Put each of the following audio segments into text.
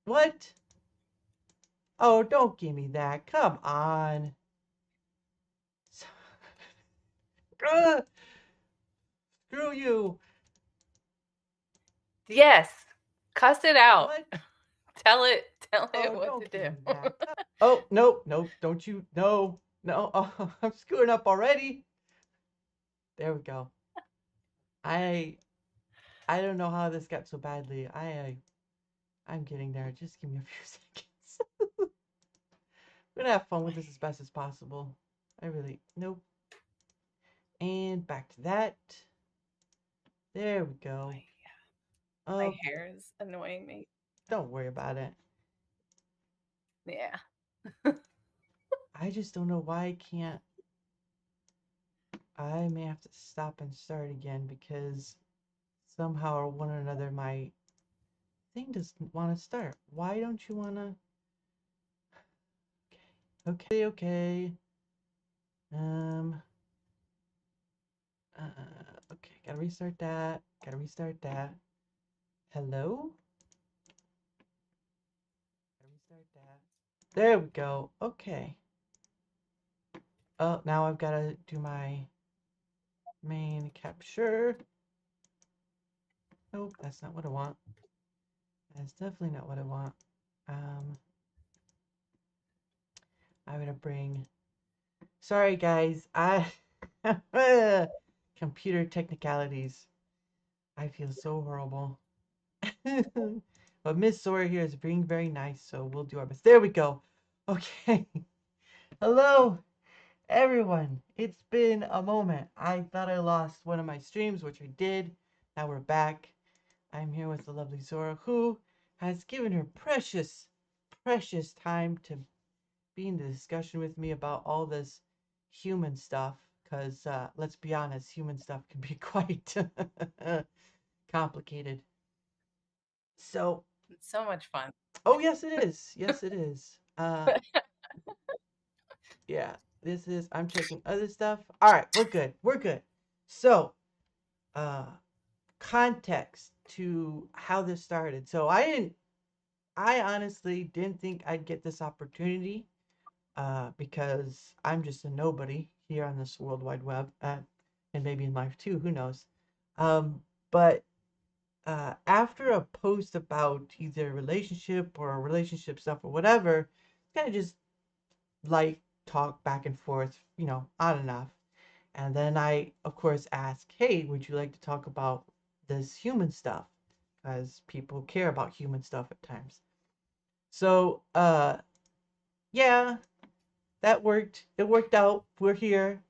What? Oh, don't give me that. Come on. Ugh, screw you. Yes. Cuss it out. What? Tell it Oh, what to don't give do. me that. Oh, no, no, don't you. No, no. Oh, I'm screwing up already. There we go. I I don't know how this got so badly. I'm getting there. Just give me a few seconds. We're gonna have fun with this as best as possible. I really nope. And back to that. There we go. My Oh, hair is annoying me. don't worry about it. Yeah. I just don't know why I can't. I may have to stop and start again because somehow or one or another my thing doesn't want to start. Why don't you want to? Okay, okay. Um. Okay. Gotta restart that. Gotta restart that. Hello. Gotta restart that. There we go. Okay. Oh, now I've got to do my main capture. Nope, that's not what I want. That's definitely not what I want. Um, I'm gonna bring. Sorry, guys. I computer technicalities. I feel so horrible. But Miss Zora here is being very nice, so we'll do our best. There we go. Okay. Hello, everyone. It's been a moment. I thought I lost one of my streams, which I did. Now we're back. I'm here with the lovely Zora, who has given her precious, precious time to be in the discussion with me about all this human stuff. Because let's be honest, human stuff can be quite complicated. So, It's so much fun. oh yes, it is. Yes, it is. Yeah, this is. I'm checking other stuff. All right, we're good. We're good. So, uh, context to how this started. So I honestly didn't think I'd get this opportunity because I'm just a nobody here on this World Wide Web, and maybe in life too, who knows. But after a post about either relationship or relationship stuff or whatever, kind of just like talk back and forth, on and off. And then I, of course, ask, hey, would you like to talk about this human stuff? Because people care about human stuff at times. So, yeah, that worked. It worked out. We're here.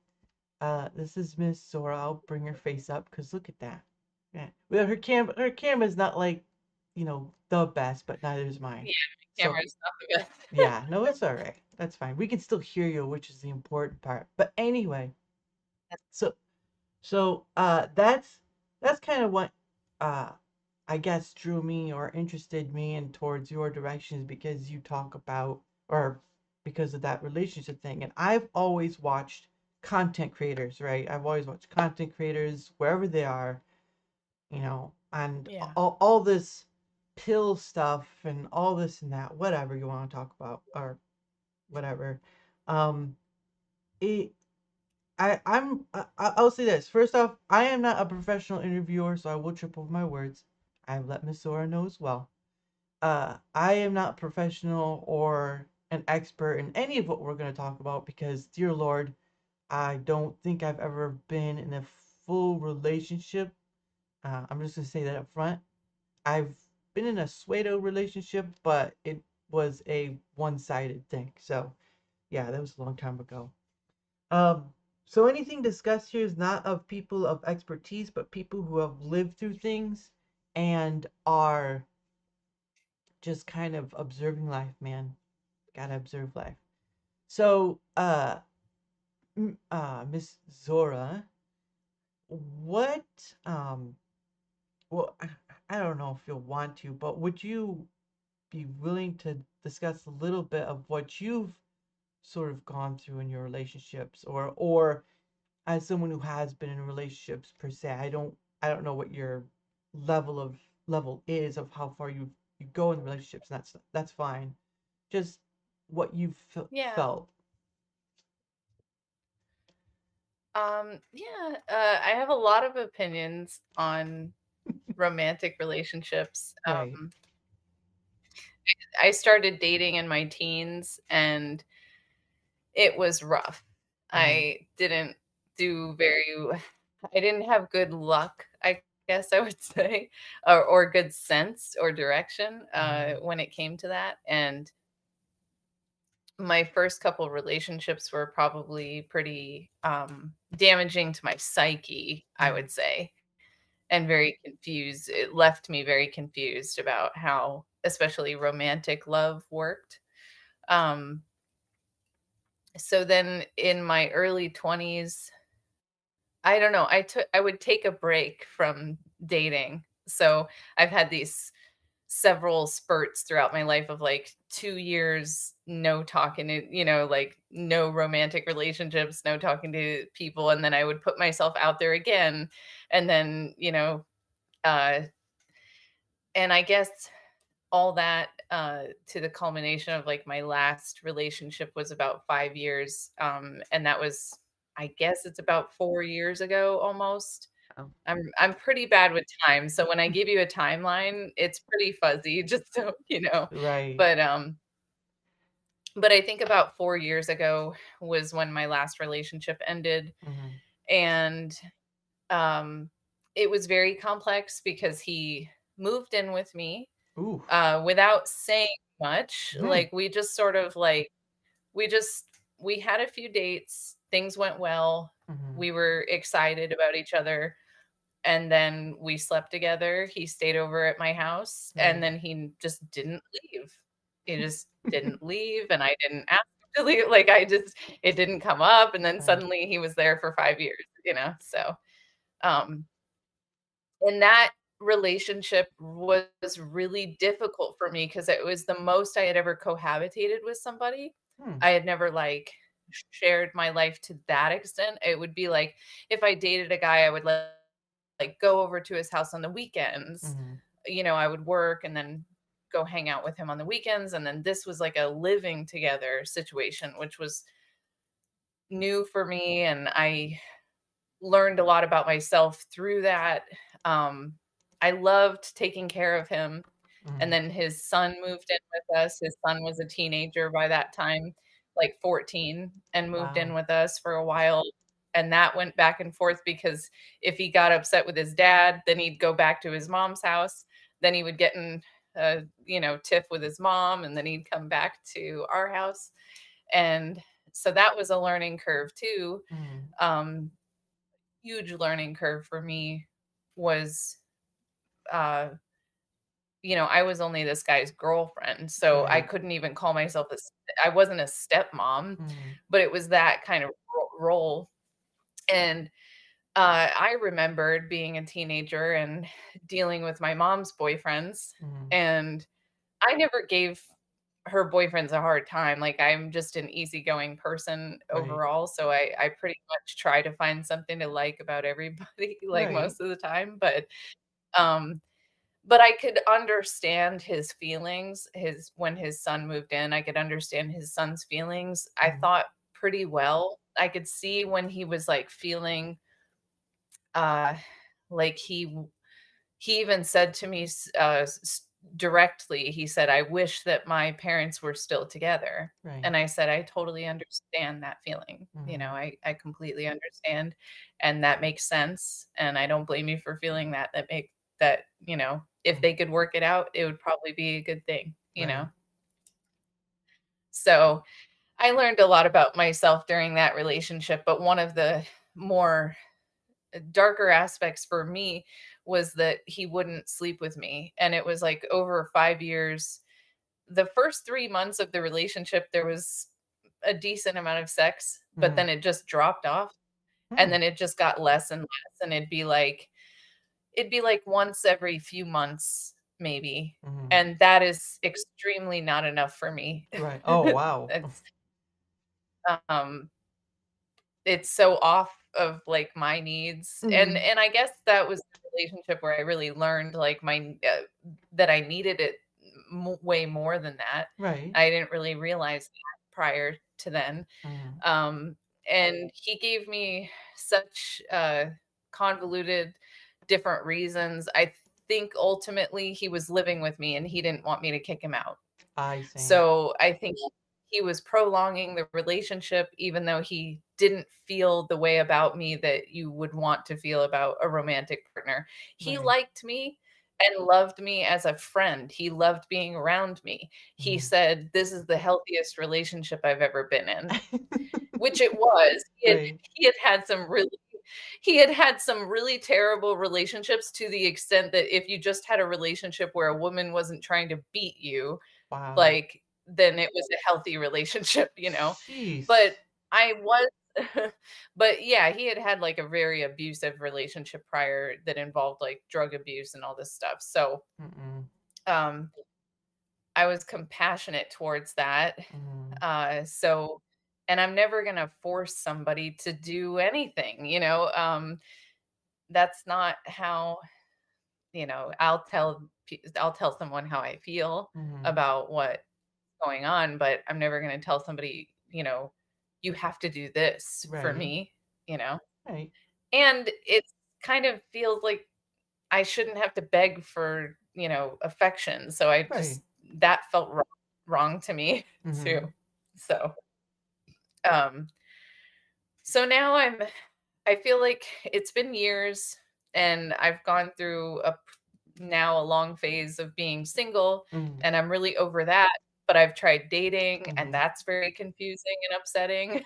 This is Miss Zora. I'll bring her face up because look at that. Yeah. Well, her camera's not like, the best, but neither is mine. Yeah, my So camera's not the best. yeah, no, it's all right. That's fine. We can still hear you, which is the important part. But anyway, so that's kind of what uh I guess drew me or interested me in towards your directions because you talk about or because of that relationship thing. And I've always watched content creators, right? I've always watched content creators wherever they are, and Yeah. all this pill stuff and all this and that, whatever you want to talk about or whatever. Um, it I'll say this. First off, I am not a professional interviewer, so I will trip over my words. I've let Miss Zora know as well. I am not professional or an expert in any of what we're going to talk about because, dear Lord, I don't think I've ever been in a full relationship. I'm just going to say that up front. I've been in a pseudo relationship, but it was a one-sided thing. So, yeah, that was a long time ago. Um, so anything discussed here is not of people of expertise, but people who have lived through things and are just kind of observing life, man. Gotta observe life. So, Miss Zora, what, um, well, I don't know if you'll want to, but would you be willing to discuss a little bit of what you've sort of gone through in your relationships, or as someone who has been in relationships per se, I don't know what your level is of how far you've you go in relationships, and that's fine. Just what you Yeah. felt. Yeah, I have a lot of opinions on romantic relationships. Right. I started dating in my teens and it was rough. Mm-hmm. I didn't do very I didn't have good luck, I guess I would say, or good sense or direction Mm-hmm. when it came to that. And my first couple relationships were probably pretty damaging to my psyche, I Mm-hmm. would say, and very confused. It left me very confused about how, especially romantic love worked. Um, so then in my early 20s, I don't know, I would take a break from dating. So I've had these several spurts throughout my life of like 2 years no talking to, like no romantic relationships, no talking to people, and then I would put myself out there again, and then, uh and I guess all that to the culmination of like my last relationship was about 5 years, and that was, I guess it's about 4 years ago almost. Oh. I'm pretty bad with time, so when I give you a timeline, it's pretty fuzzy, just so you know. Right. But, but I think about 4 years ago was when my last relationship ended, Mm-hmm. and, um, it was very complex because he moved in with me, Ooh. without saying much. Hmm. Like, we just sort of, like we just we had a few dates, things went well, Mm-hmm. we were excited about each other, and then we slept together. He stayed over at my house, and Right. then he just didn't leave. He just didn't leave, and I didn't ask him to leave. Like, I just it didn't come up, and then Right. suddenly he was there for 5 years, so, um and that relationship was really difficult for me because it was the most I had ever cohabitated with somebody. Hmm. I had never, like, shared my life to that extent. It would be like if I dated a guy, I would, like, go over to his house on the weekends. Mm-hmm. I would work and then go hang out with him on the weekends, and then this was like a living together situation, which was new for me, and I learned a lot about myself through that. Um, I loved taking care of him, and Mm-hmm. then his son moved in with us. His son was a teenager by that time, like 14, and moved in Wow. with us for a while, and that went back and forth because if he got upset with his dad, then he'd go back to his mom's house, then he would get in a, tiff with his mom, and then he'd come back to our house, and so that was a learning curve too. Mm-hmm. Um, Huge learning curve for me was, uh, I was only this guy's girlfriend, so I Right. couldn't even call myself I wasn't a stepmom, Mm-hmm. but it was that kind of role. And I remembered being a teenager and dealing with my mom's boyfriends, Mm-hmm. and I never gave her boyfriends a hard time. Like, I'm just an easygoing person Right. overall, so I pretty much try to find something to like about everybody, like, Right. most of the time, um but I could understand his feelings, his when his son moved in, I could understand his son's feelings, I Mm-hmm. thought pretty well. I could see when he was, like, feeling, uh, like he even said to me directly, he said, "I wish that my parents were still together." Right. And I said, "I totally understand that feeling. Mm-hmm. I completely understand. And that makes sense. And I don't blame you for feeling that. If they could work it out, it would probably be a good thing. Right. So I learned a lot about myself during that relationship. But one of the more darker aspects for me was that he wouldn't sleep with me, and it was, like, over 5 years. The first 3 months of the relationship, there was a decent amount of sex, but Mm-hmm. then it just dropped off, and Hmm. then it just got less and less, and it'd be like once every few months, maybe, Mm-hmm. and that is extremely not enough for me. Right. Oh, wow. That's, um it's so off of, like, my needs, and Mm-hmm. and I guess that was the relationship where I really learned, like, that I needed it way more than that. Right. I didn't really realize that prior to then. Mhm. Um, and he gave me such convoluted different reasons. I think ultimately he was living with me and he didn't want me to kick him out. I see. So I think he was prolonging the relationship, even though he didn't feel the way about me that you would want to feel about a romantic partner. He Right. liked me and loved me as a friend. He loved being around me. He Mhm. said, "This is the healthiest relationship I've ever been in," which it was. Right. He had had some really he had had some really terrible relationships to the extent that if you just had a relationship where a woman wasn't trying to beat you, Wow. like, then it was a healthy relationship, you know? But Jeez. I was but yeah, he had had, like, a very abusive relationship prior that involved, like, drug abuse and all this stuff. So, Mm-mm. um, I was compassionate towards that. Mhm. So and I'm never gonna force somebody to do anything, you know? That's not how, I'll tell someone how I feel Mhm. about what's going on, but I'm never gonna tell somebody, "You have to do this for Right. me," you know? Right. And it kind of feels like I shouldn't have to beg for, affection, so I Right. just that felt wrong to me too. Mhm. So, um, so now I feel like it's been years and I've gone through now a long phase of being single Mhm. and I'm really over that, but I've tried dating and Mhm. that's very confusing and upsetting.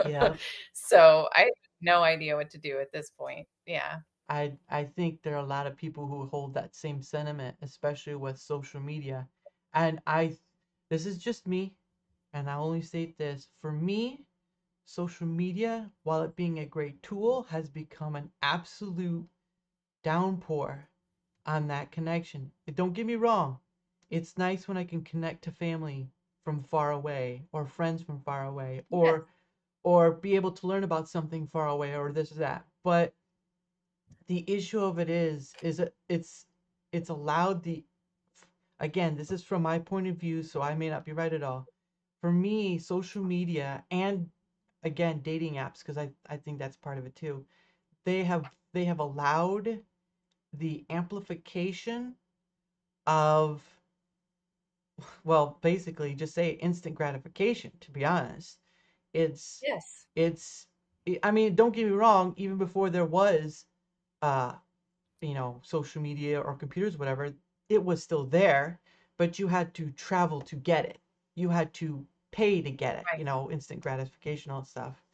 Yep. So I have no idea what to do at this point. Yeah. I think there are a lot of people who hold that same sentiment, especially with social media. And this is just me, and I only state this. For me, social media, while it being a great tool, has become an absolute downpour on that connection. Don't get me wrong. It's nice when I can connect to family from far away or friends from far away Yes. or be able to learn about something far away or this or that. But the issue of it is it's allowed the again, this is from my point of view, so I may not be right at all. For me, social media and again dating apps, because I think that's part of it too, they have allowed the amplification of, well, basically just say instant gratification, to be honest. It's Yes. it's I mean, don't get me wrong, even before there was uh social media or computers, whatever, it was still there, but you had to travel to get it. You had to pay to get it, Right. instant gratification, all that stuff.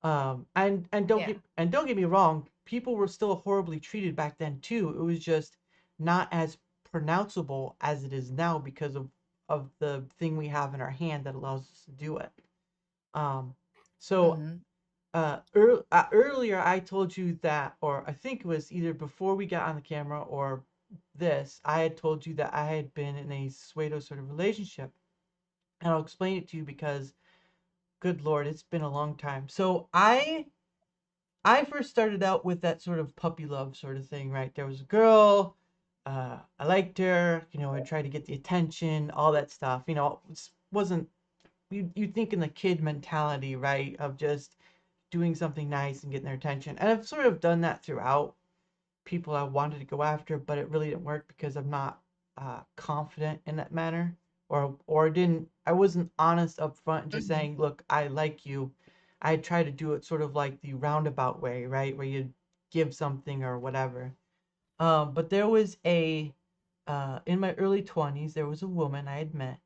And Yeah. don't get me wrong, people were still horribly treated back then too. It was just not as pronounceable as it is now because of the thing we have in our hand that allows us to do it. Um, so Mhm. earlier I told you that, or I think it was either before we got on the camera or this, I had told you that I had been in a pseudo sort of relationship. And I'll explain it to you because, good Lord, it's been a long time. So I first started out with that sort of puppy love sort of thing, right? There was a girl, I liked her, I tried to get the attention, all that stuff. It wasn't you think in the kid mentality, right? Of just doing something nice and getting their attention. And I've sort of done that throughout people I wanted to go after, but it really didn't work because I'm not confident in that manner, or didn't I wasn't honest up front and just Mhm. saying, look, I like you. I try to do it sort of like the roundabout way, right, where you give something or whatever. But there was a in my early 20s, there was a woman I had met,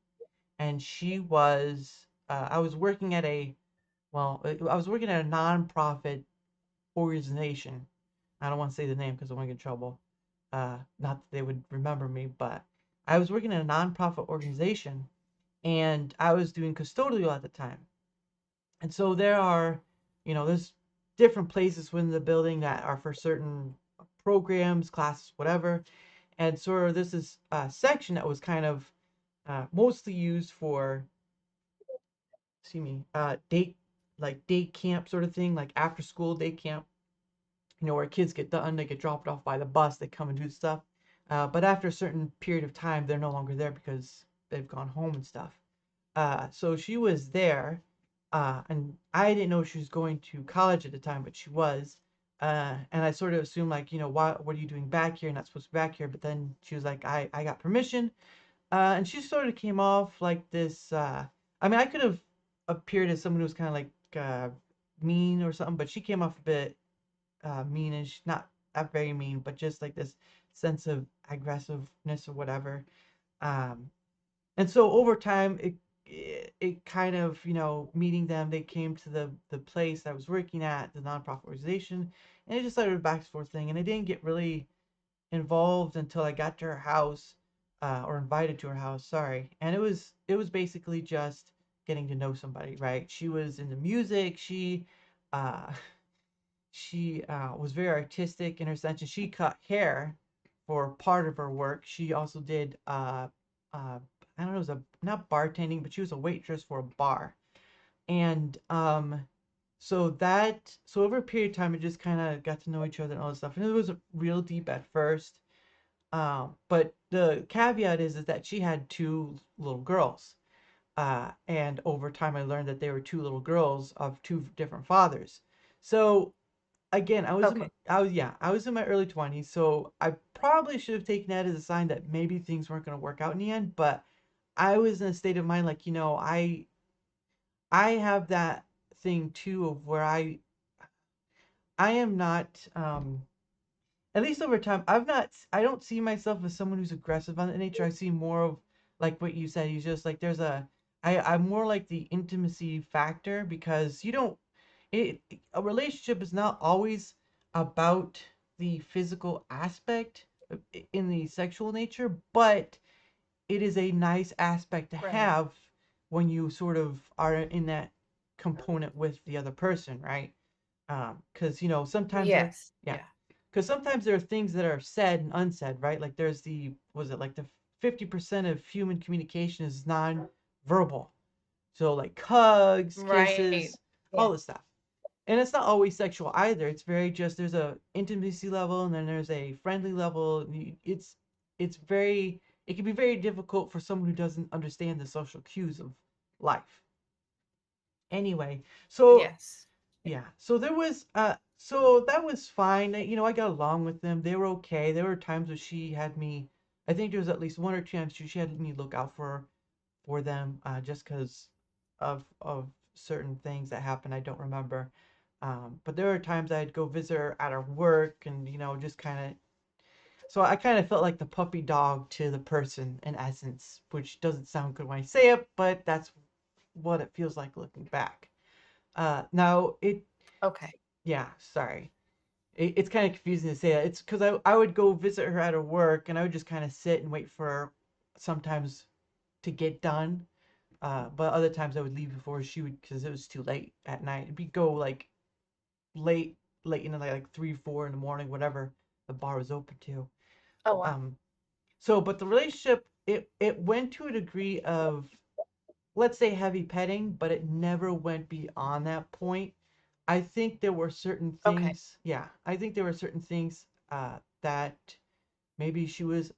and she was I was working at a well, I was working at a nonprofit organization. I don't want to say the name because I want to get in trouble. Not that they would remember me, but I was working in a nonprofit organization and I was doing custodial at the time. And so there's different places within the building that are for certain programs, classes, whatever. And so this is a section that was kind of mostly used for, excuse me, day camp sort of thing, like after school day camp, where kids get done, they get dropped off by the bus, they come and do stuff. But after a certain period of time, they're no longer there because they've gone home and stuff. So she was there, and I didn't know she was going to college at the time, but she was. And I sort of assumed like, what are you doing back here? You're not supposed to be back here. But then she was like, I got permission. And she sort of came off like this. I mean, I could have appeared as someone who was kind of like mean or something, but she came off a bit meanish, not very mean, but just like this sense of aggressiveness or whatever. Um, and so over time, it kind of, meeting them, they came to the place I was working at, the nonprofit organization, and it just started a back and forth thing, and I didn't get really involved until I got to her house, or invited to her house, sorry. And it was basically just getting to know somebody, right? She was into music. Uh, she was very artistic in her sense, and she cut hair for part of her work. She also did I don't know, it was a not bartending, but she was a waitress for a bar. And so over a period of time, it just kind of got to know each other and all this stuff. And it was real deep at first. But the caveat is that she had two little girls. And over time, I learned that they were two little girls of two different fathers. So again, Okay. I was in my early 20s, so I probably should have taken that as a sign that maybe things weren't going to work out in the end. But I was in a state of mind like, I have that thing too of where I am not, at least over time, I don't see myself as someone who's aggressive on that nature. I see more of like what you said. You just like I'm more like the intimacy factor, because you don't it a relationship is not always about the physical aspect in the sexual nature, but it is a nice aspect to Right. have when you sort of are in that component with the other person, right? Because sometimes Yes. yeah, Yeah. because sometimes there are things that are said and unsaid, right? Like there's was it like the 50% of human communication is non-verbal, so like hugs, Right. kisses, Yeah. all this stuff. And it's not always sexual either. It's very just there's a intimacy level, and then there's a friendly level. It's very it can be very difficult for someone who doesn't understand the social cues of life. Anyway, so Yes. yeah, so that was fine. I got along with them. They were okay. There were times where she had me. I think there was at least one or two times she had me look out for them, just because of certain things that happened. I don't remember. But there were times I'd go visit her at her work, and just kind of. So I kind of felt like the puppy dog to the person in essence, which doesn't sound good when I say it, but that's what it feels like looking back. Now it Okay. Yeah, sorry. It's kind of confusing to say that. It's because I would go visit her at her work, and I would just kind of sit and wait for her sometimes to get done. But other times I would leave before she would, because it was too late at night. We'd go like late, late in the night, like 3, 4 in the morning, whatever the bar was open to. Oh wow. Um, but the relationship, it went to a degree of, let's say, heavy petting, but it never went beyond that point. I think there were certain Okay. things, yeah, I think there were certain things that maybe she was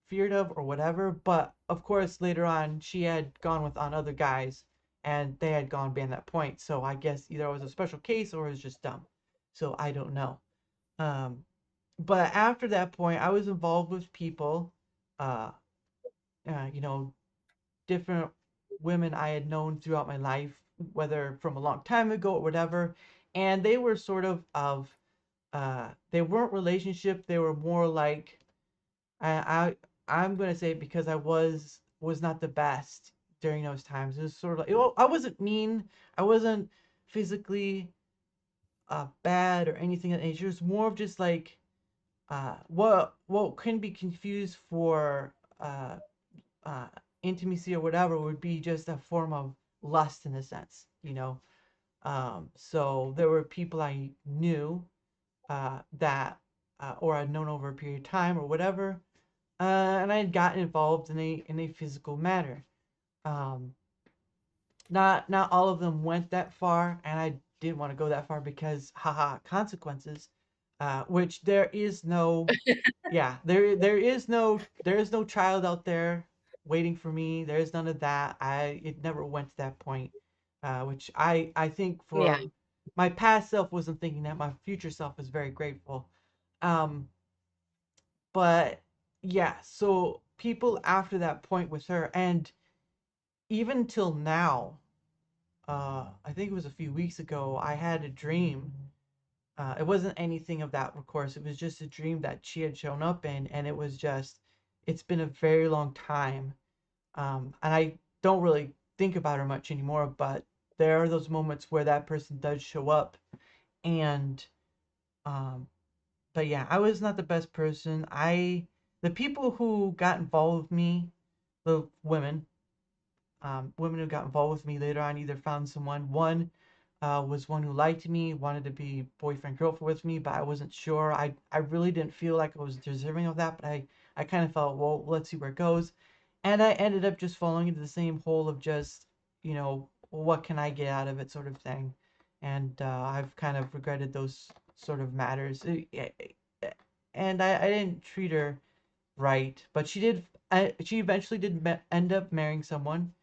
feared of or whatever. But of course, later on, she had gone with on other guys, and they had gone beyond that point. So I guess either it was a special case or it was just dumb. So I don't know. Um, but after that point, I was involved with people, uh, uh, you know, different women I had known throughout my life, whether from a long time ago or whatever, and they were they weren't relationship. They were more like I'm gonna say, because I was not the best during those times. It was sort of like, well, I wasn't mean. I wasn't physically bad or anything of that nature. It was more of just like what can be confused for uh, uh, intimacy or whatever would be just a form of lust in a sense. So there were people I knew that or I'd known over a period of time or whatever, and I had gotten involved in a physical manner. Um, not all of them went that far, and I didn't want to go that far because, haha, consequences. which there is no, yeah, there is no child out there waiting for me. There's none of that. It never went to that point, which I think Yeah. for my past self wasn't thinking that. My future self is very grateful. Um, but yeah, so people after that point with her, and even till now, I think it was a few weeks ago, I had a dream. It wasn't anything of that, of course. It was just a dream that she had shown up in, and it was just, it's been a very long time. And I don't really think about her much anymore, but there are those moments where that person does show up. And, um, but yeah, I was not the best person. The people who got involved with me, the women who got involved with me later on either found someone. One was one who liked me, wanted to be boyfriend girlfriend with me, but I wasn't sure. I really didn't feel like I was deserving of that, but I kind of felt, well, let's see where it goes. And I ended up just falling into the same hole of just, what can I get out of it sort of thing. And I've kind of regretted those sort of matters. And I didn't treat her right, but she did. She eventually did end up marrying someone,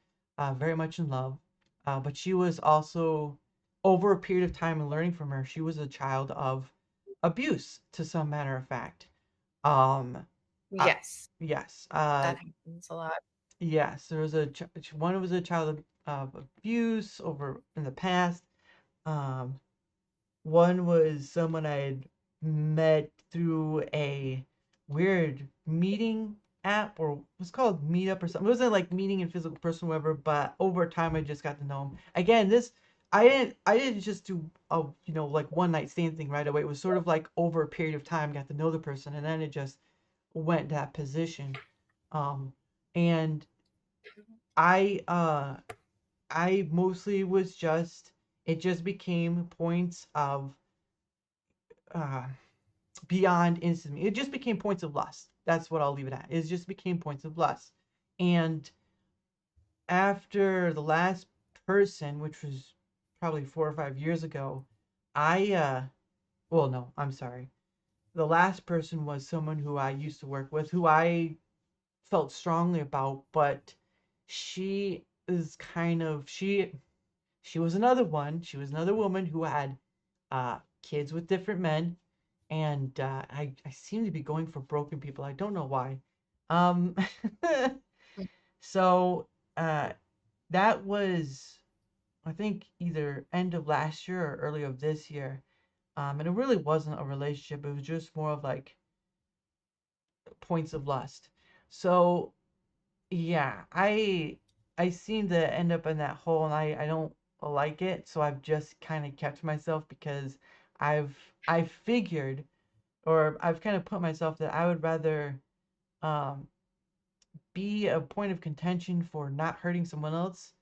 very much in love. But she was also, over a period of time and learning from her, she was a child of abuse, to some matter of fact. Um, uh, Yes. yes, That happens a lot. yes. There was one was a child of abuse over in the past. Um, One was someone I had met through a weird meeting app, or it was called Meetup or something. It wasn't like meeting in physical person, whatever. But over time, I just got to know him. Again, this I didn't just do a like one night stand thing right away. It was sort of like over a period of time, got to know the person, and then it just went to that position. Um, and I I mostly was just, it just became points of uh beyond instant. It just became points of lust. That's what I'll leave it at. It just became points of lust. And after the last person, which was probably 4 or 5 years ago, I well, no, I'm sorry. The last person was someone who I used to work with, who I felt strongly about, but she is kind of she was another one. She was another woman who had kids with different men, and I seem to be going for broken people. I don't know why. Um, so uh, that was, I think, either end of last year or early of this year. And it really wasn't a relationship. It was just more of like points of lust. So yeah, I seem to end up in that hole, and I don't like it. So I've just kind of kept myself, because I've I figured, or I've kind of put myself that I would rather um, be a point of contention for not hurting someone else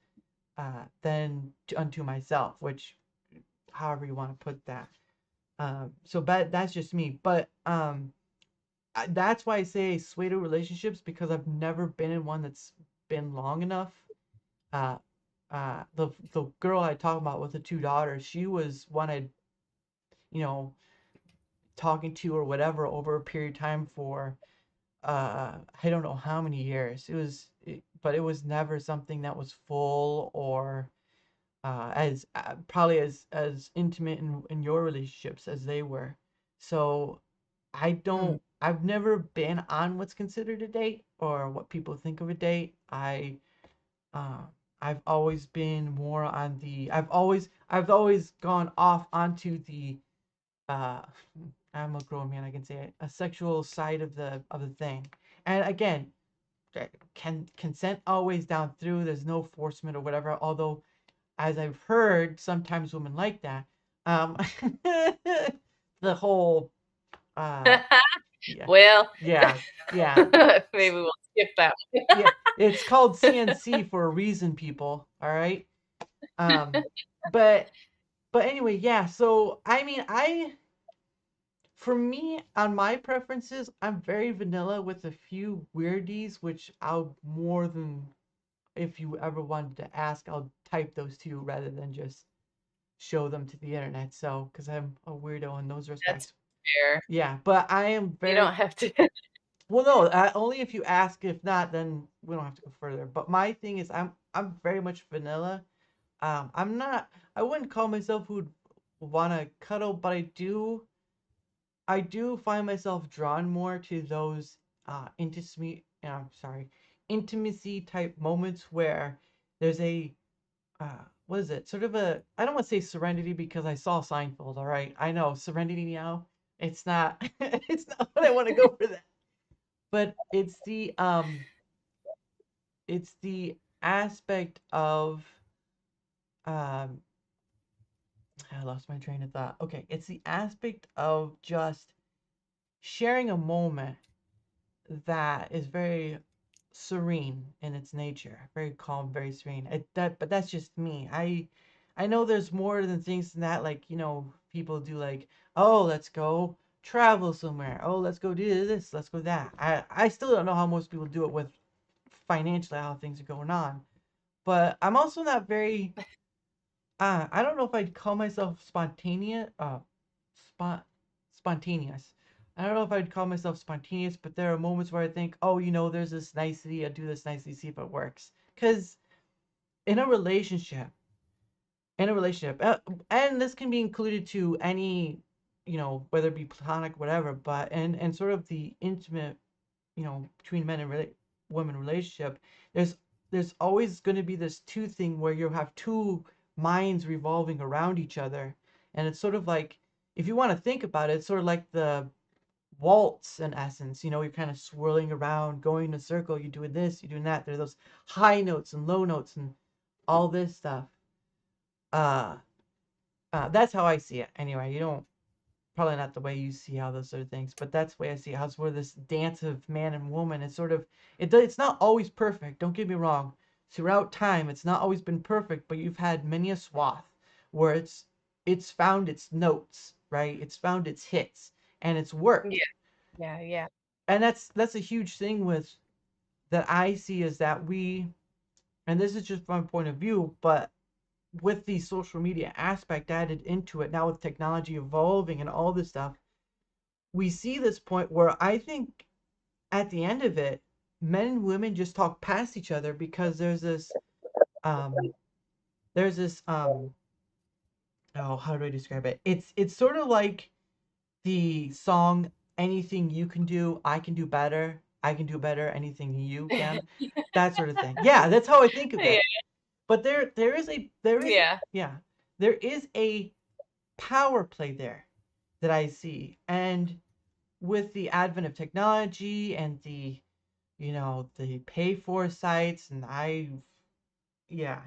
than unto myself, which, however you want to put that. So that's just me. But that's why I say sway to relationships, because I've never been in one that's been long enough. Uh, the girl I talk about with the two daughters, she was one I'd, you know, talking to or whatever over a period of time for I don't know how many years. But it was never something that was full, or as probably as intimate in your relationships as they were. So Mm. I've never been on what's considered a date, or what people think of a date. Uh, I've always been more on the I've always gone off onto the uh I'm a grown man, I can say it, a sexual side of the thing. And again, can consent always down through, there's no forcement or whatever, although as I've heard, sometimes women like that. Um the whole uh yeah, Well, yeah, yeah, maybe we'll skip that one. yeah, it's called CNC for a reason, people, all right? um but anyway, yeah, so I mean, for me, on my preferences, I'm very vanilla with a few weirdies, which I'll more than, if you ever wanted to ask, I'll type those to you rather than just show them to the internet. So, because I'm a weirdo in those That's respects. fair. Yeah, but I am You don't very have to. well. No, only if you ask. If not, then we don't have to go further. But my thing is, I'm very much vanilla. I'm not. I wouldn't call myself who'd want to cuddle, but I do find myself drawn more to those intimacy type moments where there's a what is it? Sort of a I don't want to say serenity because I saw Seinfeld, all right. I know serenity now. It's not it's not what I want to go for that. But it's the aspect of um I lost my train of thought. Okay, it's the aspect of just sharing a moment that is very serene in its nature, very calm, very serene. But that's just me. I know there's more than things than that. Like people do like, oh, let's go travel somewhere. Oh, let's go do this. Let's go that. I still don't know how most people do it with financially how things are going on. But I'm also not very I don't know if I'd call myself spont spontaneous. I don't know if I'd call myself spontaneous, but there are moments where I think, oh, there's this nicety. I do this nicely, see if it works. Because in a relationship, and this can be included to any, whether it be platonic, whatever, but and sort of the intimate, between men and women relationship, there's there's always going to be this two thing where you have two minds revolving around each other, and it's sort of like, if you want to think about it, it's sort of like the waltz in essence. You're kind of swirling around, going in a circle. You're doing this, you're doing that. There are those high notes and low notes and all this stuff. Uh, that's how I see it. Anyway, you don't probably not the way you see how those sort of things, but that's the way I see how sort of this dance of man and woman is sort of it's not always perfect. Don't get me wrong. Throughout time, it's not always been perfect, but you've had many a swath where it's found its notes, right? It's found its hits, and it's worked. Yeah, yeah, yeah. And that's a huge thing with that I see is that and this is just from my point of view, but with the social media aspect added into it now with technology evolving and all this stuff, we see this point where I think at the end of it, men and women just talk past each other because um there's this oh, how do I describe it? It's sort of like the song "Anything You Can Do, I Can Do Better. I Can Do Better. Anything You Can." That sort of thing. Yeah, that's how I think of Yeah, it. But yeah, yeah, there is a power play there that I see. And with the advent of technology and the pay for sites, and yeah,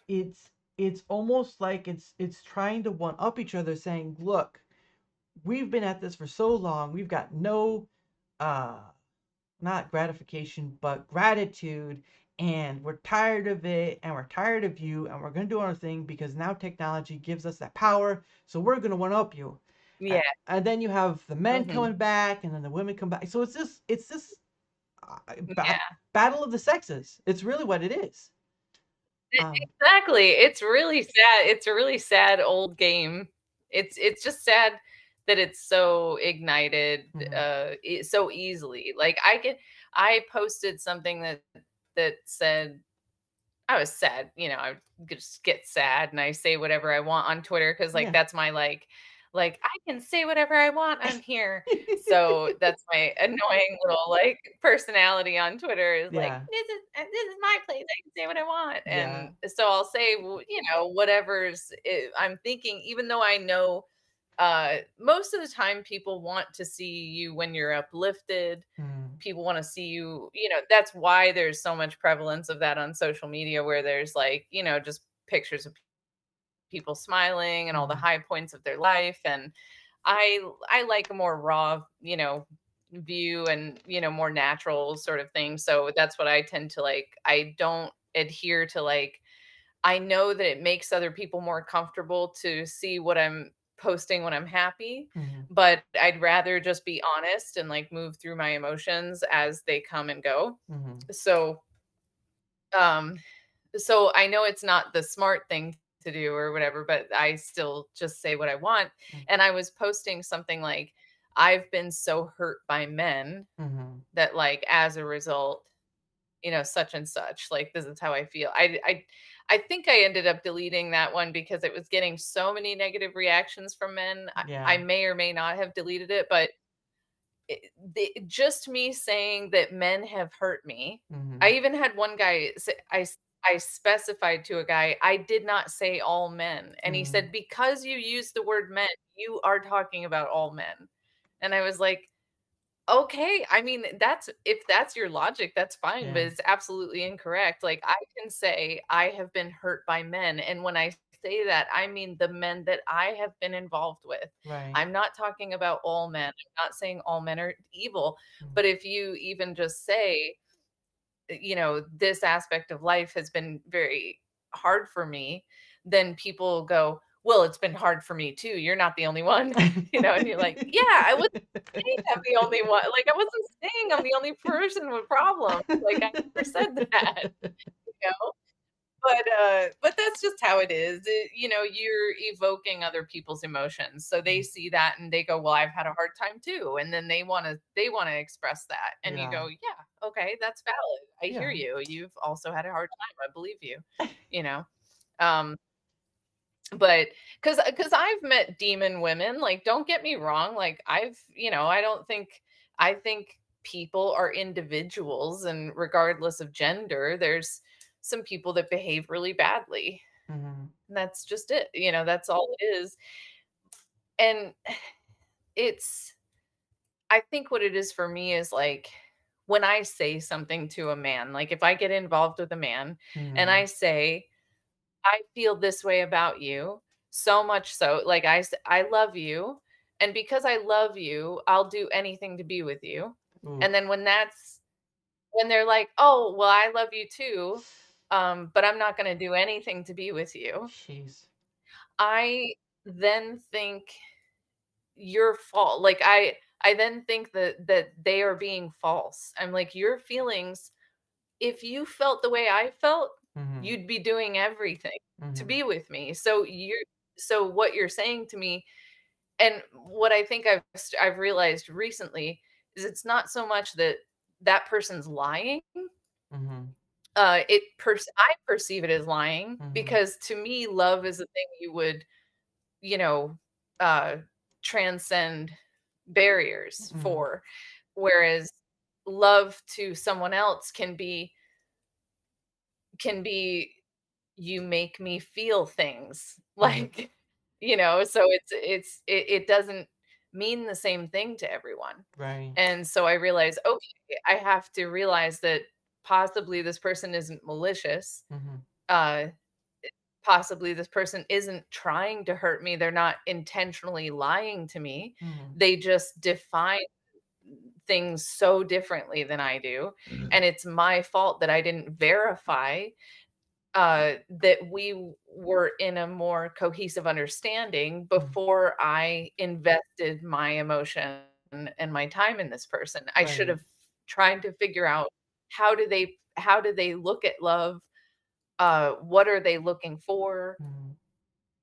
it's almost like it's trying to one up each other, saying, look, we've been at this for so long, we've got no uh not gratification but gratitude, and we're tired of it, and we're tired of you, and we're going to do our thing because now technology gives us that power, so we're going to one up you. yeah. And then you have the men Mhm. coming back, and then the women come back, so it's this Yeah. battle of the sexes. It's really what it is. Exactly. It's really sad. It's a really sad old game. It's just sad that it's so ignited Mhm. so easily. Like I posted something that said I was sad, I just get sad and I say whatever I want on Twitter because like Yeah. that's my like I can say whatever I want on here. So that's my annoying little like personality on Twitter is like Yeah. this is my place. I can say what I want. Yeah. And so I'll say whatever's I'm thinking, even though I know most of the time people want to see you when you're uplifted. Mm. People want to see you, that's why there's so much prevalence of that on social media where there's like, just pictures of people smiling and all the Mhm. high points of their life. And I like a more raw, view and, more natural sort of thing. So that's what I tend to like. I don't adhere to like I know that it makes other people more comfortable to see what I'm posting when I'm happy, Mhm. but I'd rather just be honest and like move through my emotions as they come and go. Mhm. So, um, so I know it's not the smart thing to do or whatever, but I still just say what I want. And I was posting something like, I've been so hurt by men Mm-hmm. that, like, as a result, such and such, like, this is how I feel. I think I ended up deleting that one because it was getting so many negative reactions from men. I Yeah. may or may not have deleted it, but just me saying that men have hurt me. I Mm-hmm. even had one guy say, I specified to a guy, I did not say all men. And he Mm-hmm. said, because you use the word men, you are talking about all men. And I was like, okay, I mean, that's if that's your logic, that's fine, but Yeah. it's absolutely incorrect. Like, I can say I have been hurt by men, and when I say that, I mean the men that I have been involved with. Right. I'm not talking about all men. I'm not saying all men are evil, Mm. but if you even just say, this aspect of life has been very hard for me, then people go, well, it's been hard for me too. You're not the only one, and you're like, yeah, I wasn't saying I'm the only one. Like, I wasn't saying I'm the only person with problems. Like, I never said that, you know? But that's just how it is. You're evoking other people's emotions. So they see that and they go, "Well, I've had a hard time too." And then they want to express that. And you Yeah. go, "Yeah, okay, that's valid. I hear Yeah. you. You've also had a hard time. I believe you." You know. Um but cuz I've met demon women, like, don't get me wrong, like, I don't think I think people are individuals, and regardless of gender, there's some people that behave really badly. Mm-hmm. And that's just it. That's all it is. And it's I think what it is for me is, like, when I say something to a man, like, if I get involved with a man and Mm-hmm. I say, I feel this way about you, so much so, like, I love you, and because I love you, I'll do anything to be with you. Oof. And then when they're like, "Oh, well, I love you too, but I'm not gonna do anything to be with you." Jeez. I then think your fault. Like, I then think that they are being false. I'm like, your feelings, if you felt the way I felt, Mm-hmm. you'd be doing everything to Mm-hmm. be with me. So what you're saying to me, and what I think I've realized recently is it's not so much that that person's lying. Mm-hmm. I perceive it as lying Mm-hmm. because to me, love is a thing you would, you know, uh, transcend barriers Mm-hmm. for, whereas love to someone else can be you make me feel things Mm-hmm. like, so it doesn't mean the same thing to everyone. Right. And so I realize, okay, I have to realize that possibly this person isn't malicious. Mm-hmm. uh Possibly this person isn't trying to hurt me, they're not intentionally lying to me, Mm-hmm. they just define things so differently than I do, and it's my fault that I didn't verify, that we were in a more cohesive understanding Mm-hmm. before I invested my emotion and my time in this person. I should Right. have tried to figure out how do they look at love, what are they looking for Mm-hmm.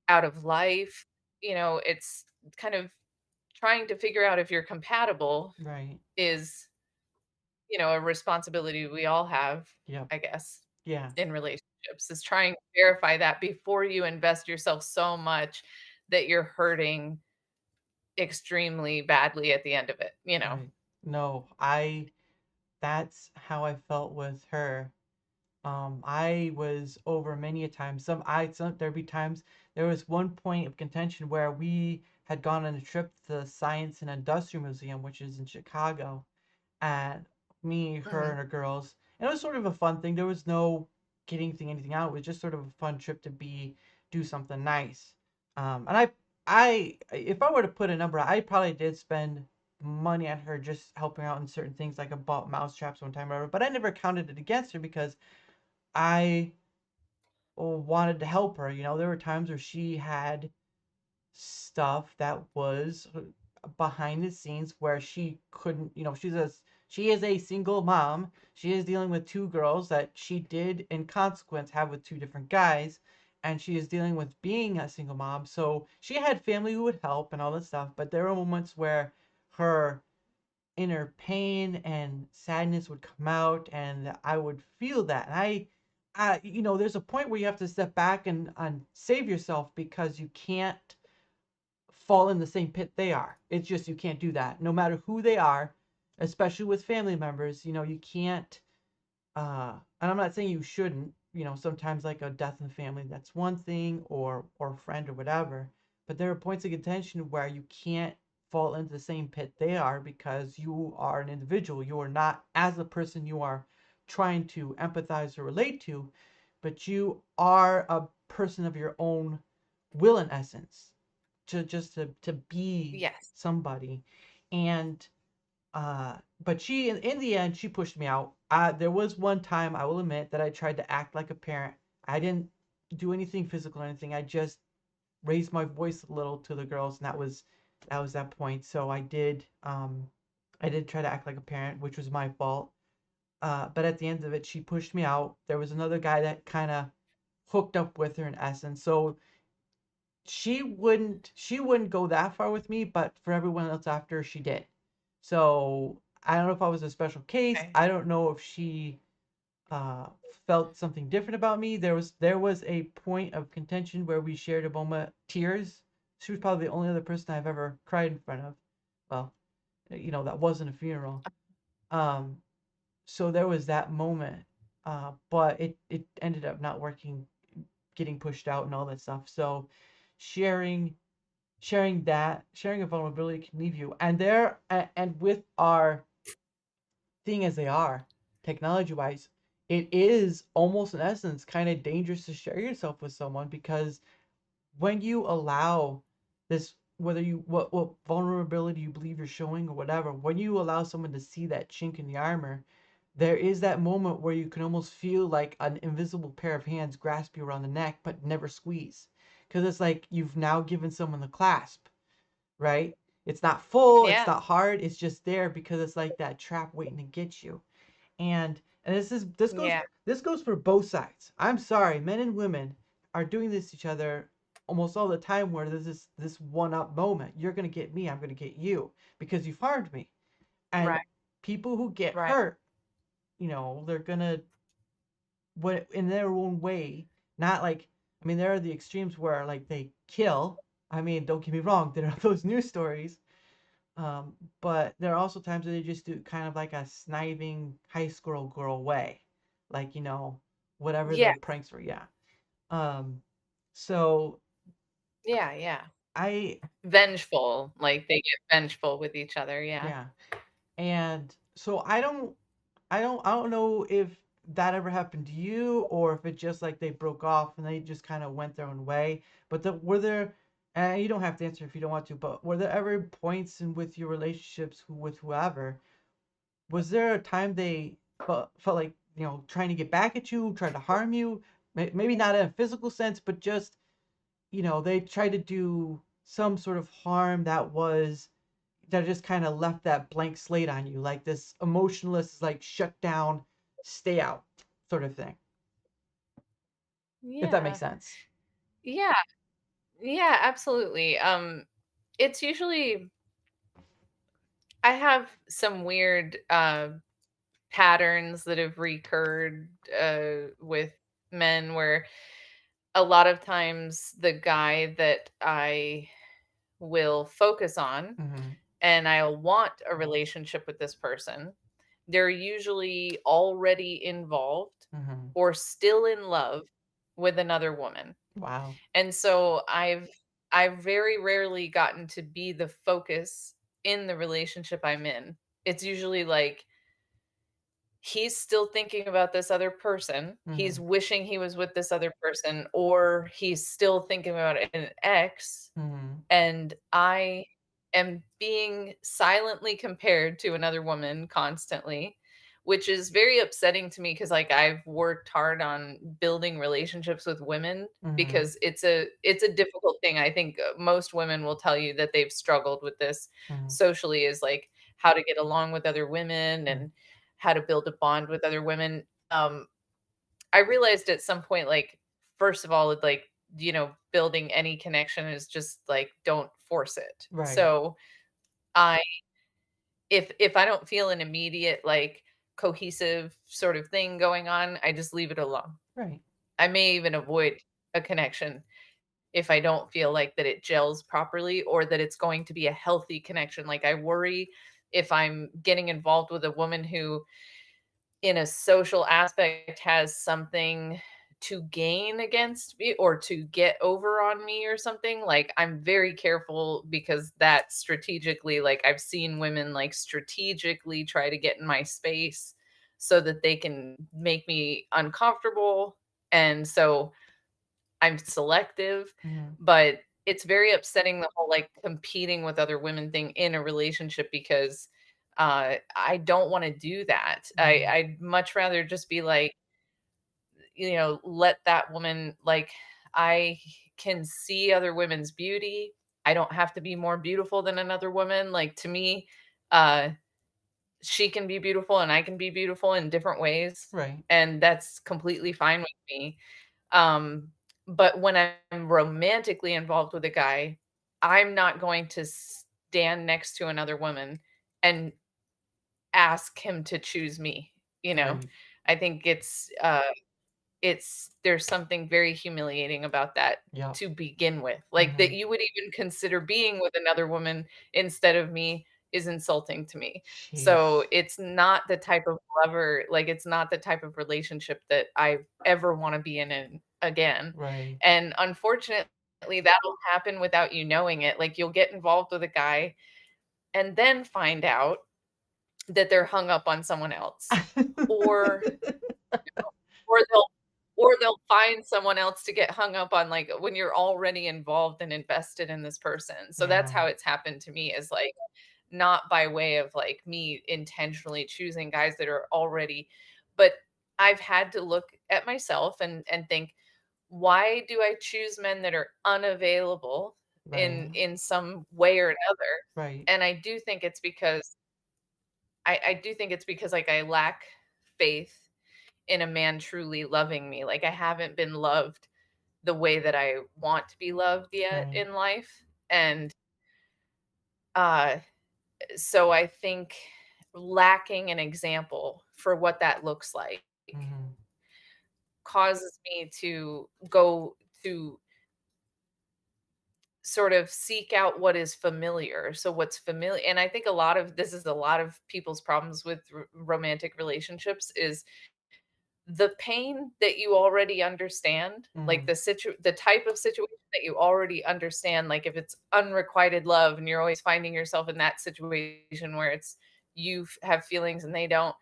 out of life. It's kind of trying to figure out if you're compatible Right. is, a responsibility we all have, Yep. I guess, Yeah. in relationships, is trying to verify that before you invest yourself so much that you're hurting extremely badly at the end of it. Right. No, that's how I felt with her. I was over many a time. There'd be times. There was one point of contention where we had gone on a trip to the Science and Industrial Museum, which is in Chicago, and me, her, Mhm. and her girls. And it was sort of a fun thing. There was no getting anything out. It was just sort of a fun trip to do something nice. And if I were to put a number, I probably did spend money on her just helping out in certain things. Like I bought mouse traps one time or whatever, but I never counted it against her because I wanted to help her. There were times where she had stuff that was behind the scenes where she couldn't, she is a single mom. She is dealing with two girls that she did in consequence have with two different guys, and she is dealing with being a single mom. So she had family who would help and all this stuff, but there were moments where her inner pain and sadness would come out, and I would feel that. And there's a point where you have to step back and save yourself, because you can't fall in the same pit they are. It's just, you can't do that. No matter who they are, especially with family members, you can't, and I'm not saying you shouldn't, sometimes like a death in the family, that's one thing, or a friend or whatever. But there are points of contention where you can't fall into the same pit they are, because you are an individual. You are not, as a person you are trying to empathize or relate to, but you are a person of your own will, in essence, to be Yes. somebody. And but she, in the end, she pushed me out. There was one time, I will admit, that I tried to act like a parent. I didn't do anything physical or anything. I just raised my voice a little to the girls, and that was that point. So I did try to act like a parent, which was my fault. But at the end of it, she pushed me out. There was another guy that kind of hooked up with her, in essence. So she wouldn't go that far with me, but for everyone else after, she did. So I don't know if I was a special case. Okay. I don't know if she uh, felt something different about me. There was a point of contention where we shared a moment, tears. She was probably the only other person I've ever cried in front of. Well, that wasn't a funeral. Um, so there was that moment, but it ended up not working, getting pushed out and all that stuff. So sharing sharing a vulnerability can leave you, and with our thing as they are, technology wise, it is almost, in essence, kind of dangerous to share yourself with someone, because when you allow this, whether you what vulnerability you believe you're showing or whatever, when you allow someone to see that chink in the armor, there is that moment where you can almost feel like an invisible pair of hands grasp you around the neck but never squeeze, because it's like you've now given someone the clasp, right? It's not full, it's Yeah. not hard, it's just there because it's like that trap waiting to get you. And this goes Yeah. this goes for both sides. I'm sorry, men and women are doing this to each other almost all the time, where there's this one up moment. You're gonna get me, I'm gonna get you, because you've harmed me. And Right. people who get Right. hurt, they're gonna, what, in their own way, not like, I mean, there are the extremes where like they kill. I mean, don't get me wrong, there are those news stories. But there are also times where they just do kind of like a sniving high school girl way, like, whatever Yeah. the pranks were. Yeah. Um, so Yeah. Yeah. I Vengeful. Like they get vengeful with each other. Yeah. Yeah, and so I don't know if that ever happened to you, or if it just like they broke off and they just kind of went their own way. But were there, and you don't have to answer if you don't want to, but were there ever points in with your relationships with whoever, was there a time they felt like, trying to get back at you, trying to harm you? Maybe not in a physical sense, but just, they tried to do some sort of harm that just kind of left that blank slate on you, like this emotionless, like, shut down, stay out sort of thing, if that makes Yeah. sense. Yeah. Yeah, absolutely. It's usually I have some weird patterns that have recurred with men where a lot of times the guy that I will focus on Mm-hmm. and I'll want a relationship with this person, they're usually already involved Mm-hmm. or still in love with another woman. Wow. And so I've very rarely gotten to be the focus in the relationship I'm in. It's usually like he's still thinking about this other person. Mm-hmm. He's wishing he was with this other person, or he's still thinking about an ex, Mm-hmm. and I am being silently compared to another woman constantly, which is very upsetting to me because like I've worked hard on building relationships with women Mm-hmm. because it's a difficult thing. I think most women will tell you that they've struggled with this Mm-hmm. socially, is like how to get along with other women and how to build a bond with other women. I realized at some point, like, first of all, like building any connection is just like don't force it. Right. So I if I don't feel an immediate like cohesive sort of thing going on, I just leave it alone. Right. I may even avoid a connection if I don't feel like that it gels properly or that it's going to be a healthy connection. Like I worry if I'm getting involved with a woman who in a social aspect has something to gain against me or to get over on me or something, like I'm very careful because that strategically, like I've seen women like strategically try to get in my space so that they can make me uncomfortable. And so I'm selective, Mhm. but it's very upsetting the whole like competing with other women thing in a relationship because I don't want to do that. Mhm. I'd much rather just be like, let that woman like I can see other women's beauty. I don't have to be more beautiful than another woman. Like to me, uh she can be beautiful and I can be beautiful in different ways. Right. And that's completely fine with me. Um, but when I'm romantically involved with a guy, I'm not going to stand next to another woman and ask him to choose me, you know? Right. I think it's there's something very humiliating about that Yep. to begin with. Like that Mhm. you would even consider being with another woman instead of me is insulting to me. So Sheesh. it's not the type of lover, like it's not the type of relationship that I ever want to be in again. Right. And unfortunately, that'll happen without you knowing it. Like you'll get involved with a guy and then find out that they're hung up on someone else. Or or they'll find someone else to get hung up on, like, when you're already involved and invested in this person. So that's Yeah. how it's happened to me is, like, not by way of, like, me intentionally choosing guys that are already but I've had to look at myself and think, "Why do I choose men that are unavailable Right. in some way or another?" Right. And I do think it's because, like, I lack faith in a man truly loving me. Like, I haven't been loved the way that I want to be loved yet Right. in life, and, uh, so I think lacking an example for what that looks like Mhm. causes me to go to sort of seek out what is familiar. So what's familiar and I think a lot of this is a lot of people's problems with romantic relationships is the pain that you already understand, like Mhm. the type of situation that you already understand, like if it's unrequited love and you're always finding yourself in that situation where it's you have feelings and they don't,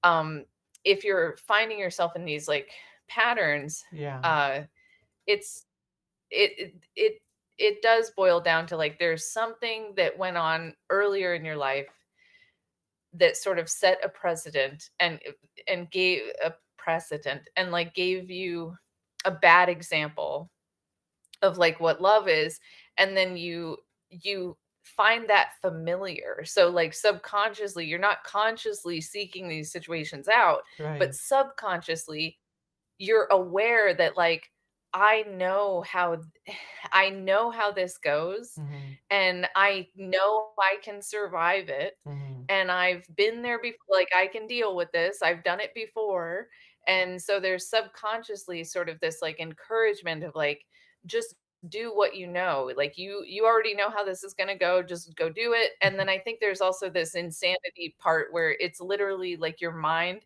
um, if you're finding yourself in these like patterns, Yeah. uh, it's it it it it does boil down to like there's something that went on earlier in your life that sort of set a precedent and gave a precedent and like gave you a bad example of like what love is and then you find that familiar so like subconsciously you're not consciously seeking these situations out but Right. subconsciously you're aware that like I know how I know how this goes Mhm. and I know I can survive it Mhm. and I've been there before like I can deal with this. I've done it before. And so there's subconsciously sort of this like encouragement of like just do what you know. Like you already know how this is going to go, just go do it. And then I think there's also this insanity part where it's literally like your mind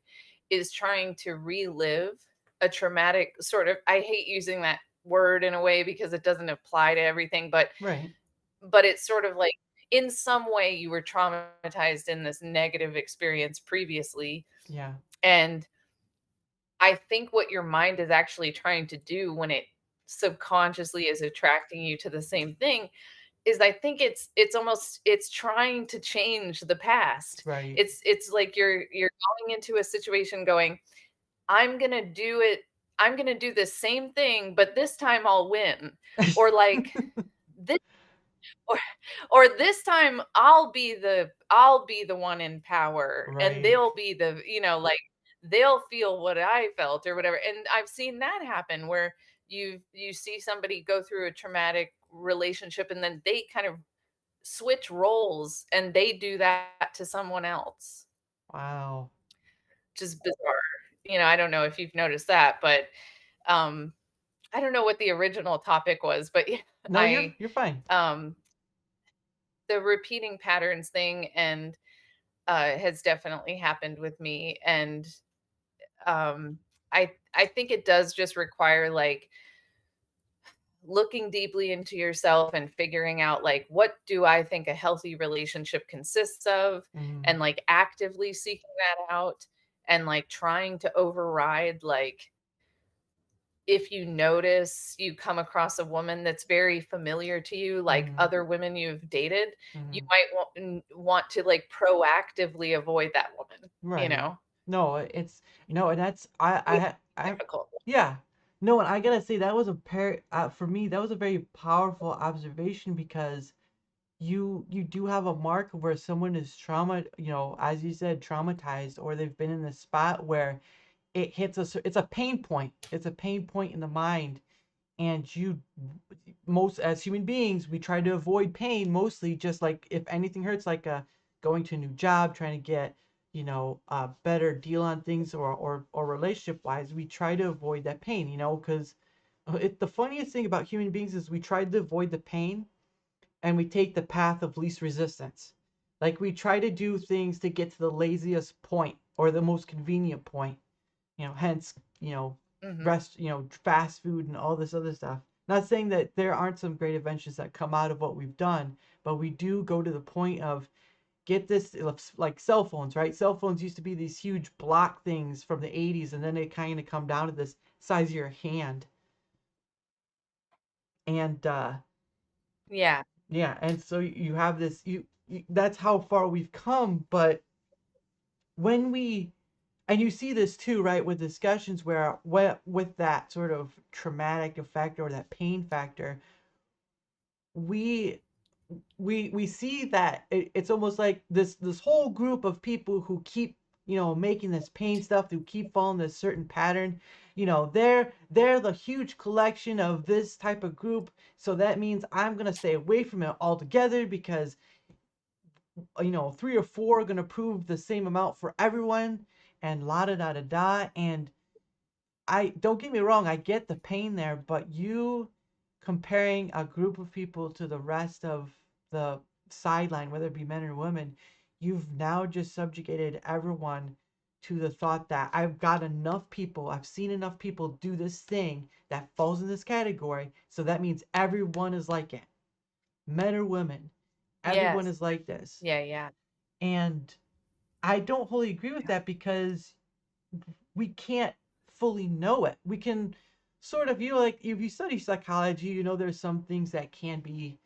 is trying to relive a traumatic sort of I hate using that word in a way because it doesn't apply to everything, Right. but it's sort of like in some way you were traumatized in this negative experience previously. Yeah. And I think what your mind is actually trying to do when it subconsciously is attracting you to the same thing is I think it's almost it's trying to change the past. Right. It's like you're going into a situation going, I'm gonna do it. I'm gonna do the same thing, but this time I'll win. Or like this or or this time I'll be the one in power and Right. they'll be the like they'll feel what I felt or whatever. And I've seen that happen where you see somebody go through a traumatic relationship and then they kind of switch roles and they do that to someone else, Wow. which is bizarre. I don't know if you've noticed that, but um I don't know what the original topic was, but yeah, No, I you're fine. um the repeating patterns thing and has definitely happened with me. And I think it does just require like looking deeply into yourself and figuring out like what do I think a healthy relationship consists of, Mm, and like actively seeking that out, and like trying to override like if you notice you come across a woman that's very familiar to you, like mm, other women you've dated, you mm. might want to like proactively avoid that woman, Right. No, it's no, and that's which I is difficult. yeah. No, and I gotta say that was a pair for me that was a very powerful observation because you do have a mark where someone is as you said, traumatized, or they've been in a spot where it hits it's a pain point. It's a pain point in the mind, and most as human beings we try to avoid pain, mostly just like if anything hurts, like going to a new job, trying to get a better deal on things, or relationship wise, we try to avoid that pain, because the funniest thing about human beings is we try to avoid the pain, and we take the path of least resistance. Like we try to do things to get to the laziest point or the most convenient point, hence, Mhm. rest, fast food and all this other stuff. Not saying that there aren't some great inventions that come out of what we've done, but we do go to the point of get this, like cell phones, right? Cell phones used to be these huge block things from the 80s, and then they kind of come down to this size of your hand. And Yeah. yeah, and so you have this, that's how far we've come. But when we and you see this too, right, with discussions where with that sort of traumatic effect or that pain factor, we we see that it's almost like this whole group of people who keep making this pain stuff, who keep following this certain pattern. They're the huge collection of this type of group, so that means I'm gonna stay away from it altogether because three or four are gonna prove the same amount for everyone, and la da da da da. And I don't get me wrong, I get the pain there, but you comparing a group of people to the rest of the sideline, whether it be men or women, you've now just subjugated everyone to the thought that I've seen enough people do this thing that falls in this category, so that means everyone is like it. Men or women, everyone Yes. is like this. Yeah, yeah. And I don't wholly agree with Yeah. that because we can't fully know it. We can sort of, like if you study psychology, there's some things that can be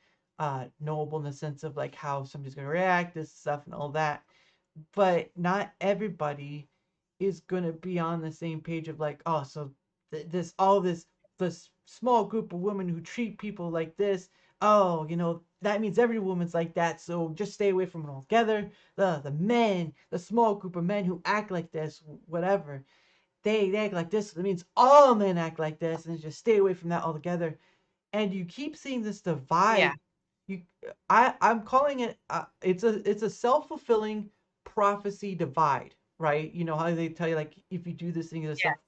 knowable in the sense of like how somebody's going to react, this stuff, and all that. But not everybody is going to be on the same page of like, oh, so this small group of women who treat people like this, oh, that means every woman's like that, so just stay away from it altogether. The small group of men who act like this, whatever, they act like this, so that means all men act like this, and just stay away from that altogether. And you keep seeing this Yeah. divide. I'm calling it, it's a self-fulfilling prophecy divide, right? You know how they tell you, like, if you do this thing, this stuff. Yes.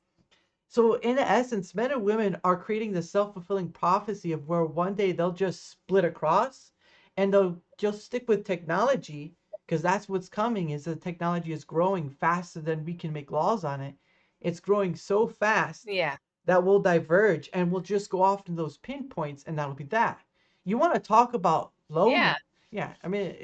So in essence, men and women are creating this self-fulfilling prophecy of where one day they'll just split across, and they'll just stick with technology, because that's what's coming. Is the technology is growing faster than we can make laws on it. It's growing so fast Yeah. that will diverge, and we'll just go off to those pinpoints, and that'll be that. You want to talk about Yeah. lonely? Yeah, I mean,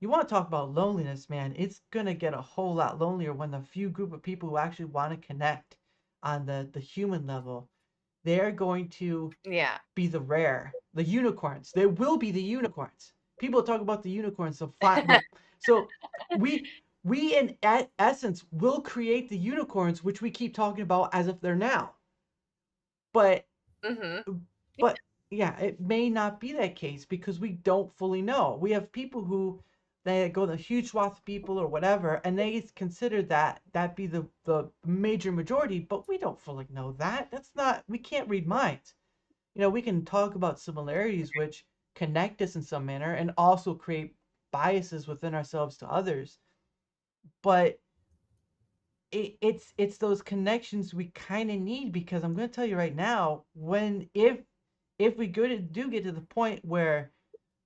you want to talk about loneliness, man. It's gonna get a whole lot lonelier when the few group of people who actually want to connect on the human level, they're going to Yeah. be the unicorns. They will be the unicorns. People talk about the unicorns, so fine, but so we we in essence will create the unicorns, which we keep talking about as if they're now. But Mhm. but yeah, it may not be that case because we don't fully know. We have people who they go the huge swath of people or whatever, and they consider that be the major majority, but we don't fully know that. That's not, we can't read minds. We can talk about similarities which connect us in some manner and also create biases within ourselves to others. But it's those connections we kind of need, because I'm going to tell you right now, when if we do get to the point where,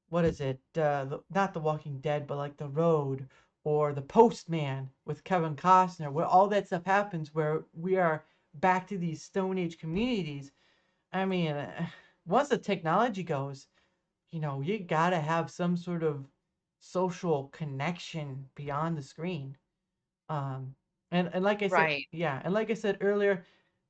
what is it, not The Walking Dead, but like The Road or The Postman with Kevin Costner, where all that stuff happens, where we are back to these Stone Age communities. I mean, once the technology goes, you gotta have some sort of social connection beyond the screen. Um, and like I said, Right. yeah, and like I said earlier,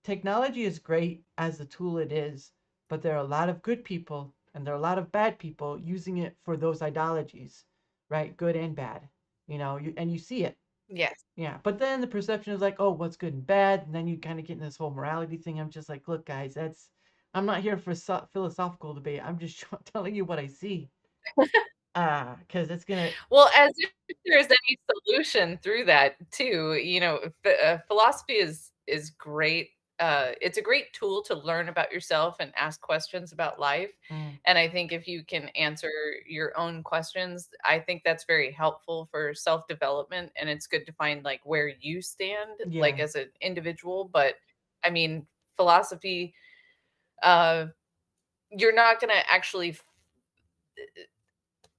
technology is great as the tool it is, but there are a lot of good people and there are a lot of bad people using it for those ideologies, right? Good and bad, and you see it. Yes. Yeah, but then the perception is like, oh, what's good and bad, and then you kind of get in this whole morality thing. I'm just like, look, guys, I'm not here for philosophical debate. I'm just telling you what I see. Because it's gonna, Well, as if there's any solution through that too, philosophy is great. It's a great tool to learn about yourself and ask questions about life. mm, And I think if you can answer your own questions, I think that's very helpful for self-development. And it's good to find like where you stand, like yeah, as an individual. But I mean, philosophy, uh, you're not going to actually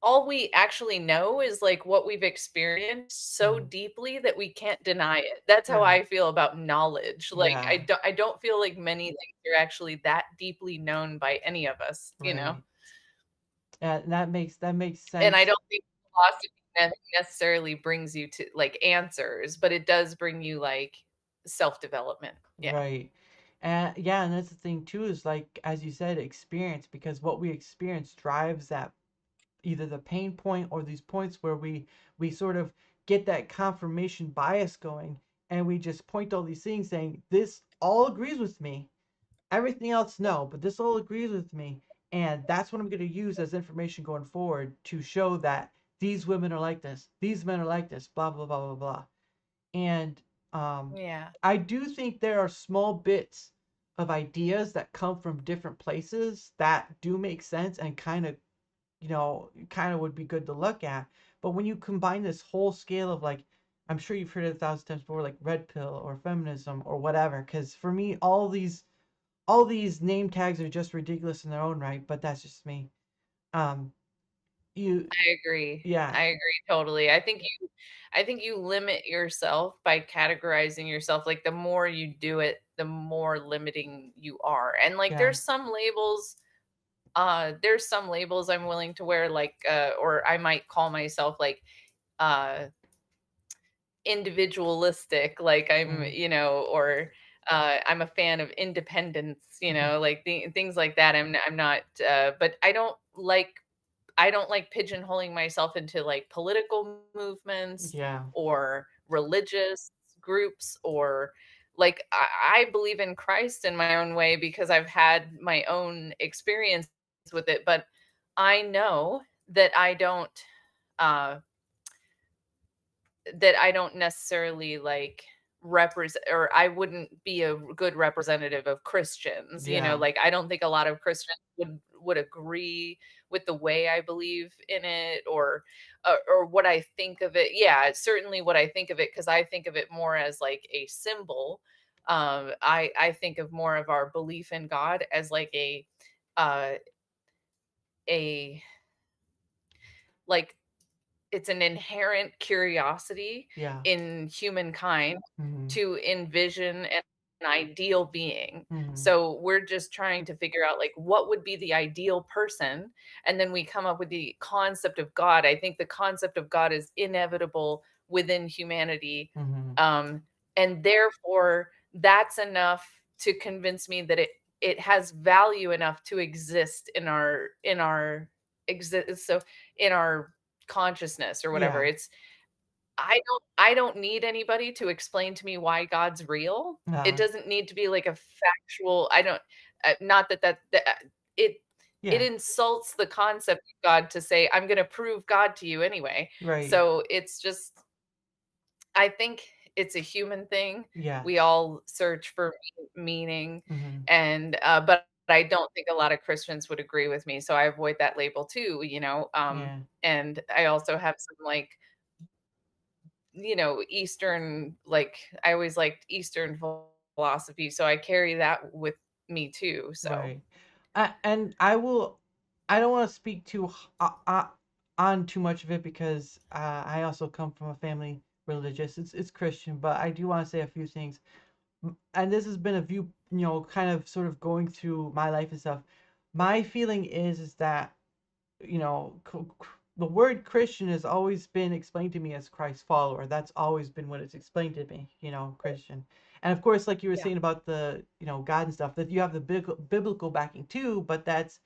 all we actually know is like what we've experienced so mm, deeply that we can't deny it. That's how right, I feel about knowledge. Like yeah, I don't feel like many things are actually that deeply known by any of us. right. That makes And I sense. don't think philosophy necessarily brings you to like answers, but it does bring you like self-development. Yeah. Right. And yeah, and that's the thing too, is like, as you said, experience, because what we experience drives that, either the pain point or these points where we sort of get that confirmation bias going, and we just point all these things saying this all agrees with me. Everything else no, but this all agrees with me. And that's what I'm going to use as information going forward to show that these women are like this, these men are like this, blah blah blah blah blah. And um, Yeah. I do think there are small bits of ideas that come from different places that do make sense and kind of would be good to look at. But when you combine this whole scale of, like, I'm sure you've heard it 1,000 times before, like red pill or feminism or whatever. Because for me, all these name tags are just ridiculous in their own right. But that's just me. Um, you, I agree. yeah, I agree totally. I think you limit yourself by categorizing yourself. Like the more you do it, the more limiting you are. And like yeah, there's some labels I'm willing to wear, like or I might call myself like uh individualistic, like mm, or I'm a fan of independence, like things like that. I'm not but I don't like pigeonholing myself into like political movements yeah, or religious groups or like I believe in Christ in my own way because I've had my own experience with it, but I know uh that I don't necessarily like represent, or I wouldn't be a good representative of Christians, yeah, like I don't think a lot of Christians would agree with the way I believe in it or what I think of it. Yeah, it's certainly what I think of it because I think of it more as like a symbol. I think of more of our belief in God as like uh a like it's an inherent curiosity yeah, in humankind mm-hmm, to envision an ideal being. mm-hmm, So we're just trying to figure out like what would be the ideal person, and then we come up with the concept of God. I think the concept of God is inevitable within humanity. mm-hmm, Um and therefore that's enough to convince me that it has value enough to exist in our consciousness or whatever. yeah, I don't need anybody to explain to me why God's real. It uh, doesn't need to be like a factual I don't not that that, that it it Yeah. insults the concept of God to say, "I'm gonna prove God to you anyway." Right. So, it's just I think it's a human thing. We Yes. all search for meaning, Hmm. and, but I don't think a lot of Christians would agree with me, so I avoid that label too, Yeah. and I also have some, like, Eastern, like, I always liked Eastern philosophy, so I carry that with me too, so Right. And I will. I don't want to speak on too much of it because I also come from a family religious. It's Christian, but I do want to say a few things. And this has been a view, kind of sort of going through my life and stuff. My feeling is that the word Christian has always been explained to me as Christ follower. That's always been what it's explained to me, Christian. And of course, like you were yeah. saying about the, God and stuff, that you have the biblical backing too, but that's,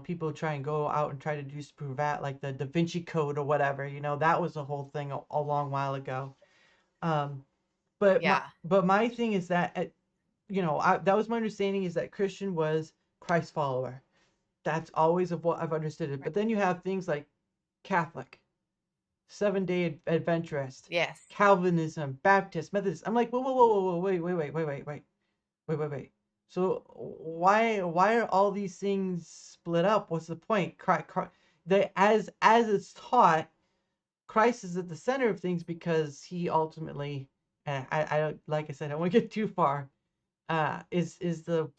people try and go out and try to disprove that, like the Da Vinci Code or whatever, that was a whole thing a long while ago. Um, Yeah. but my thing is that, that was my understanding is that Christian was Christ follower. That's always of what I've understood it. Right. But then you have things like Catholic, Seven-Day Adventurist, Yes. Calvinism, Baptist, Methodist. I'm like, whoa, whoa, whoa, whoa, whoa, wait. So why are all these things split up? What's the point? As it's taught, Christ is at the center of things because he ultimately, I like I said, I don't want to get too far. Is the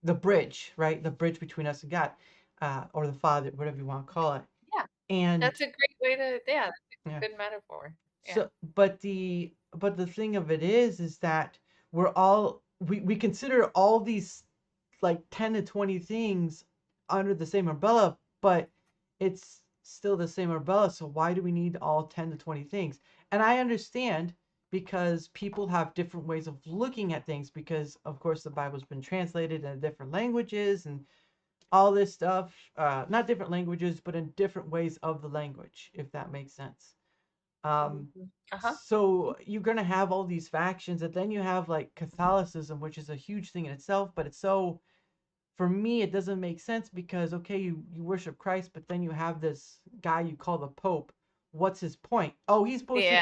bridge, right? The bridge between us and God, or the Father, whatever you want to call it. Yeah. And That's a great way to yeah, that's yeah, a good metaphor. Yeah. so but the thing of it is that we consider all these like 10 to 20 things under the same umbrella, but it's still the same umbrella. So why do we need all 10 to 20 things? And I understand because people have different ways of looking at things because of course the Bible's been translated in different languages and all this stuff, not different languages, but in different ways of the language, if that makes sense. Um, Mhm. Uh-huh. so you're gonna have all these factions, and then you have like Catholicism, which is a huge thing in itself, but it's so for me it doesn't make sense because okay, you worship Christ, but then you have this guy you call the Pope. What's his point? Oh, Yeah.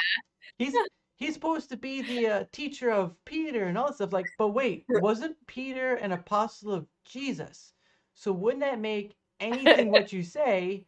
he's he's supposed to be the teacher of Peter and all that stuff. Like, but wait, wasn't Peter an apostle of Jesus? So wouldn't that make anything what you say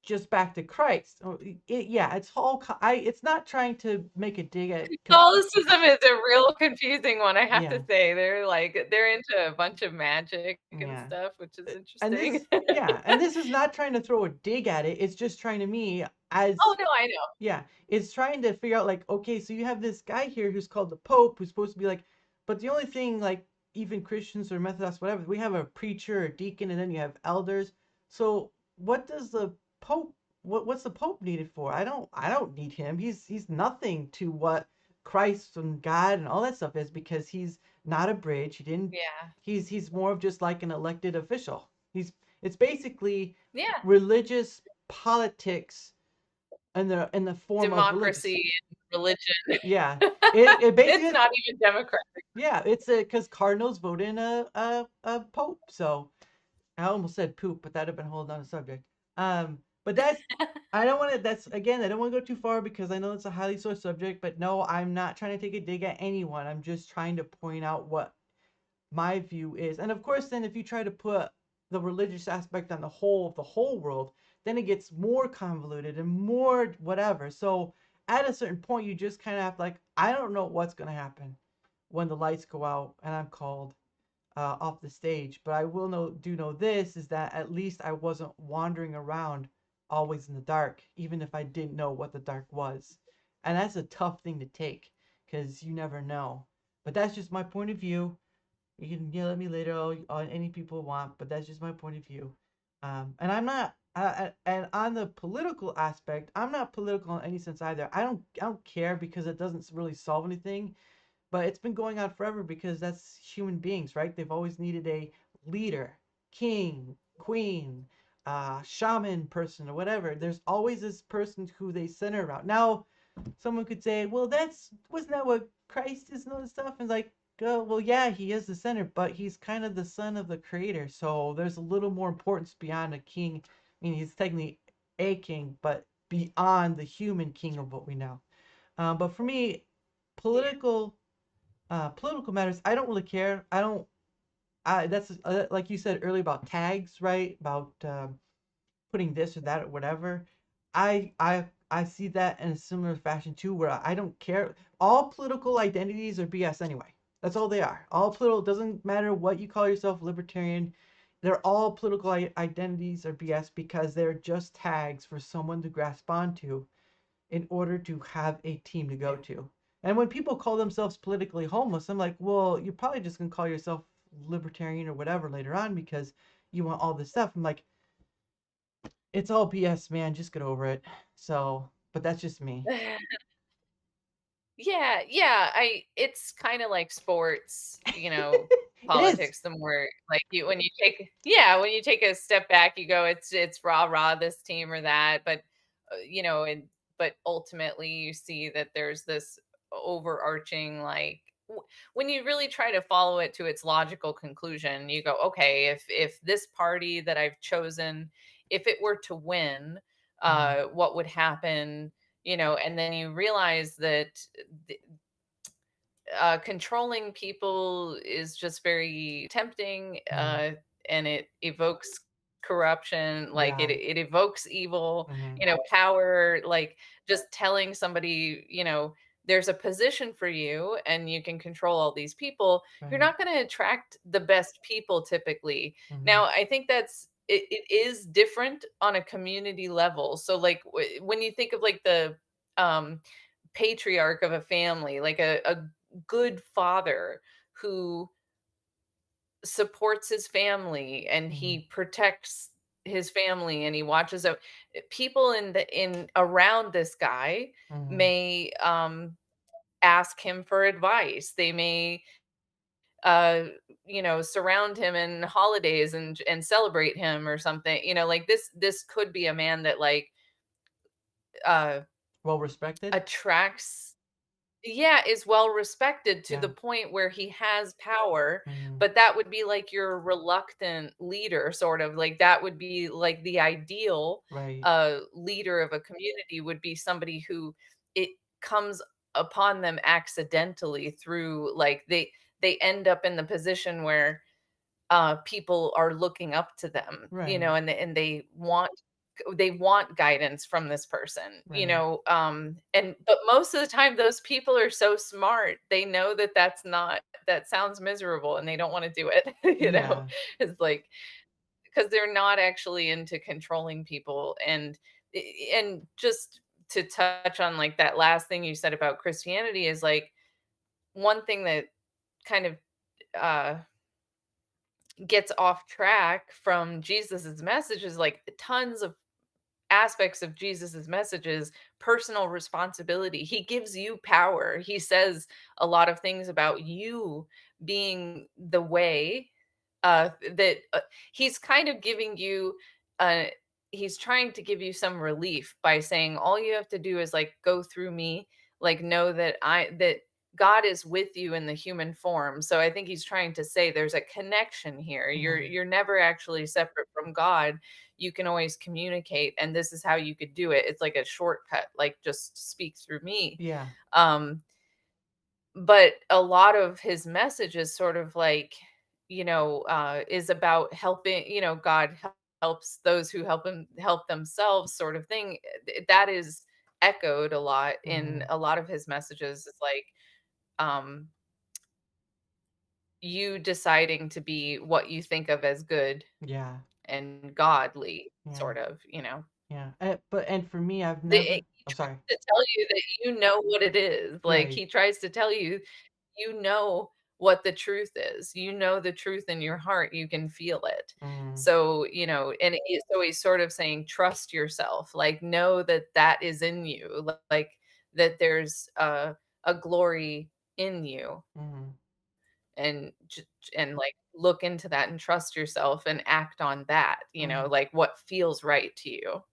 just back to Christ? Yeah, it's whole. It's not trying to make a dig at. Catholicism is a real confusing one, I have to Yeah, say. They're into a bunch of magic and yeah. stuff, which is And interesting. this, yeah, and this is not trying to throw a dig at it. It's just trying to me Oh, as no, I know. yeah, it's trying to figure out like, okay, so you have this guy here who's called the Pope, who's supposed to be like, but the only thing like even Christians or Methodists, whatever, we have a preacher or deacon, and then you have elders. So what does the Pope? What's the Pope needed for? I don't need him. He's nothing to what Christ and God and all that stuff is because he's not a bridge. He didn't. Yeah. He's more of just like an elected official. It's basically Yeah. religious politics in the form of religious. Democracy and religion. Yeah, it basically It's is. not even democratic. Yeah, it's because cardinals vote in a pope. So I almost said poop, but that'd have been a whole other subject. But that's I don't want to. That's again, I don't want to go too far because I know it's a highly sourced subject. But no, I'm not trying to take a dig at anyone. I'm just trying to point out what my view is. And of course, then if you try to put the religious aspect on the whole of the whole world, then it gets more convoluted and more whatever. So at a certain point, you just kind of have to like, I don't know what's going to happen when the lights go out and I'm called off the stage. But I will know this is that at least I wasn't wandering around always in the dark, even if I didn't know what the dark was. And that's a tough thing to take because you never know. But that's just my point of view. You can yell at me later on any people want, but that's just my point of view. And I'm not. And on the political aspect, I'm not political in any sense either. I don't care because it doesn't really solve anything. But it's been going on forever because that's human beings, right? They've always needed a leader, king, queen, shaman person, or whatever. There's always this person who they center around. Now, someone could say, "Well, that's wasn't that what Christ is and all this stuff?" And like, go, well, yeah, he is the center, but he's kind of the son of the creator. So there's a little more importance beyond a king. I mean, he's technically a king, but beyond the human king of what we know. But for me, political political matters, I don't really care. I don't. That's like you said earlier about tags, right? About putting this or that or whatever. I see that in a similar fashion too, where I don't care. All political identities are BS anyway. That's all they are. All political doesn't matter what you call yourself, libertarian. They're all political identities are BS because they're just tags for someone to grasp onto in order to have a team to go to. And when people call themselves politically homeless, I'm like, well, you're probably just gonna call yourself libertarian or whatever later on because you want all this stuff. I'm like, it's all BS, man. Just get over it. So, but that's just me. Yeah, yeah, I it's kinda like sports, It is. politics, the more like you when you take yeah, when you take a step back, you go, it's rah rah this team or that, but and but ultimately you see that there's this overarching like when you really try to follow it to its logical conclusion, you go, okay, if this party that I've chosen, if it were to win, Mm-hmm. what would happen? And then you realize that controlling people is just very tempting, Mm-hmm. and it evokes corruption, like it, Yeah. it evokes evil, Mm-hmm. power, like just telling somebody, there's a position for you and you can control all these people. You're Right. not going to attract the best people typically. Mm-hmm. Now I think it is different on a community level. So like when you think of like the um patriarch of a family, like a good father who supports his family and Mm-hmm. he protects his family and he watches out people in around this guy Mm-hmm. may ask him for advice. They may uh surround him in holidays and celebrate him or something. Like this could be a man that like uh Well respected. attracts yeah, is well respected to Yeah. the point where he has power, Mm-hmm. but that would be like your reluctant leader, sort of like that would be like the ideal Right. leader of a community would be somebody who it comes upon them accidentally through like they end up in the position where people are looking up to them, Right. and they want guidance from this person, Right. and but most of the time those people are so smart. They know that that sounds miserable and they don't want to do it, Yeah. it's like because they're not actually into controlling people and just to touch on like that last thing you said about Christianity is like one thing that kind of uh gets off track from Jesus's message is like tons of aspects of Jesus's messages, personal responsibility. He gives you power. He says a lot of things about you being the way that he's kind of giving you uh he's trying to give you some relief by saying all you have to do is like go through me, like know that God is with you in the human form. So I think he's trying to say there's a connection here. You're Mm-hmm. you're never actually separate from God. You can always communicate, and this is how you could do it. It's like a shortcut, like just speak through me. Yeah. um but a lot of his message is sort of like, is about helping, God helps those who help him help themselves, sort of thing. That is echoed a lot in Mm-hmm. a lot of his messages. It's like um you deciding to be what you think of as good Yeah. and godly, Yeah. sort of, Yeah. But and for me, I've he never. Oh, tries sorry. to tell you that you know what it is. Like Right. he tries to tell you, you know what the truth is. You know the truth in your heart. You can feel it. Mm-hmm. So, so he's sort of saying, trust yourself. Like, know that that is in you. Like that there's a glory in you, Mm-hmm. and and like look into that and trust yourself and act on that. Mm-hmm. Like what feels right to you.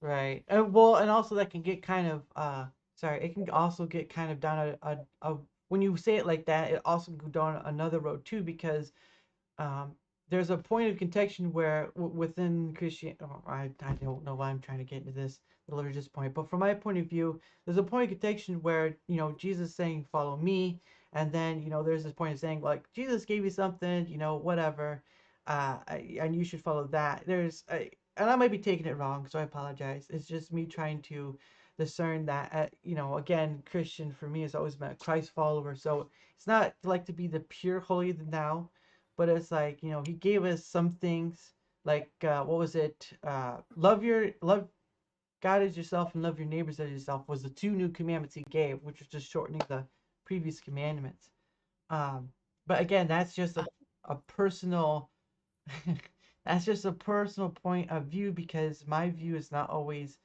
Right. Well, and also that can get kind of sorry, it can also get kind of down a when you say it like that, it also go down another road too, because um, there's a point of contention where within Christian, oh, I don't know why I'm trying to get into this religious point, but from my point of view, there's a point of contention where Jesus saying follow me, and then there's this point of saying like Jesus gave you something, whatever, and you should follow that. And I might be taking it wrong, so I apologize. It's just me trying to discern that. Again, Christian for me has always been a Christ follower, so it's not like to be the pure holier than thou, but it's like he gave us some things like what was it? Love God as yourself and love your neighbors as yourself was the two new commandments he gave, which was just shortening the previous commandments. Um, but again, that's just a personal that's just a personal point of view, because my view is not always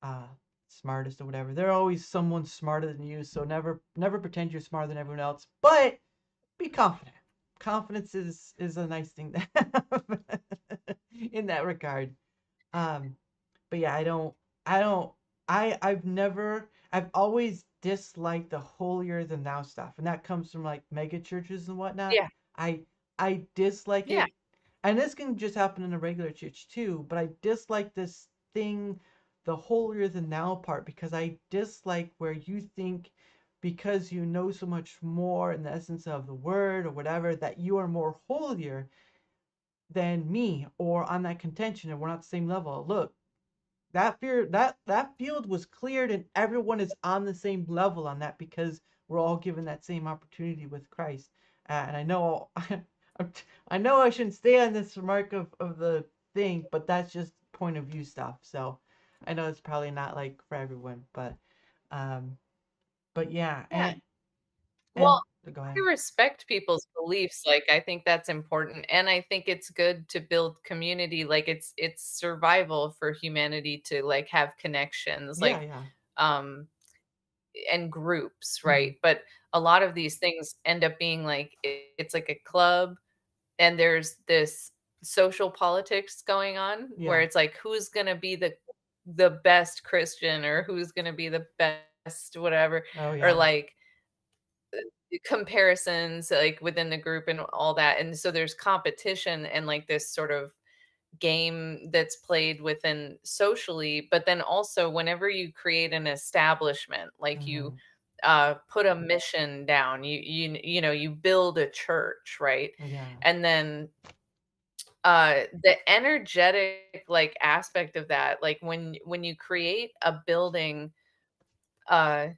uh smartest or whatever. There's always someone smarter than you, so never pretend you're smarter than everyone else. But be confident. Confidence is a nice thing to have in that regard. Um, but yeah, I don't, I've always disliked the holier than thou stuff, and that comes from like mega churches and whatnot. Yeah. I I dislike Yeah. it, and this can just happen in a regular church too. But I dislike this thing, the holier than thou part, because I dislike where you think because you know so much more in the essence of the word or whatever that you are more holier than me or on that contention and we're not the same level. Look, that field was cleared and everyone is on the same level on that, because we're all given that same opportunity with Christ. And I know I know I shouldn't stay on this remark of the thing, but that's just point of view stuff. So I know it's probably not like for everyone, um but yeah, Yeah. and Well, go I ahead. respect people's beliefs, like, I think that's important, and I think it's good to build community, like, it's survival for humanity to, like, have connections, Yeah, like, yeah. um, and groups, Hmm. right? But a lot of these things end up being, like, it's like a club, and there's this social politics going on where Yeah. it's like, who's gonna be the best Christian or who's gonna be the best whatever, Oh or, yeah. like, comparisons like within the group and all that, and so there's competition and like this sort of game that's played within socially, but then also whenever you create an establishment, like you Hmm. put a mission down, you build a church, right? Yeah. And then the energetic like aspect of that, like when you create a building uh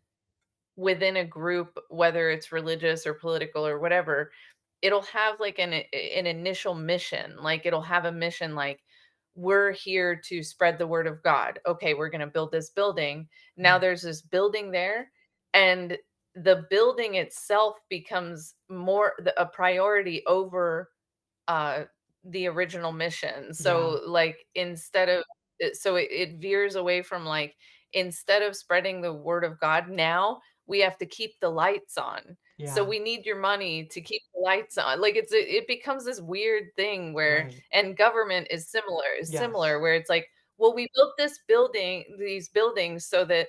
within a group, whether it's religious or political or whatever, it'll have like an initial mission. Like it'll have a mission like, we're here to spread the word of God. Okay, we're going to build this building. Now Mm. there's this building there, and the building itself becomes a priority over uh the original mission. Yeah. So like instead of it veers away from like, instead of spreading the word of God, now we have to keep the lights on. So Yeah. we need your money to keep the lights on. Like it becomes this weird thing where, Right. and government is Yes. similar where it's like, well, we built these buildings so that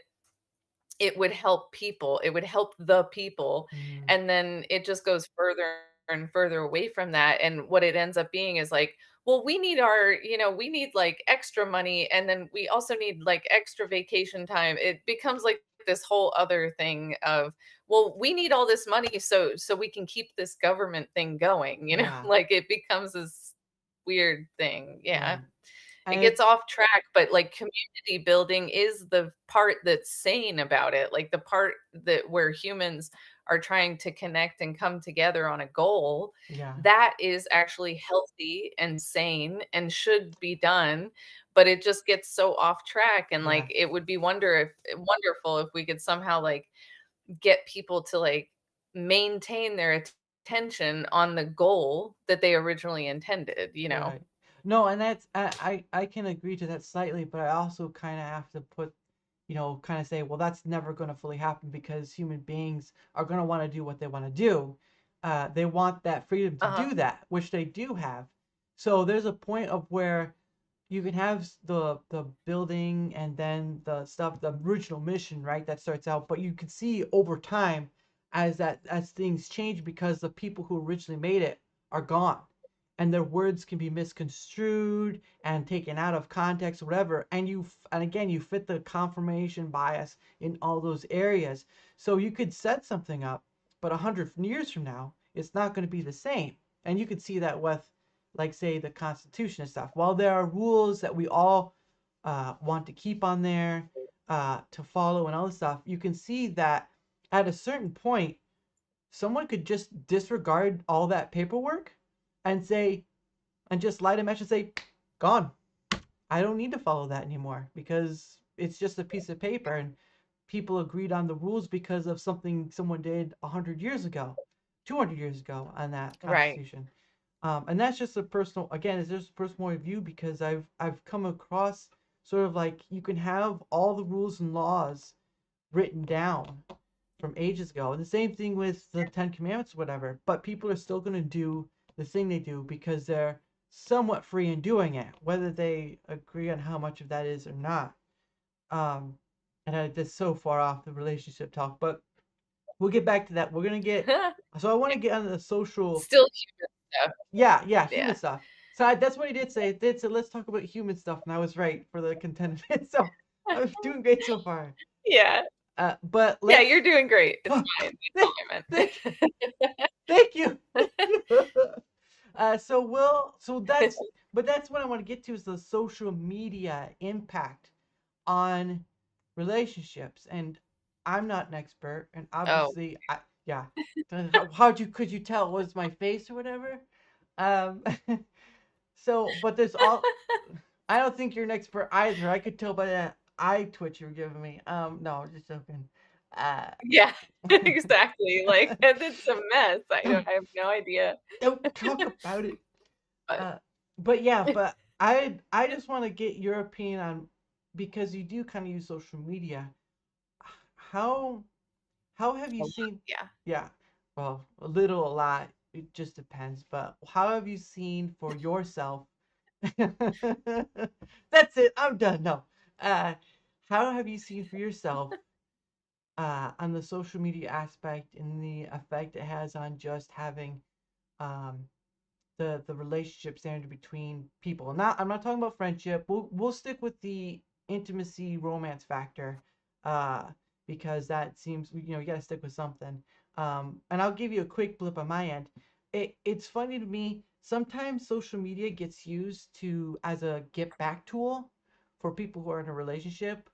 it would help people, it would help the people, Mm. and then it just goes further and further away from that, and what it ends up being is like, well, we need, like, extra money, and then we also need, like, extra vacation time. It becomes, like, this whole other thing of, well, we need all this money so we can keep this government thing going, Yeah. Like, it becomes this weird thing, yeah. Right. It And gets it's off track, but, like, community building is the part that's sane about it, like, the part that where humans are trying to connect and come together on a goal, yeah. that is actually healthy and sane and should be done, but it just gets so off track, and, like, Yes. it would be wonderful if we could somehow, like, get people to, like, maintain their attention on the goal that they originally intended, you know? Right. No, and that's I can agree to that slightly, but I also kind of have to put, kind of say, well, that's never going to fully happen because human beings are going to want to do what they want to do. They want that freedom to Uh-huh. do that, which they do have. So there's a point of where you can have the building and then the stuff, the original mission, right? That starts out, but you can see over time as things change because the people who originally made it are gone, and their words can be misconstrued and taken out of context or whatever, and again you fit the confirmation bias in all those areas. So you could set something up, but 100 years from now it's not going to be the same. And you could see that with, like, say, the Constitution and stuff. While there are rules that we all want to keep on there, to follow and all this stuff, you can see that at a certain point, someone could just disregard all that paperwork and say, and just light a match and say, gone. I don't need to follow that anymore because it's just a piece of paper, and people agreed on the rules because of something someone did 100 years ago, 200 years ago on that Right. Constitution. And that's just a personal, again, it's just a personal review because I've come across sort of like you can have all the rules and laws written down from ages ago. And the same thing with the Ten Commandments, or whatever. But people are still going to do the thing they do because they're somewhat free in doing it, whether they agree on how much of that is or not. Um, and that's so far off the relationship talk, but we'll get back to that. We're gonna get. So I want to get on the social. Still human stuff. Yeah, yeah, Yeah. human stuff. So that's what he did say. It did say let's talk about human stuff, and I was right for the contentment. So I'm doing great so far. Yeah. But Yeah, let's. you're doing great. It's Oh, fine. That's all thank, I thank, meant. thank you, thank you. So that's, but that's what I want to get to is the social media impact on relationships. And I'm not an expert, and Oh, obviously, yeah. How'd you could you tell it was my face or whatever? Um, so, but there's all. I don't think you're an expert either. I could tell by that eye twitch you were giving me. No, just joking. Uh, yeah, exactly. Like, and it's a mess. don't I have no idea. don't talk about it. But Uh, but yeah, but I just want to get your opinion on, because you do kind of use social media. How how have you a lot, seen? yeah. Yeah, well, a little, a lot. It just depends. But how have you seen for yourself? That's it. I'm done. No. Uh, how have you seen for yourself on the social media aspect and the effect it has on just having um, the relationship standard between people? Not, I'm not talking about friendship. We'll stick with the intimacy romance factor, uh, because that seems, you got to stick with something. And I'll give you a quick blip on my end. It's funny to me. Sometimes social media gets used to as a get back tool for people who are in a relationship,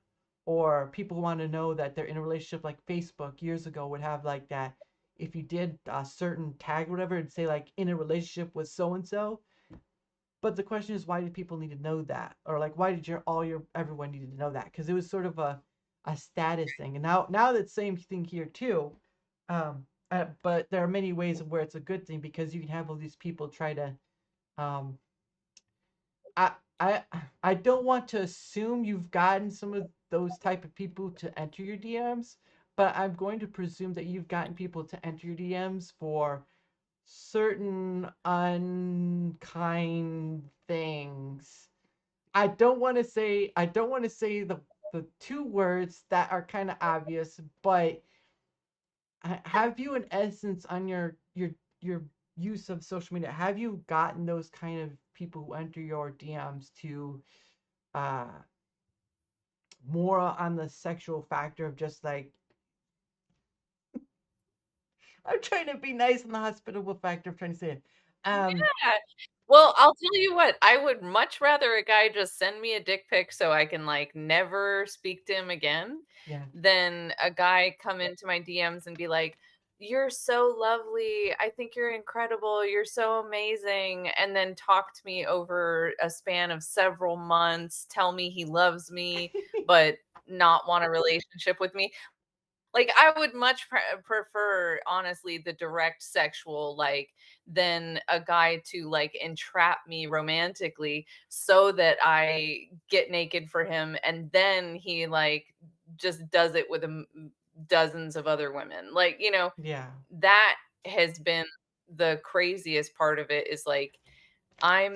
or people who want to know that they're in a relationship. Like Facebook years ago would have like that, if you did a certain tag or whatever, it'd say like in a relationship with so and so. But the question is, why did people need to know that? Or like, why did everyone needed to know that? Because it was sort of a status thing. And now that same thing here too. But there are many ways of where it's a good thing, because you can have all these people try to um I I I don't want to assume you've gotten some of those type of people to enter your DMs, but I'm going to presume that you've gotten people to enter your DMs for certain unkind things. I don't want to say the two words that are kind of obvious, but have you, in essence, on your use of social media, have you gotten those kind of people who enter your DMs to uh more on the sexual factor of just like, I'm trying to be nice on the hospitable factor of trying to say it. Um Yeah. Well, I'll tell you what, I would much rather a guy just send me a dick pic so I can, like, never speak to him again, yeah. than a guy come into my DMs and be like, "You're so lovely. I think you're incredible. You're so amazing," and then talk to me over a span of several months, tell me he loves me, but not want a relationship with me. Like, I would much prefer, honestly, the direct sexual, like, than a guy to, like, entrap me romantically so that I get naked for him, and then he, like, just does it with dozens of other women. Like, Yeah. that has been the craziest part of it is, like, I'm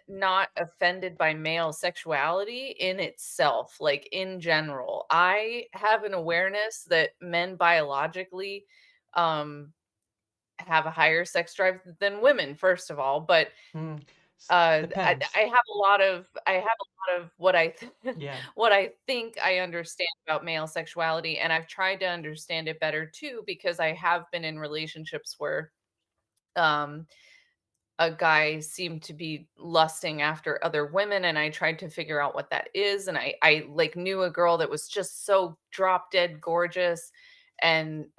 not offended by male sexuality in itself, like, in general. I have an awareness that men biologically um, have a higher sex drive than women, first of all, but Mm. I Depends. have I have a lot of what Yeah. what I think I understand about male sexuality, and I've tried to understand it better too because I have been in relationships where um a guy seemed to be lusting after other women, and I tried to figure out what that is, and I like knew a girl that was just so drop dead gorgeous, and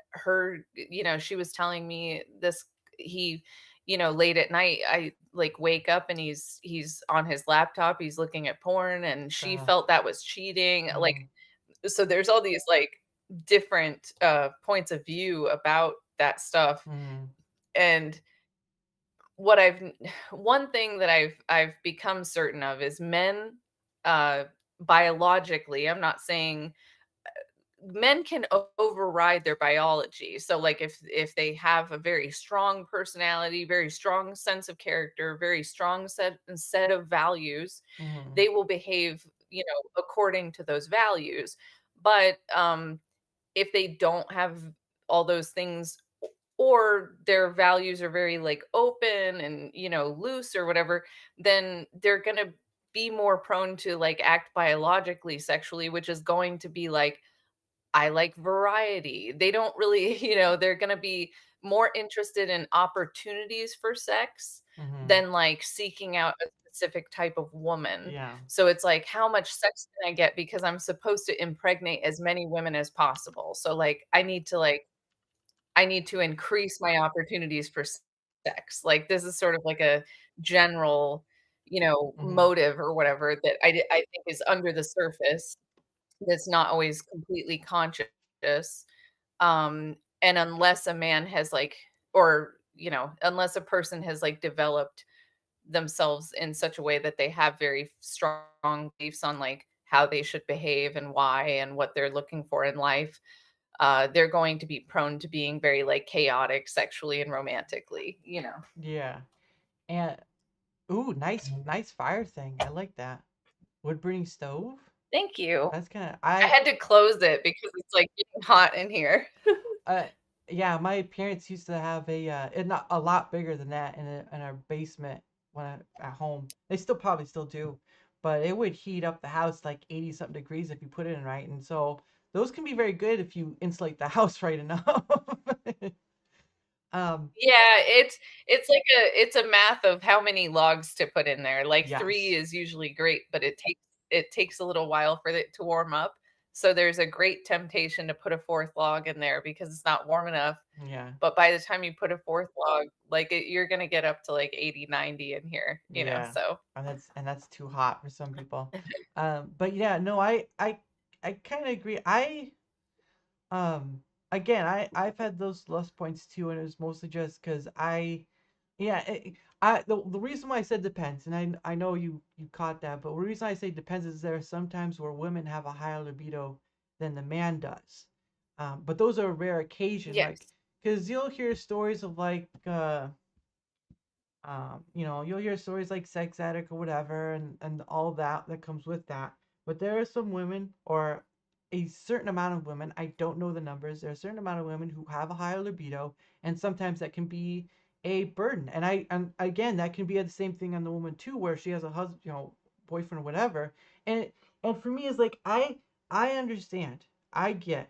she was telling me this. He late at night I like wake up and he's on his laptop, he's looking at porn, and she Uh, felt that was cheating. Like, mm, so there's all these like different points of view about that stuff. mm, And what I've one thing that I've become certain of is men, uh, biologically, I'm not saying men can override their biology. So like if they have a very strong personality, very strong sense of character, very strong set of values, mm, they will behave, according to those values. But if they don't have all those things, or their values are very like open and loose or whatever, then they're going to be more prone to like act biologically sexually, which is going to be like, I like variety. They don't really, they're going to be more interested in opportunities for sex mm. than like seeking out a specific type of woman. Yeah. So it's like, how much sex can I get, because I'm supposed to impregnate as many women as possible. So like I need to increase my opportunities for sex. Like, this is sort of like a general, Hmm. motive or whatever that I think is under the surface, that's not always completely conscious. And unless a man has like, or, unless a person has like developed themselves in such a way that they have very strong beliefs on like how they should behave and why and what they're looking for in life, they're going to be prone to being very like chaotic sexually and romantically. Yeah. And ooh, nice fire thing. I like that. Wood burning stove. Thank you. That's kind of I had to close it because it's like getting hot in here. uh yeah. My parents used to have it not a lot bigger than that in our basement at home. They probably still do, but it would heat up the house like 80 something degrees if you put it in right. And so those can be very good if you insulate the house right enough. Yeah, it's like it's a math of how many logs to put in there. Like, 3 Yes. is usually great, but it takes a little while for it to warm up. So there's a great temptation to put a 4th log in there because it's not warm enough. Yeah. But by the time you put a 4th log, like, you're gonna get up to like 80, 90 in here, Yeah. so And that's too hot for some people. But yeah, no, I kind of agree. Um again, I've had those lust points too, and it was mostly just because yeah, the reason why I said depends, and I know you caught that, but the reason I say depends is there are sometimes where women have a higher libido than the man does. But those are a rare occasion, like yes. because you'll hear stories of like you'll hear stories like sex addict or whatever, and all that comes with that. But there are some women, or a certain amount of women, I don't know the numbers. There are a certain amount of women who have a higher libido, and sometimes that can be a burden. And again, that can be the same thing on the woman too, where she has a husband, boyfriend or whatever. And and for me, it's like I understand, I get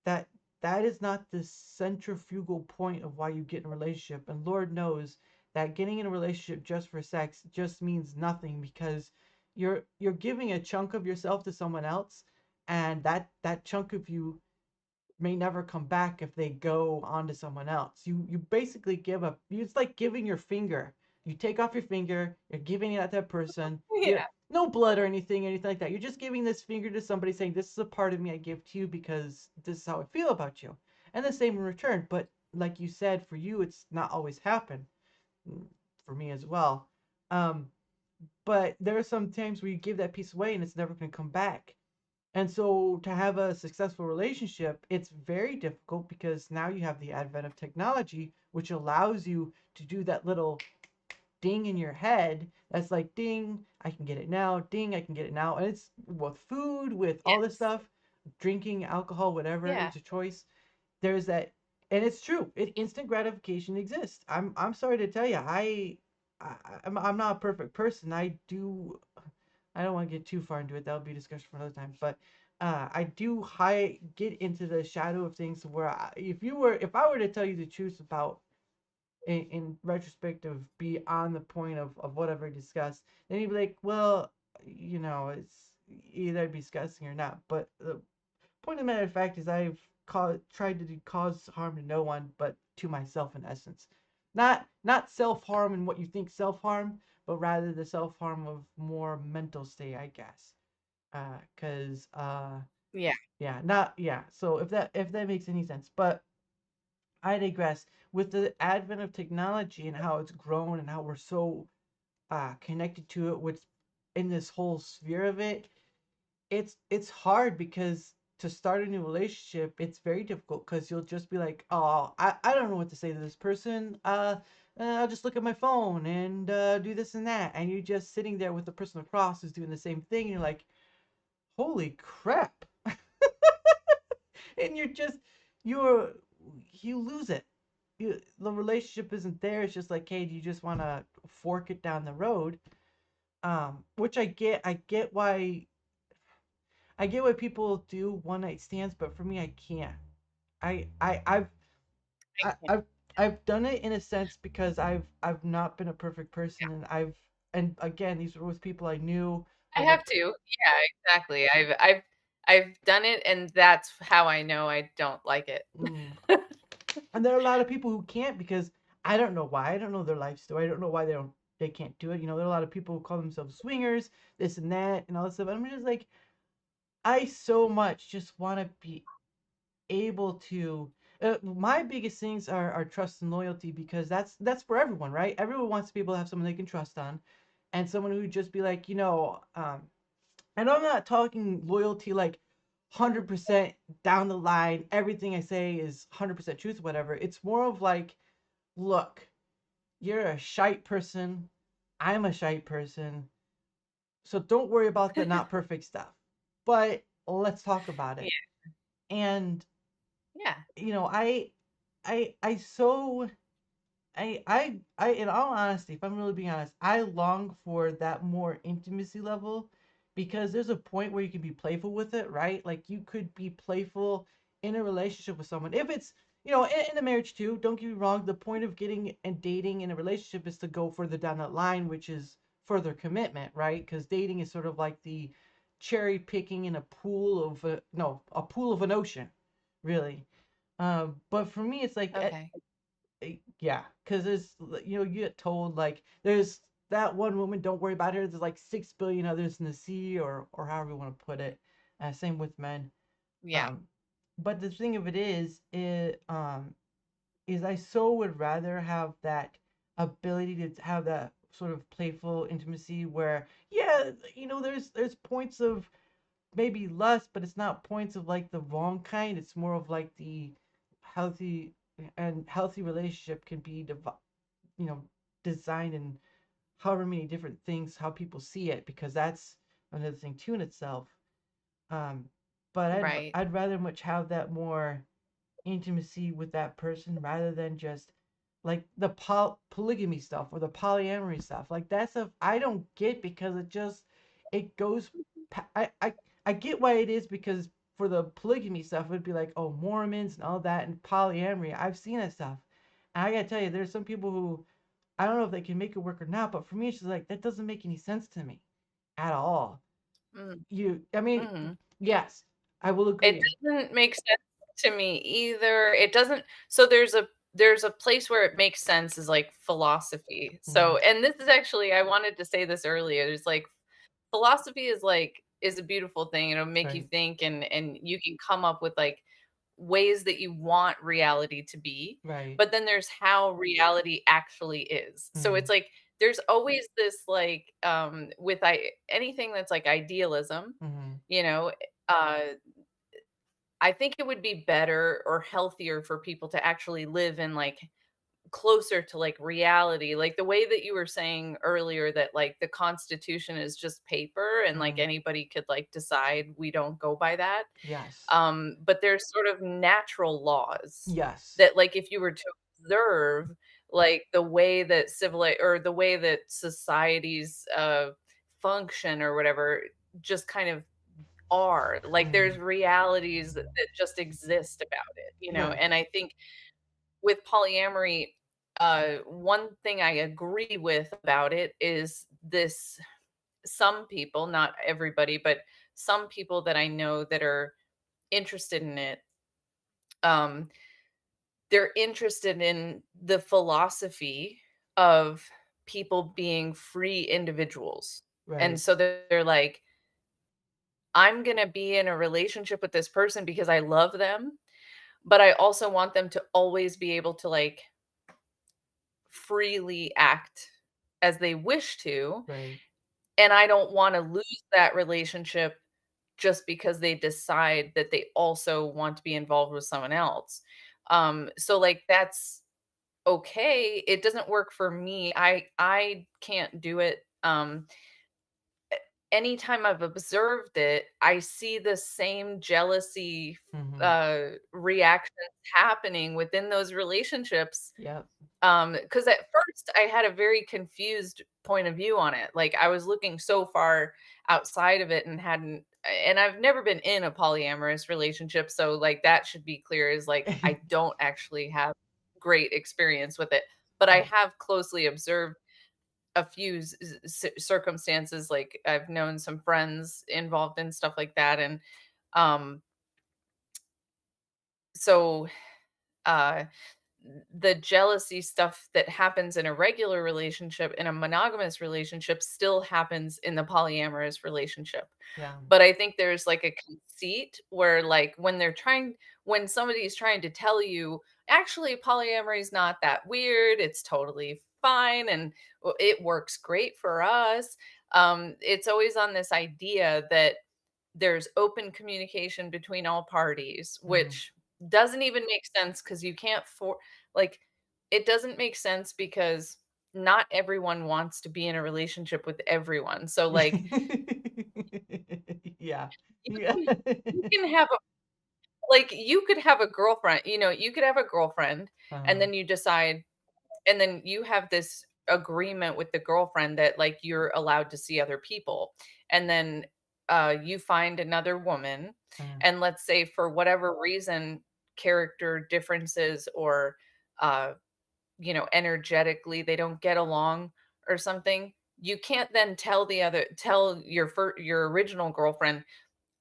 that that is not the centrifugal point of why you get in a relationship. And Lord knows that getting in a relationship just for sex just means nothing, because you're giving a chunk of yourself to someone else, and that chunk of you may never come back if they go on to someone else. You basically give up. It's like giving your finger. You take off your finger, you're giving it to that person. You Yeah. no blood or anything like that. You're just giving this finger to somebody, saying this is a part of me I give to you because this is how I feel about you. And the same in return. But like you said, for you it's not always happen. For me as well. Um, but there are some times where you give that piece away and it's never gonna come back. And so to have a successful relationship, it's very difficult because now you have the advent of technology, which allows you to do that little ding in your head that's like, ding, I can get it now, ding, I can get it now. And it's with food, with all this Yes. stuff, drinking, alcohol, whatever, Yeah. it's a choice. There's that. And it's true. Instant gratification exists. I'm sorry to tell you. I'm not a perfect person. I don't want to get too far into it. That'll be a discussion for another time. But I do high get into the shadow of things where if I were to tell you the truth about in retrospective be on the point of whatever I discussed, then you'd be like, well, it's either be disgusting or not. But the point of the matter of fact is tried to cause harm to no one but to myself in essence. Not self harm and what you think self harm, but rather the self harm of more mental state, I guess. Cause Yeah. yeah, not yeah. So if that makes any sense, but I digress. With the advent of technology and how it's grown and how we're so connected to it, with in this whole sphere of it, it's hard because to start a new relationship, it's very difficult because you'll just be like, oh, I don't know what to say to this person. I'll just look at my phone and do this and that, and you're just sitting there with the person across who's doing the same thing, and you're like, holy crap, and you're you lose it. The relationship isn't there. It's just like, hey, do you just want to fork it down the road? Which I get why people do one night stands, but for me, I can't. I I I've I I, can't. I've I've done it in a sense because I've not been a perfect person, and again, these were with people I knew I over. have to. Yeah, exactly. I've done it, and that's how I know I don't like it. Mm. And there are a lot of people who can't because I don't know why. I don't know their life story. I don't know why they can't do it. There are a lot of people who call themselves swingers, this and that, and all this stuff. I'm just like, I so much just want to be able to my biggest things are trust and loyalty because that's for everyone, right? Everyone wants to be able to have someone they can trust on, and someone who would just be like, and I'm not talking loyalty like 100% down the line, everything I say is 100% truth, whatever. It's more of like, look, you're a shite person, I'm a shite person, so don't worry about the not perfect stuff, but let's talk about Yeah, it. And yeah, you know I I so I in all honesty, if I'm really being honest, I long for that more intimacy level because there's a point where you can be playful with it, right? Like you could be playful in a relationship with someone. If it's, in a marriage too, don't get me wrong, the point of getting and dating in a relationship is to go further down that line, which is further commitment, right? Because dating is sort of like the cherry picking in a pool of no, a pool of an ocean, really. But for me, it's like okay. yeah, because you get told like there's that one woman, don't worry about her. There's like 6 billion others in the sea, or however you want to put it. Same with men. Yeah, Um, but the thing of it is I so would rather have that ability to have that sort of playful intimacy where yeah, there's points of maybe lust, but it's not points of like the wrong kind. It's more of like the healthy healthy relationship can be you know designed in however many different things how people see it because that's another thing too in itself. Um, but right. I'd rather much have that more intimacy with that person rather than just like the polygamy stuff or the polyamory stuff. Like that stuff I don't get because it goes. I get why it is because for the polygamy stuff it would be like, oh, Mormons and all that, and polyamory. I've seen that stuff, and I gotta tell you, there's some people who I don't know if they can make it work or not. But for me, it's just like that doesn't make any sense to me at all. Mm, I mean, mhm. yes, I will It agree. doesn't make sense to me either. It doesn't, so there's a place where it makes sense is like philosophy. So, Mm, and this is actually, I wanted to say this earlier. It's like philosophy is a beautiful thing. It'll make you right. think, and you can come up with like ways that you want reality to be. Right. But then there's how reality actually is. So Mm, it's like there's always this like with anything that's like idealism, mm, you know, uh I think it would be better or healthier for people to actually live in like closer to like reality, like the way that you were saying earlier that like the constitution is just paper and like Mm, anybody could like decide we don't go by that. yes. But there's sort of natural laws Yes. that like if you were to observe like the way that civil or the way that societies function or whatever just kind of are like there's Mm, realities that just exist about it, you know. yes. And I think with polyamory, one thing I agree with about it is this: some people, not everybody, but some people that I know that are interested in it, um, they're interested in the philosophy of people being free individuals. And Right. so they're like, I'm going to be in a relationship with this person because I love them, but I also want them to always be able to like freely act as they wish to, Right. and I don't wanna lose that relationship just because they decide that they also want to be involved with someone else. So, like, that's okay. It doesn't work for me. I can't do it. Anytime I've observed it, I see the same jealousy, Mhm. reactions happening within those relationships. Yep. Because at first I had a very confused point of view on it. Like I was looking so far outside of it and hadn't and I've never been in a polyamorous relationship, so like that should be clear is like I don't actually have great experience with it, but I Right. have closely observed a few circumstances. Like I've known some friends involved in stuff like that, and um so uh the jealousy stuff that happens in a regular relationship, in a monogamous relationship, still happens in the polyamorous relationship. Yeah. But I think there's like a conceit where, like, when somebody's trying to tell you, actually, polyamory is not that weird, it's totally fine, and it works great for us. It's always on this idea that there's open communication between all parties, Mm. which doesn't even make sense because you can't like, it doesn't make sense because not everyone wants to be in a relationship with everyone. So, like, Yeah. you Yeah. you can have a like, you could have a girlfriend, you know, you could have a girlfriend, and Uh-huh. then you decide and then you have this agreement with the girlfriend that like you're allowed to see other people, and then you find another woman, Uh, and let's say for whatever reason, character differences or uh you know, energetically they don't get along or something, you can't then tell your original girlfriend,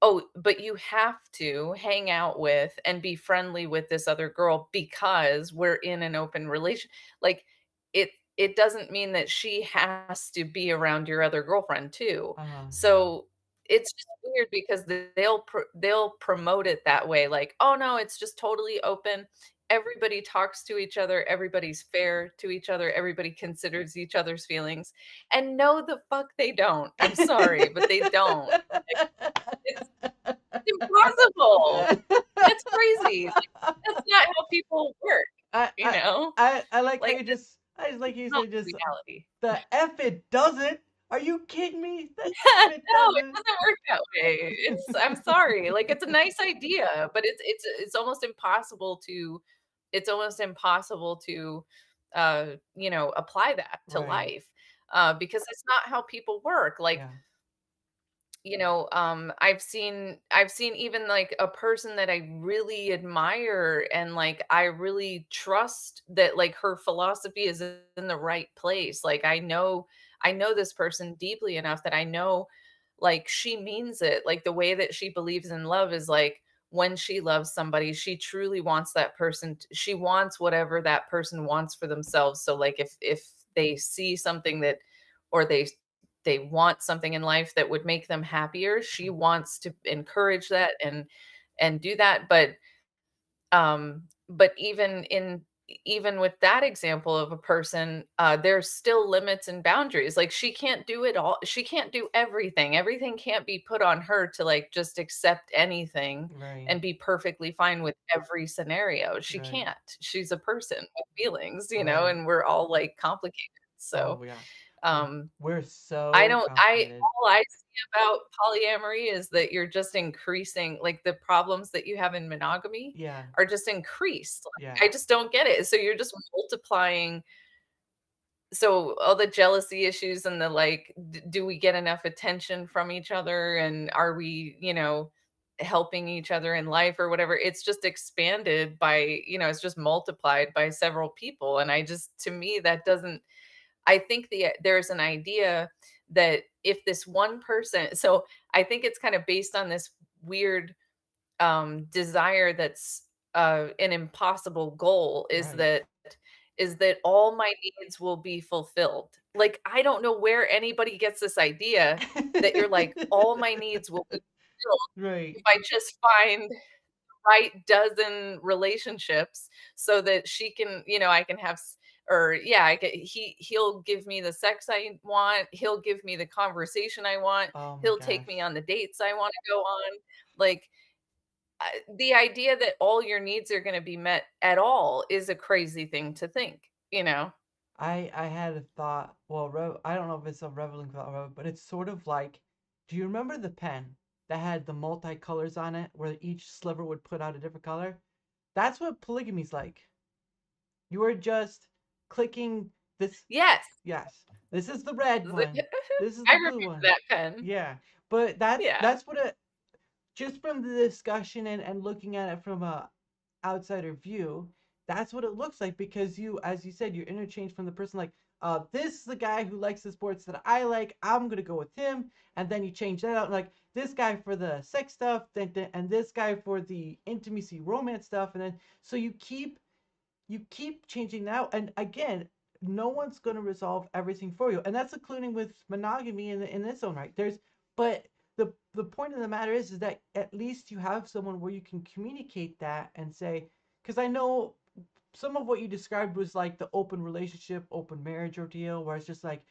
oh, but you have to hang out with and be friendly with this other girl because we're in an open relation. Like it doesn't mean that she has to be around your other girlfriend too. uh-huh. So it's just weird because they'll promote it that way, like, oh no, it's just totally open. Everybody talks to each other, everybody's fair to each other, everybody considers each other's feelings. And no, the fuck they don't. I'm sorry, but they don't. It's impossible. That's crazy. Like, that's not how people work, I you I know? I like how Like, you that's just I just like you not said just reality. the F it doesn't. Are you kidding me? The F it No, it doesn't. doesn't work that way. I'm sorry. Like, it's a nice idea, but it's almost impossible to you know, apply that to Right. life, because that's not how people work. Like, Yeah. you know, I've seen even like a person that I really admire and like I really trust that like her philosophy is in the right place. Like I know this person deeply enough that I know like she means it. Like the way that she believes in love is like when she loves somebody, she truly wants that person she wants whatever that person wants for themselves. So like if they see something that or they want something in life that would make them happier, she wants to encourage that and do that. But even in even with that example of a person, there's still limits and boundaries. Like she can't do it all. She can't do everything. Everything can't be put on her to like just accept anything Right. and be perfectly fine with every scenario. She Right. can't. She's a person with feelings, Right. and we're all like complicated. So, Oh yeah. We're um, we're I so don't I complicated. all I see about polyamory is that you're just increasing like, the problems that you have in monogamy Yeah. are just increased, Yeah. like, I just don't get it. So you're just multiplying so all the jealousy issues and the, like, do we get enough attention from each other, and are we, helping each other in life or whatever, it's just expanded by it's just multiplied by several people, and I just to me, that doesn't I think there's an idea that if this one person so I think it's kind of based on this weird desire that's an impossible goal Right. is that all my needs will be fulfilled. Like I don't know where anybody gets this idea that you're like all my needs will be fulfilled Right. if I just find right dozen relationships so that she can, I can have or yeah, he'll give me the sex I want, he'll give me the conversation I want, Oh my he'll take me gosh. on the dates I want to go on. Like the idea that all your needs are going to be met at all is a crazy thing to think. I had a thought. Well, I don't know if it's a reveling thought, but it's sort of like, do you remember the pen that had the multicolors on it, where each sliver would put out a different color? That's what polygamy's like. You are just clicking this. Yes. Yes, this is the red one. This is I the blue remember one. that pen. Yeah, but that's Yeah. that's what it. Just from the discussion and looking at it from a outsider view, that's what it looks like, because you, as you said, you're interchanged from the person like, this is the guy who likes the sports that I like. I'm gonna go with him, and then you change that out like this guy for the sex stuff, and this guy for the intimacy romance stuff, and then so you keep changing now, and again, no one's going to resolve everything for you, and that's including with monogamy in its own right. But the point of the matter is that at least you have someone where you can communicate that and say, because I know some of what you described was like the open relationship, open marriage ordeal, where it's just like,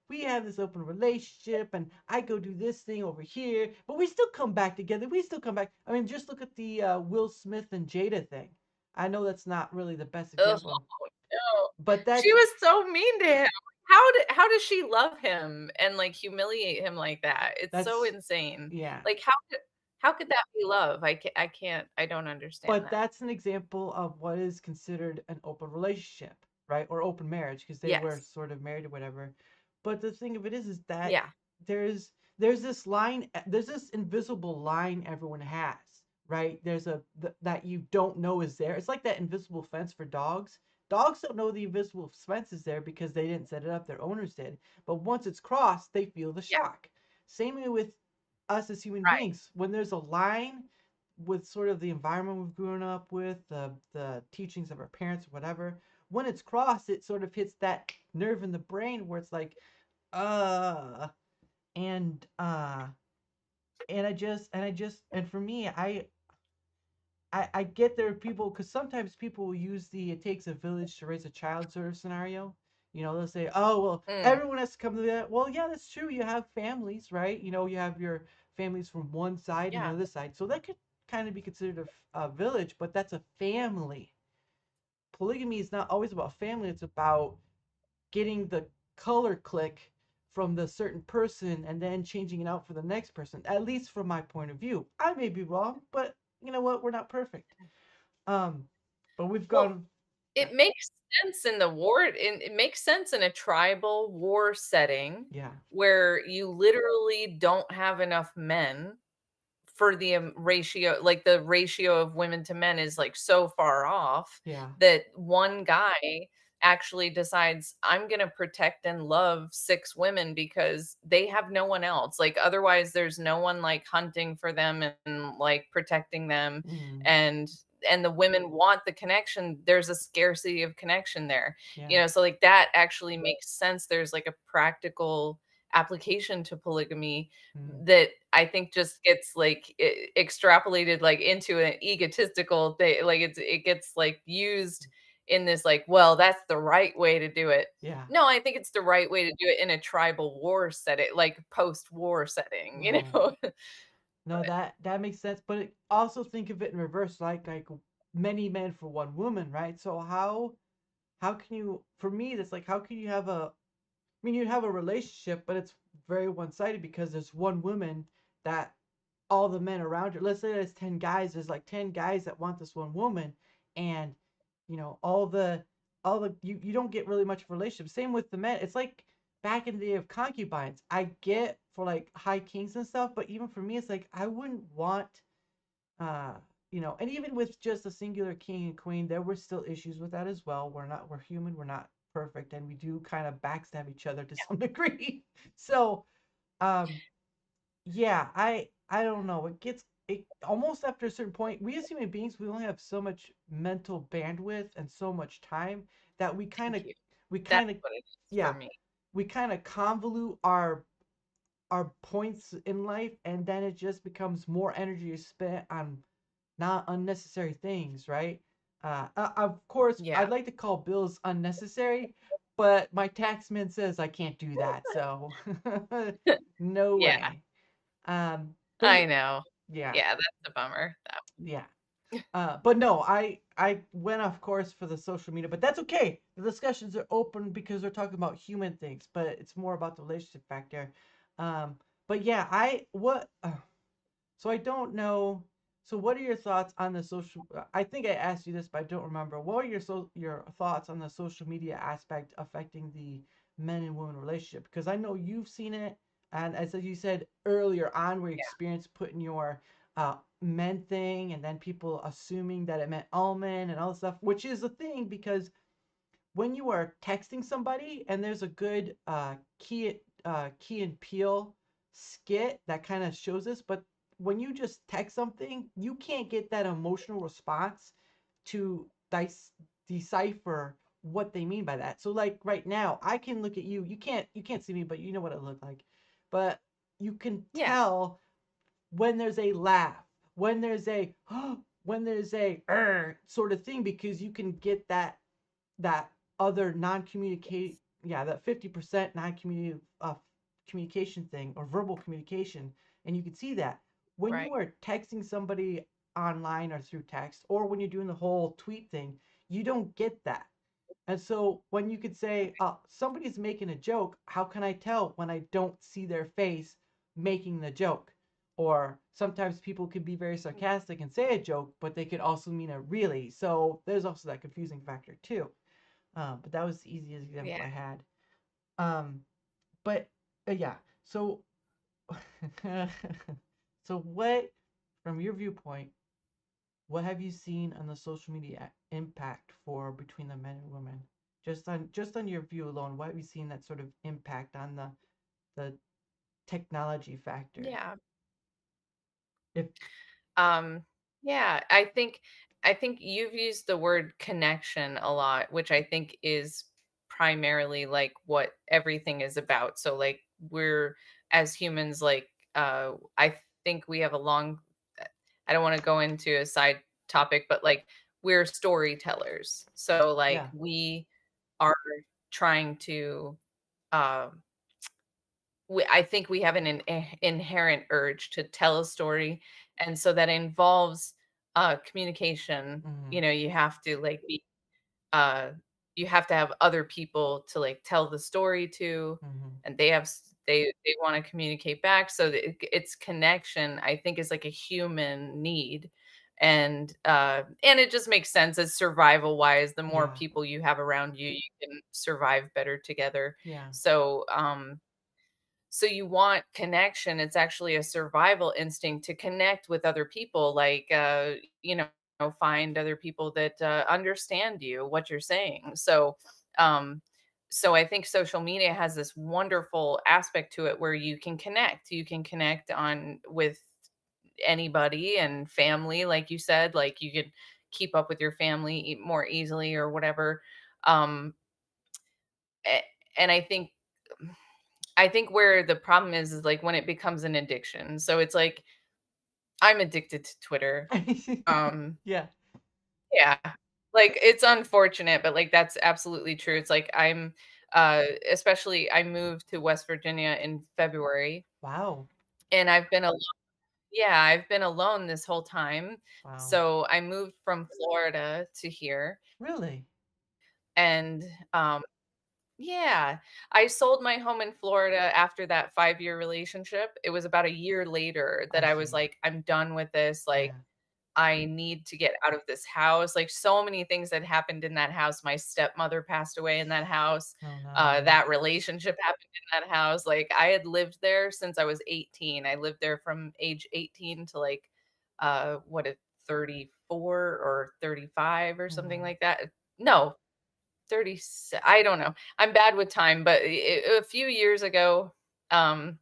we have this open relationship, and I go do this thing over here, but we still come back together. We still come back. I mean, just look at the Will Smith and Jada thing. I know that's not really the best Ugh, example, no. but She that's was so mean to him. How does she love him and, like, humiliate him like that? It's so that's insane. yeah. Like, how could that be love? I can't I don't understand But that. that's an example of what is considered an open relationship, right? Or open marriage, because they were Yes. sort of married or whatever. But the thing of it is that Yeah. there's this line, there's this invisible line everyone has, right? That you don't know is there. It's like that invisible fence for dogs. Dogs don't know the invisible fence is there because they didn't set it up, their owners did. But once it's crossed, they feel the Yeah. shock. Same way with us as human Right. beings. When there's a line with sort of the environment we've grown up with, the teachings of our parents, whatever. When it's crossed, it sort of hits that nerve in the brain where it's like, uh, and and for me, I get there are people, because sometimes people will use the "it takes a village to raise a child" sort of scenario. They'll say, "Oh well, Mm. everyone has to come to that." Well, yeah, that's true. You have families, right? You have your families from one side and the Yeah. other side, so that could kind of be considered a village, but that's a family. Polygamy is not always about family. It's about getting the color click from the certain person and then changing it out for the next person. At least from my point of view, I may be wrong, but you know what? We're not perfect. Um, but we've Well, gone. it makes sense in the war it makes sense in a tribal war setting Yeah, where you literally don't have enough men for the, ratio like, the ratio of women to men is, like, so far off yeah, that one guy actually decides, "I'm gonna protect and love 6 women because they have no one else." Like, otherwise, there's no one, like, hunting for them and, like, protecting them, mm, and the women want the connection. There's a scarcity of connection there, yeah, so, like, that actually makes sense. There's, like, a practical application to polygamy Mm, that I think just gets like extrapolated like into an egotistical thing. Like it gets like used in this like, well, that's the right way to do it. yeah. No, I think it's the right way to do it in a tribal war setting, like post-war setting, you Right. know? No, that makes sense. But also think of it in reverse, like many men for one woman, right? So how can you? For me, that's like how can you have a? I mean, you have a relationship, but it's very one-sided because there's one woman that all the men around her. Let's say there's 10 guys. There's like 10 guys that want this one woman, and all the you don't get really much of a relationship. Same with the men. It's like back in the day of concubines. I get for like high kings and stuff, but even for me, it's like I wouldn't want uh and even with just a singular king and queen, there were still issues with that as well. We're human, we're not perfect, and we do kind of backstab each other to some degree. So um yeah, I don't know. It almost after a certain point, we as human beings, we only have so much mental bandwidth and so much time that Thank you. we That's kind of what it is for yeah, me. we kind of convolute our points in life, and then it just becomes more energy spent on not unnecessary things, right? Of course, Yeah. I'd like to call bills unnecessary, but my taxman says I can't do that, so no Yeah, way. But I know. yeah, Yeah, that's a bummer. That yeah. But no, I went off course for the social media, but that's okay. The discussions are open because we're talking about human things, but it's more about the relationship factor. Um, but yeah, I what so I don't know. So what are your thoughts on the social? I think I asked you this, but I don't remember. What are your thoughts on the social media aspect affecting the men and women relationship? Because I know you've seen it, and as you said earlier on, where you yeah, experienced putting your men thing, and then people assuming that it meant all men and all this stuff, which is a thing because when you are texting somebody and there's a good Key and Peele skit that kind of shows this, but when you just text something, you can't get that emotional response to decipher what they mean by that. So like right now, I can look at you. You can't see me, but you know what I look like. But you can yeah, tell when there's a laugh, when there's a when there's a sort of thing because you can get that other non-communicate that 50% non-communicative communication thing or verbal communication, and you can see that when right. you are texting somebody online or through text or when you're doing the whole tweet thing, you don't get that. And so when you could say somebody's making a joke, how can I tell when I don't see their face making the joke? Or sometimes people could be very sarcastic and say a joke, but they could also mean it really. So there's also that confusing factor too. But that was the easiest Yeah. example I had. Um, but yeah, so so what, from your viewpoint, what have you seen on the social media impact for between the men and women? Just on your view alone, what have you seen that sort of impact on the technology factor? Yeah. If Um, yeah, I think you've used the word connection a lot, which I think is primarily like what everything is about. So like we're as humans like I think we have a long I don't want to go into a side topic, but like we're storytellers. So like yeah, we are trying to um I think we have an inherent urge to tell a story, and so that involves communication. mm-hmm, You know, you have to like be uh you have to have other people to like tell the story to, mm-hmm, and they want to communicate back. So that it's connection. I think is like a human need, and it just makes sense as survival wise. The more yeah, people you have around you, you can survive better together. yeah, So so you want connection. It's actually a survival instinct to connect with other people, like, you know, find other people that understand you, what you're saying. Um, so I think social media has this wonderful aspect to it where you can connect. You can connect on with anybody and family, like you said, like you could keep up with your family more easily or whatever. Um, a- and I think where the problem is like when it becomes an addiction. So it's like I'm addicted to Twitter. Um, Yeah. yeah. Like it's unfortunate, but like that's absolutely true. It's like especially I moved to West Virginia in February Wow. and I've been alone. Yeah, I've been alone this whole time. Wow. So I moved from Florida to here Really? and yeah, I sold my home in Florida after that 5-year relationship. It was about a year later that I I was see. like, "I'm done with this, like, Yeah. I need to get out of this house." Like, so many things had happened in that house. My stepmother passed away in that house. Oh, no. That relationship happened in that house. Like, I had lived there since I was 18. I lived there from age 18 to, like, what, 34 or 35 or something Mhm. like that. No, 30, I don't know. I'm bad with time, but a few years ago, um,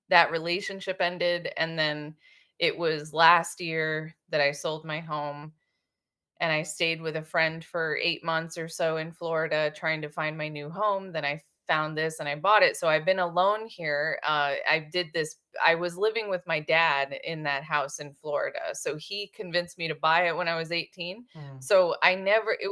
that relationship ended, and then it was last year that I sold my home and I stayed with a friend for 8 months or so in Florida trying to find my new home. Then I found this and I bought it. So I've been alone here. I was living with my dad in that house in Florida. So he convinced me to buy it when I was 18. Mm. So I never it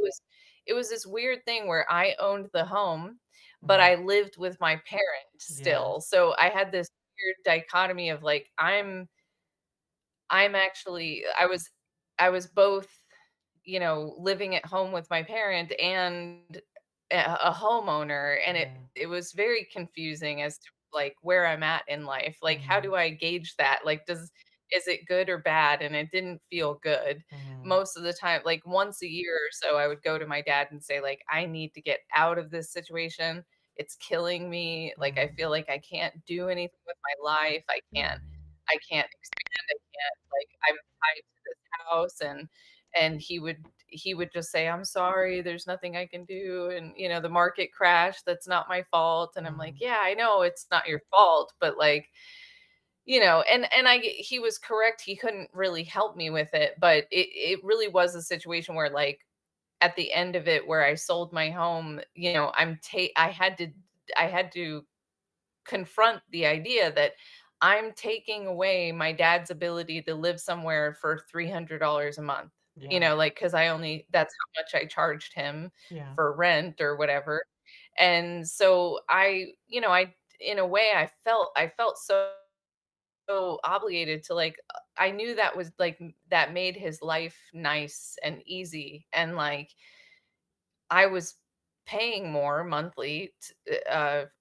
was this weird thing where I owned the home, but Mhm. I lived with my parent Yes. still. So I had this weird dichotomy of like I'm actually I was both, you know, living at home with my parent and a homeowner, and Yeah. it was very confusing as to like where I'm at in life. Like how Mhm. do I gauge that? Like is it good or bad? And it didn't feel good. Mhm. Most of the time, like once a year or so, I would go to my dad and say like I need to get out of this situation. It's killing me. Like I Mhm. feel like I can't do anything with my life. I can't expand. I can't like I'm tied to this house and he would just say, "I'm sorry, there's nothing I can do." And you know, the market crashed, that's not my fault. And I'm like, Mhm. "Yeah, I know it's not your fault, but like, you know, he was correct. He couldn't really help me with it, but it really was a situation where like at the end of it where I sold my home, you know, I had to confront the idea that I'm taking away my dad's ability to live somewhere for $300 a month. You Yeah. know, like cuz I only that's how much I charged him Yeah. for rent or whatever. And so you know, I in a way I felt so obligated to like I knew that was like that made his life nice and easy and like I was paying more monthly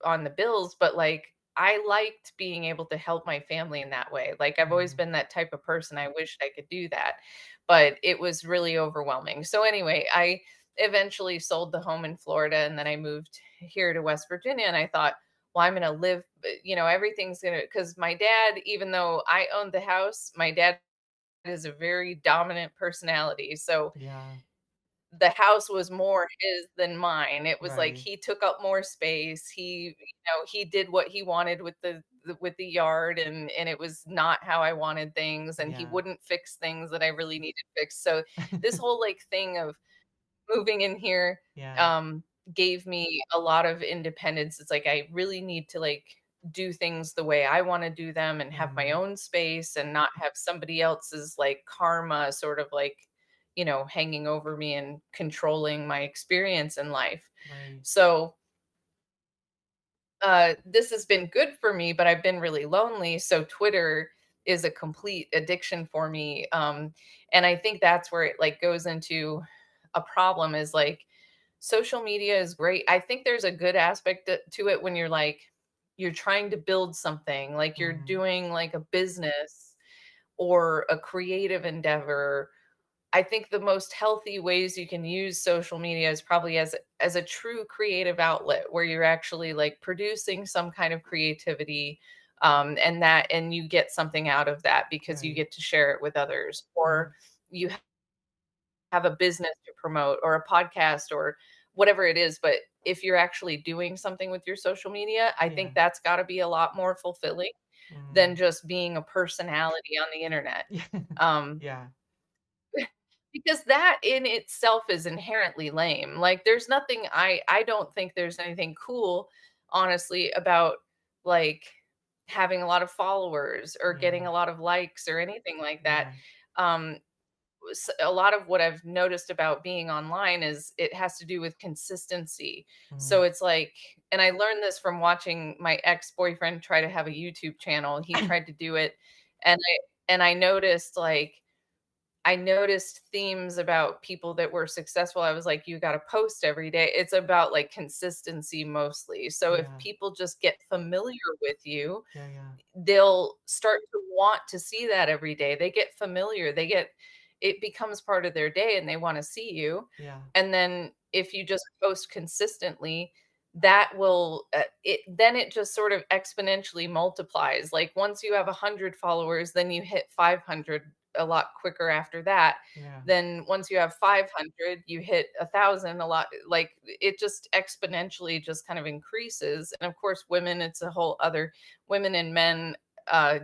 on the bills, but like I liked being able to help my family in that way. Like I've always Mhm. been that type of person. I wished I could do that, but it was really overwhelming. So anyway, I eventually sold the home in Florida and then I moved here to West Virginia and I thought, well, I'm going to live, you know, everything's going to cuz my dad, even though I owned the house, my dad is a very dominant personality. So Yeah. the house was more his than mine. It was like Right. he took up more space. You know, he did what he wanted with with the yard and it was not how I wanted things and he Yeah. wouldn't fix things that I really needed fixed. So this whole like thing of moving in here Yeah. um gave me a lot of independence. It's like I really need to like do things the way I want to do them and have my Mhm. own space and not have somebody else's like karma sort of like, you know, hanging over me and controlling my experience in life. Right. So this has been good for me, but I've been really lonely. So Twitter is a complete addiction for me. And I think that's where it like goes into a problem is like social media is great. I think there's a good aspect to it when you're like, you're trying to build something, like you're Mhm. doing like a business or a creative endeavor. I think the most healthy ways you can use social media is probably as a true creative outlet where you're actually like producing some kind of creativity and you get something out of that because you Right. get to share it with others or Mhm. you have a business to promote or a podcast or whatever it is, but if you're actually doing something with your social media, I Yeah. think that's got to be a lot more fulfilling than Mhm. just being a personality on the internet. Yeah. Um, Yeah. because that in itself is inherently lame. Like there's nothing I don't think there's anything cool honestly about like having a lot of followers or Yeah. getting a lot of likes or anything like that. Yeah. Um, a lot of what I've noticed about being online is it has to do with consistency. Mm. So it's like, and I learned this from watching my ex-boyfriend try to have a YouTube channel. He tried to do it, and I noticed like I noticed themes about people that were successful. I was like, you got to post every day. It's about like consistency mostly. So if Yeah. people just get familiar with you, Yeah. Yeah. they'll start to want to see that every day. They get familiar. It becomes part of their day and they want to see you. Yeah. And then if you just post consistently, that will then it just sort of exponentially multiplies. Like once you have 100 followers, then you hit 500 a lot quicker after that. Yeah. Then once you have 500, you hit 1,000 a lot. Like it just exponentially just kind of increases. And of course, women, it's a whole other women and men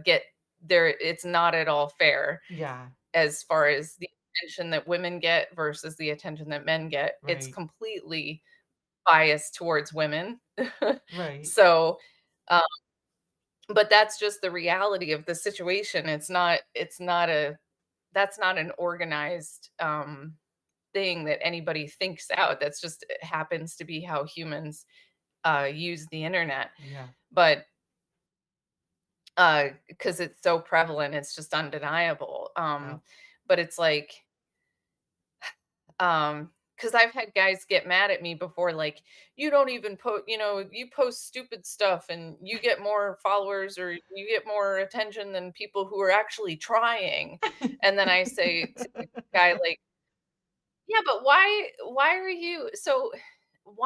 get there. It's not at all fair Yeah. as far as the attention that women get versus the attention that men get. It's Right. completely biased towards women. Right. So, um, but that's just the reality of the situation. It's not a that's not an organized thing that anybody thinks out. That's just it happens to be how humans use the internet. Yeah. But because it's so prevalent, it's just undeniable. Yep. But it's like, because I've had guys get mad at me before, like, you don't even post, you post stupid stuff and you get more followers or you get more attention than people who are actually trying. And then I say to the guy, like, yeah, but why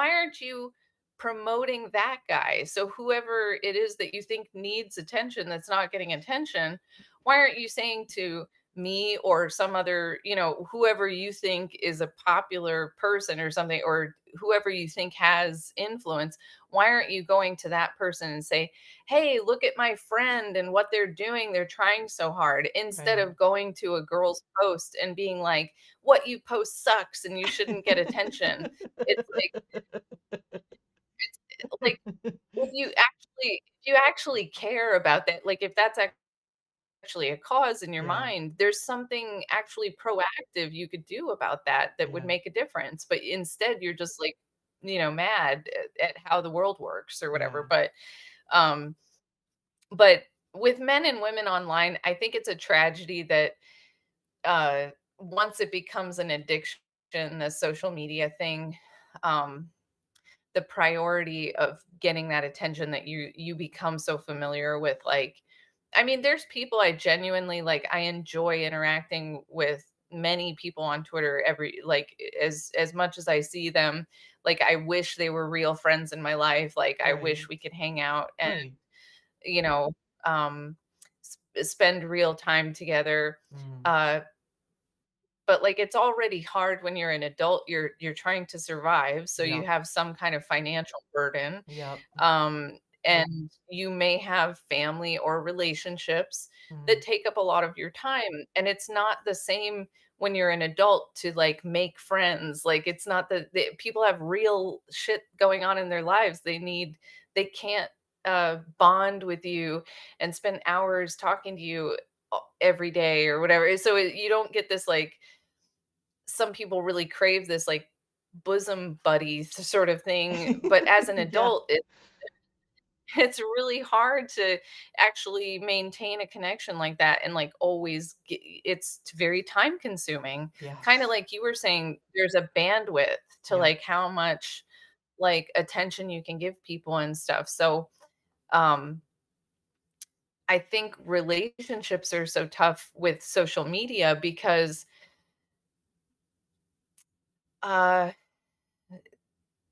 aren't you promoting that guy? So whoever it is that you think needs attention that's not getting attention, why aren't you saying to me or some other, whoever you think is a popular person or something, or whoever you think has influence, why aren't you going to that person and say, "Hey, look at my friend and what they're doing. They're trying so hard," instead Right. of going to a girl's post and being like, "What you post sucks and you shouldn't get attention." It's like if you actually care about that, like if that's actually a cause in your Yeah. mind, there's something actually proactive you could do about that that would Yeah. make a difference. But instead you're just like, mad at how the world works or Yeah. whatever. Um but with men and women online, I think it's a tragedy that uh once it becomes an addiction, a social media thing, um the priority of getting that attention that you become so familiar with. Like, I mean, there's people I genuinely like. I enjoy interacting with many people on Twitter every like as much as I see them. Like, I wish they were real friends in my life. Like, I wish Right. we could hang out and, Right. you know um spend real time together. Mm. uh but like it's already hard when you're an adult. You're trying to survive, so you Yep. have some kind of financial burden. Yep. And you may have family or relationships that Mm. take up a lot of your time, and it's not the same when you're an adult to like make friends. Like it's not people have real shit going on in their lives. They can't bond with you and spend hours talking to you every day or whatever. So you don't get this like, some people really crave this like bosom buddy sort of thing, but as an Yeah. adult, it's really hard to actually maintain a connection like that and like it's very time consuming. Kind of Yes. like you were saying, there's a bandwidth to Yep. like how much like attention you can give people and stuff. So um I think relationships are so tough with social media because uh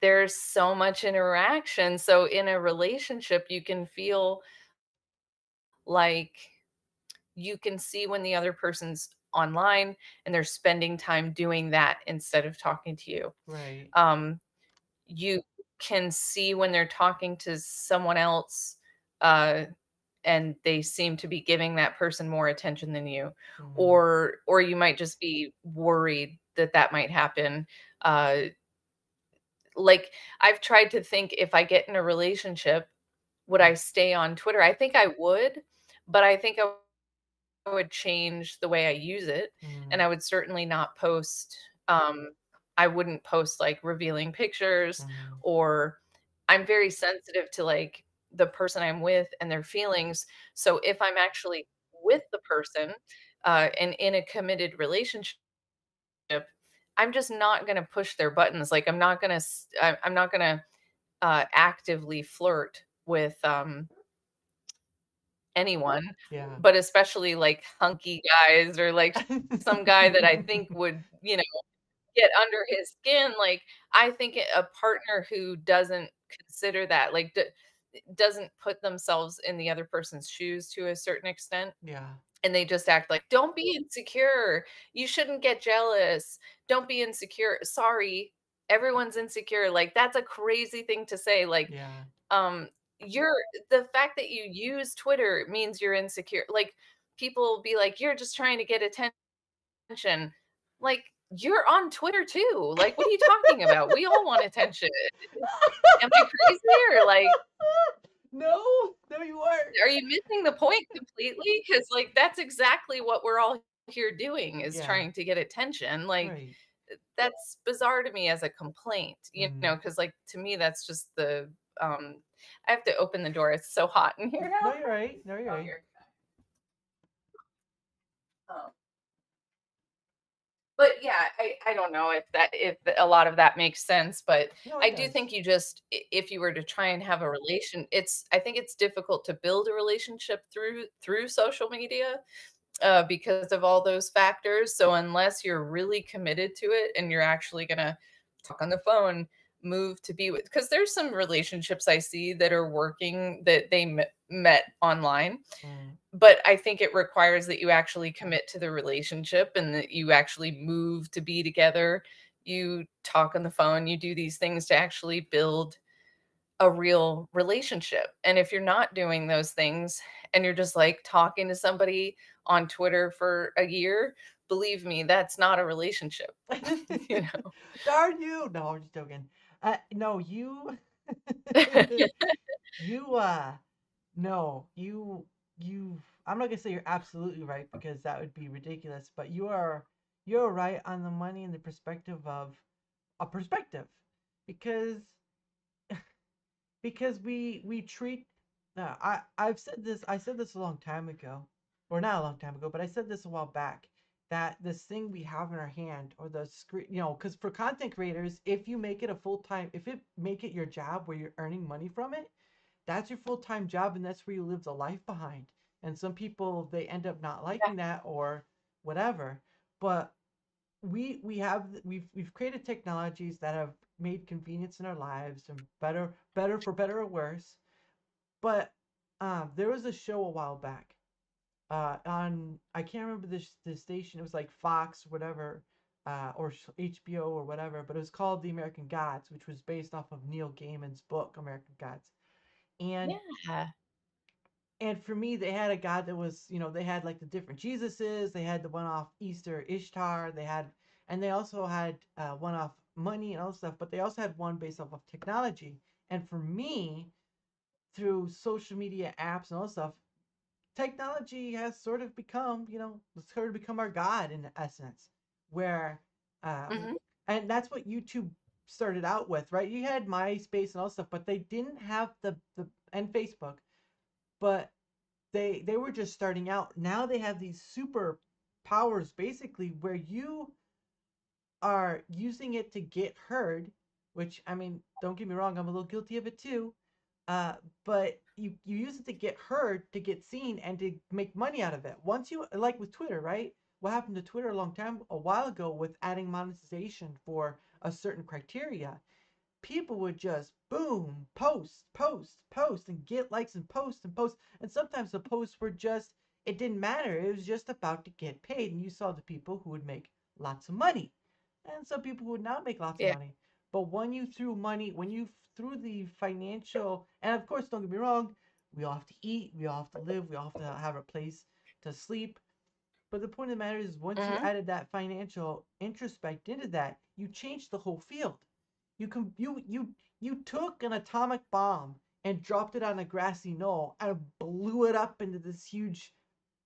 there's so much interaction. So in a relationship, you can feel like you can see when the other person's online and they're spending time doing that instead of talking to you. Right. Um, you can see when they're talking to someone else, uh, and they seem to be giving that person more attention than you, Mhm. or you might just be worried that that might happen. Like I've tried to think, if I get in a relationship, would I stay on Twitter? I think I would, but I think I would change the way I use it, and Mm, I would certainly not post, I wouldn't post, like, revealing pictures, mm, or I'm very sensitive to, like, the person I'm with and their feelings, so if I'm actually with the person, and in a committed relationship, I'm just not gonna push their buttons, like, I'm not gonna, actively flirt with, anyone, yeah. but especially, like, hunky guys, or, like, some guy that I think would, get under his skin. Like, I think a partner who doesn't consider that, like, doesn't put themselves in the other person's shoes to a certain extent, Yeah. and they just act like, "Don't be insecure. You shouldn't get jealous. Don't be insecure." Sorry, everyone's insecure. Like, that's a crazy thing to say. Like, Yeah. um, you're the fact that you use Twitter means you're insecure. Like, people will be like, "You're just trying to get attention." Like, you're on Twitter too. Like, what are you talking about? We all want attention. Am I crazy, or, like, No, no, you aren't. are you missing the point completely? Because, like, that's exactly what we're all here doing, is Yeah. trying to get attention. Like, Right. that's bizarre to me as a complaint, Mm. because, like, to me, that's just um I have to open the door. It's so hot in here No, now. you're right. No, you're Oh, right. you're oh. But yeah, I don't know if a lot of that makes sense, but No, it I do does. think if you were to try and have a relation, I think it's difficult to build a relationship through social media, because of all those factors. So unless you're really committed to it and you're actually gonna talk on the phone, move to be with, because there's some relationships I see that are working, that they met online, Mm. but I think it requires that you actually commit to the relationship and that you actually move to be together. You talk on the phone, you do these things to actually build a real relationship. And if you're not doing those things and you're just like talking to somebody on Twitter for a year, believe me, that's not a relationship. you know. Darn you! No, I'm just joking. No, you, you, no, you. I'm not gonna say you're absolutely right because that would be ridiculous. But you're right on the money in the perspective of a perspective, because we treat. I've said this. I said this a long time ago, or not a long time ago, but I said this a while back, that this thing we have in our hand, or the screen, because for content creators, if you make it a full time, if it make it your job where you're earning money from it, that's your full time job, and that's where you live the life behind. And some people, they end up not liking that or whatever. But we've created technologies that have made convenience in our lives and better for better or worse. But there was a show a while back, on, I can't remember the station. It was like Fox, whatever, or HBO or whatever. But it was called The American Gods, which was based off of Neil Gaiman's book American Gods. And Yeah. for me, they had a god that was, they had like the different Jesuses. They had the one off Easter Ishtar. And they also had one off money and all stuff. But they also had one based off of technology. And for me, through social media apps and all stuff, technology has sort of become, sort of become our god in essence. Where, uh, Mhm. and that's what YouTube started out with, right? You had MySpace and all stuff, but they didn't have the and Facebook, but they were just starting out. Now they have these super powers basically where you are using it to get heard, which, I mean, don't get me wrong, I'm a little guilty of it too. Uh, but you use it to get heard, to get seen, and to make money out of it. Once you, like with Twitter, right? What happened to Twitter a while ago with adding monetization for a certain criteria, people would just boom, post, post, post, and get likes and post and post. And sometimes the posts were just, it didn't matter. It was just about to get paid. And you saw the people who would make lots of money and some people who would not make lots of Yeah. money. But when you threw the financial, and of course, don't get me wrong, we all have to eat, we all have to live, we all have to have a place to sleep. But the point of the matter is, once you Mhm. added that financial introspect into that, you changed the whole field. You took an atomic bomb and dropped it on a grassy knoll and blew it up into this huge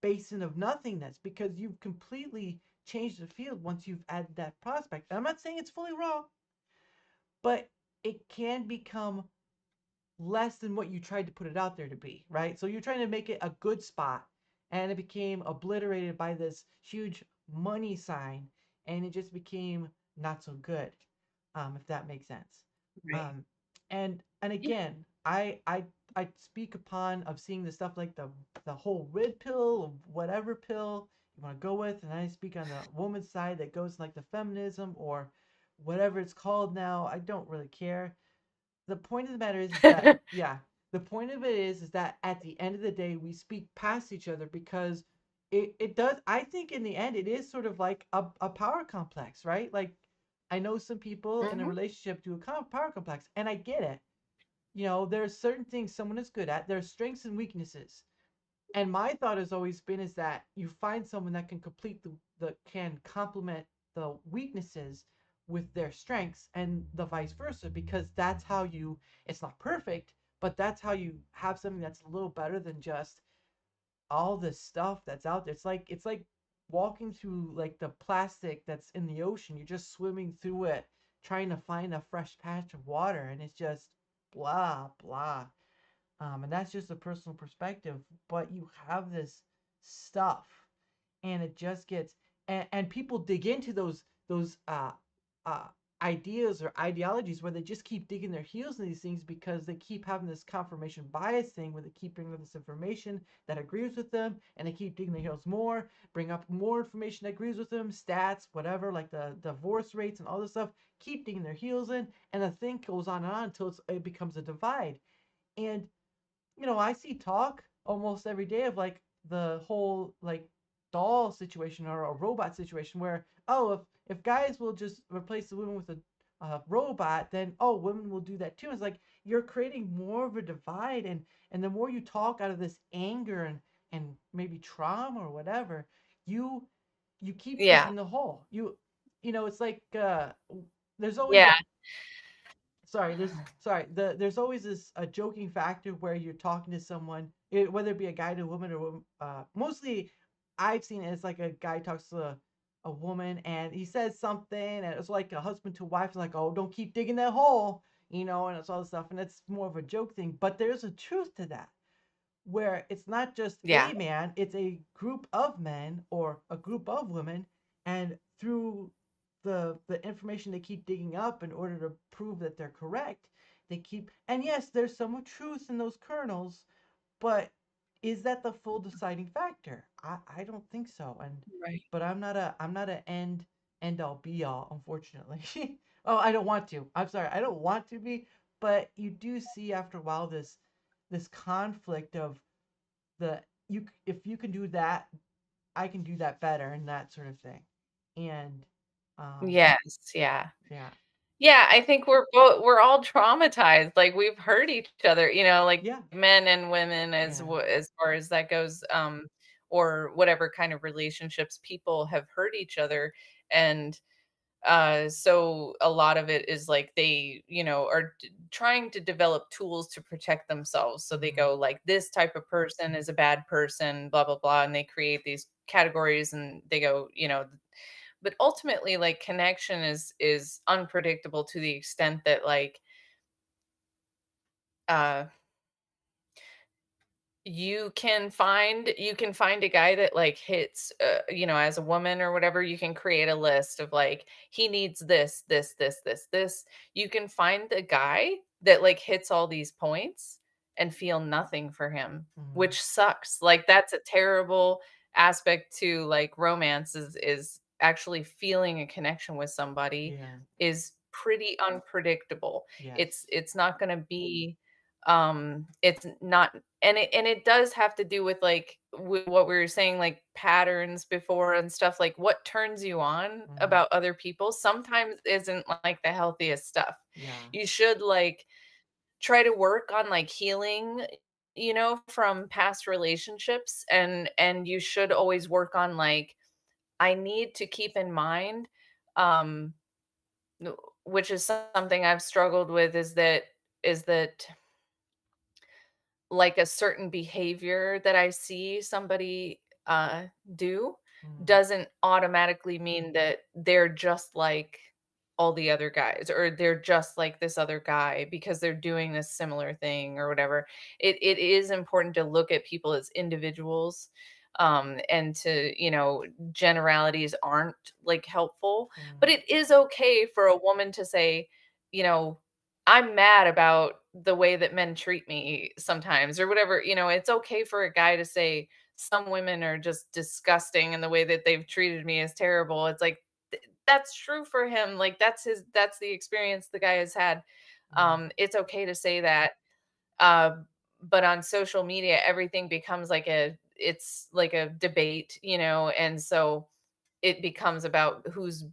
basin of nothingness because you've completely changed the field once you've added that prospect. And I'm not saying it's fully wrong, but it can become less than what you tried to put it out there to be, right? So you're trying to make it a good spot, and it became obliterated by this huge money sign, and it just became not so good, if that makes sense. Right. Um, and Yeah. again, I speak upon of seeing the stuff like the whole red pill or whatever pill you want to go with, and I speak on the woman's side that goes like the feminism or whatever it's called now. I don't really care. The point of the matter is that, yeah, the point of it is that at the end of the day we speak past each other because it does. I think in the end it is sort of like a power complex, right? Like, I know some people in a Mhm. relationship do a power complex, and I get it. There's certain things someone is good at. There's strengths and weaknesses, and my thought has always been is that you find someone that can complete the can complement the weaknesses with their strengths and the vice versa, because that's how you, it's not perfect, but that's how you have something that's a little better than just all this stuff that's out there. It's like walking through like the plastic that's in the ocean. You're just swimming through it trying to find a fresh patch of water, and it's just blah blah. And that's just a personal perspective, but you have this stuff, and it just gets, and people dig into those uh ideas or ideologies where they just keep digging their heels in these things because they keep having this confirmation bias thing where they keep bringing up this information that agrees with them, and they keep digging their heels more, bring up more information that agrees with them, stats, whatever, like the divorce rates and all this stuff, keep digging their heels in, and the thing goes on and on until it becomes a divide. And I see talk almost every day of like the whole like doll situation or a robot situation where, oh, if guys will just replace the women with a robot, then oh, women will do that too. It's like you're creating more of a divide, and the more you talk out of this anger and maybe trauma or whatever, you you keep Yeah. digging the hole. It's like there's always Yeah. a there's always this a joking factor where you're talking to someone, whether it be a guy to a woman, or mostly I've seen it as like a guy talks to a woman and he says something, and it's like a husband to wife, like, oh, don't keep digging that hole, and it's all this stuff, and it's more of a joke thing, but there's a truth to that, where it's not just a Yeah. man, it's a group of men or a group of women, and through the information they keep digging up in order to prove that they're correct, and yes, there's some truth in those kernels, but is that the full deciding factor? I don't think so, Right. but I'm not a end all be all, unfortunately. Oh, I don't want to. I'm sorry, I don't want to be, but you do see after a while this conflict of the you if you can do that, I can do that better, and that sort of thing. And um Yes, yeah. yeah. Yeah, I think we're all traumatized, like, we've hurt each other, like, Yeah. men and women Yeah. as far as that goes, or whatever kind of relationships people have hurt each other, and, so a lot of it is, like, they, are trying to develop tools to protect themselves, so they Mhm. go, like, "This type of person is a bad person, blah, blah, blah," and they create these categories, and they go, but ultimately, like, connection is unpredictable to the extent that, like, uh you can find a guy that, like, hits, as a woman or whatever. You can create a list of, like, he needs this, this, this, this, this. You can find a guy that, like, hits all these points and feel nothing for him, Mhm. which sucks. Like, that's a terrible aspect to, like, romance, is actually feeling a connection with somebody Yeah. is pretty unpredictable. It's Yes. it's not gonna be, it's not, and it does have to do with, like, what we were saying, like, patterns before and stuff, like, what turns you on Mhm. about other people sometimes isn't, like, the healthiest stuff. Yeah. You should, like, try to work on, like, healing, from past relationships, and you should always work on, like, I need to keep in mind, um, which is something I've struggled with, is that like a certain behavior that I see somebody do Mm. doesn't automatically mean that they're just like all the other guys, or they're just like this other guy because they're doing this similar thing or whatever. It is important to look at people as individuals, and to, generalities aren't like helpful, but Mm. it is okay for a woman to say, you know I'm mad about the way that men treat me sometimes, or whatever. It's okay for a guy to say some women are just disgusting and the way that they've treated me is terrible. It's like that's true for him. Like that's the experience the guy has had. Mm. It's okay to say that. Uh, but on social media, everything becomes like it's like a debate, and so it becomes about who's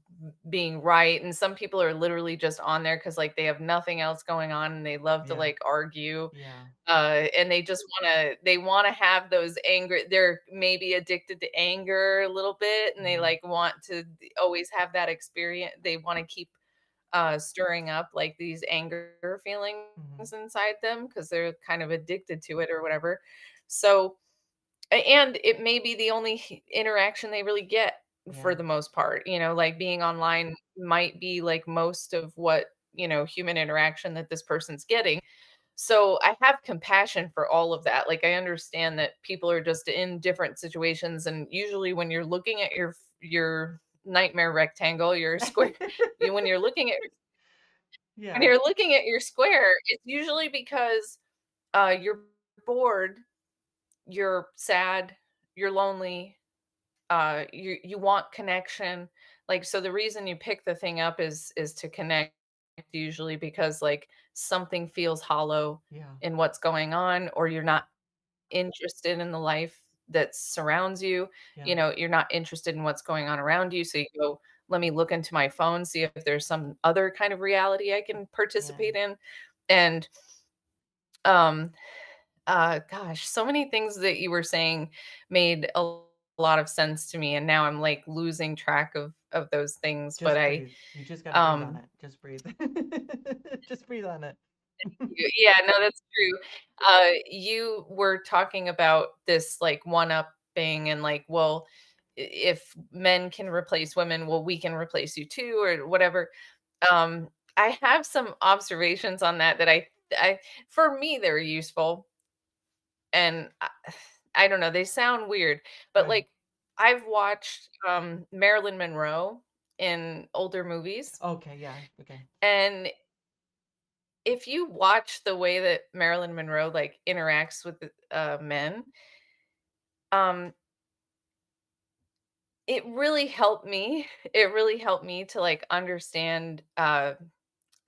being right, and some people are literally just on there because like they have nothing else going on and they love to Yeah. like argue, Yeah. and they want to have those anger. They're maybe addicted to anger a little bit, and they Mhm. like want to always have that experience. They want to keep stirring up like these anger feelings Mhm. inside them because they're kind of addicted to it or whatever. So and it may be the only interaction they really get for Yeah. the most part. Like being online might be like most of what, human interaction that this person's getting. So I have compassion for all of that. Like I understand that people are just in different situations, and usually when you're looking at your nightmare rectangle, your square, when you're looking at when Yeah. you're looking at your square, it's usually because you're bored, you're sad, you're lonely, you want connection. Like, so the reason you pick the thing up is to connect, usually because like something feels hollow Yeah. in what's going on, or you're not interested in the life that surrounds you. Yeah. You're not interested in what's going on around you, so you go, let me look into my phone, see if there's some other kind of reality I can Yeah. participate in. And um gosh, so many things that you were saying made a lot of sense to me, and now I'm like losing track of those things. But Just I breathe. You just got to breathe on um it. Just breathe. Just breathe on it. yeah, no, that's true. You were talking about this like one upping, and like, well, if men can replace women, well, we can replace you too, or whatever. I have some observations on that that I for me they're useful, and I don't know, they sound weird, but Right. like I've watched Marilyn Monroe in older movies, Okay. Yeah. Okay. and if you watch the way that Marilyn Monroe like interacts with the, men, um, it really helped me. It really helped me to like understand.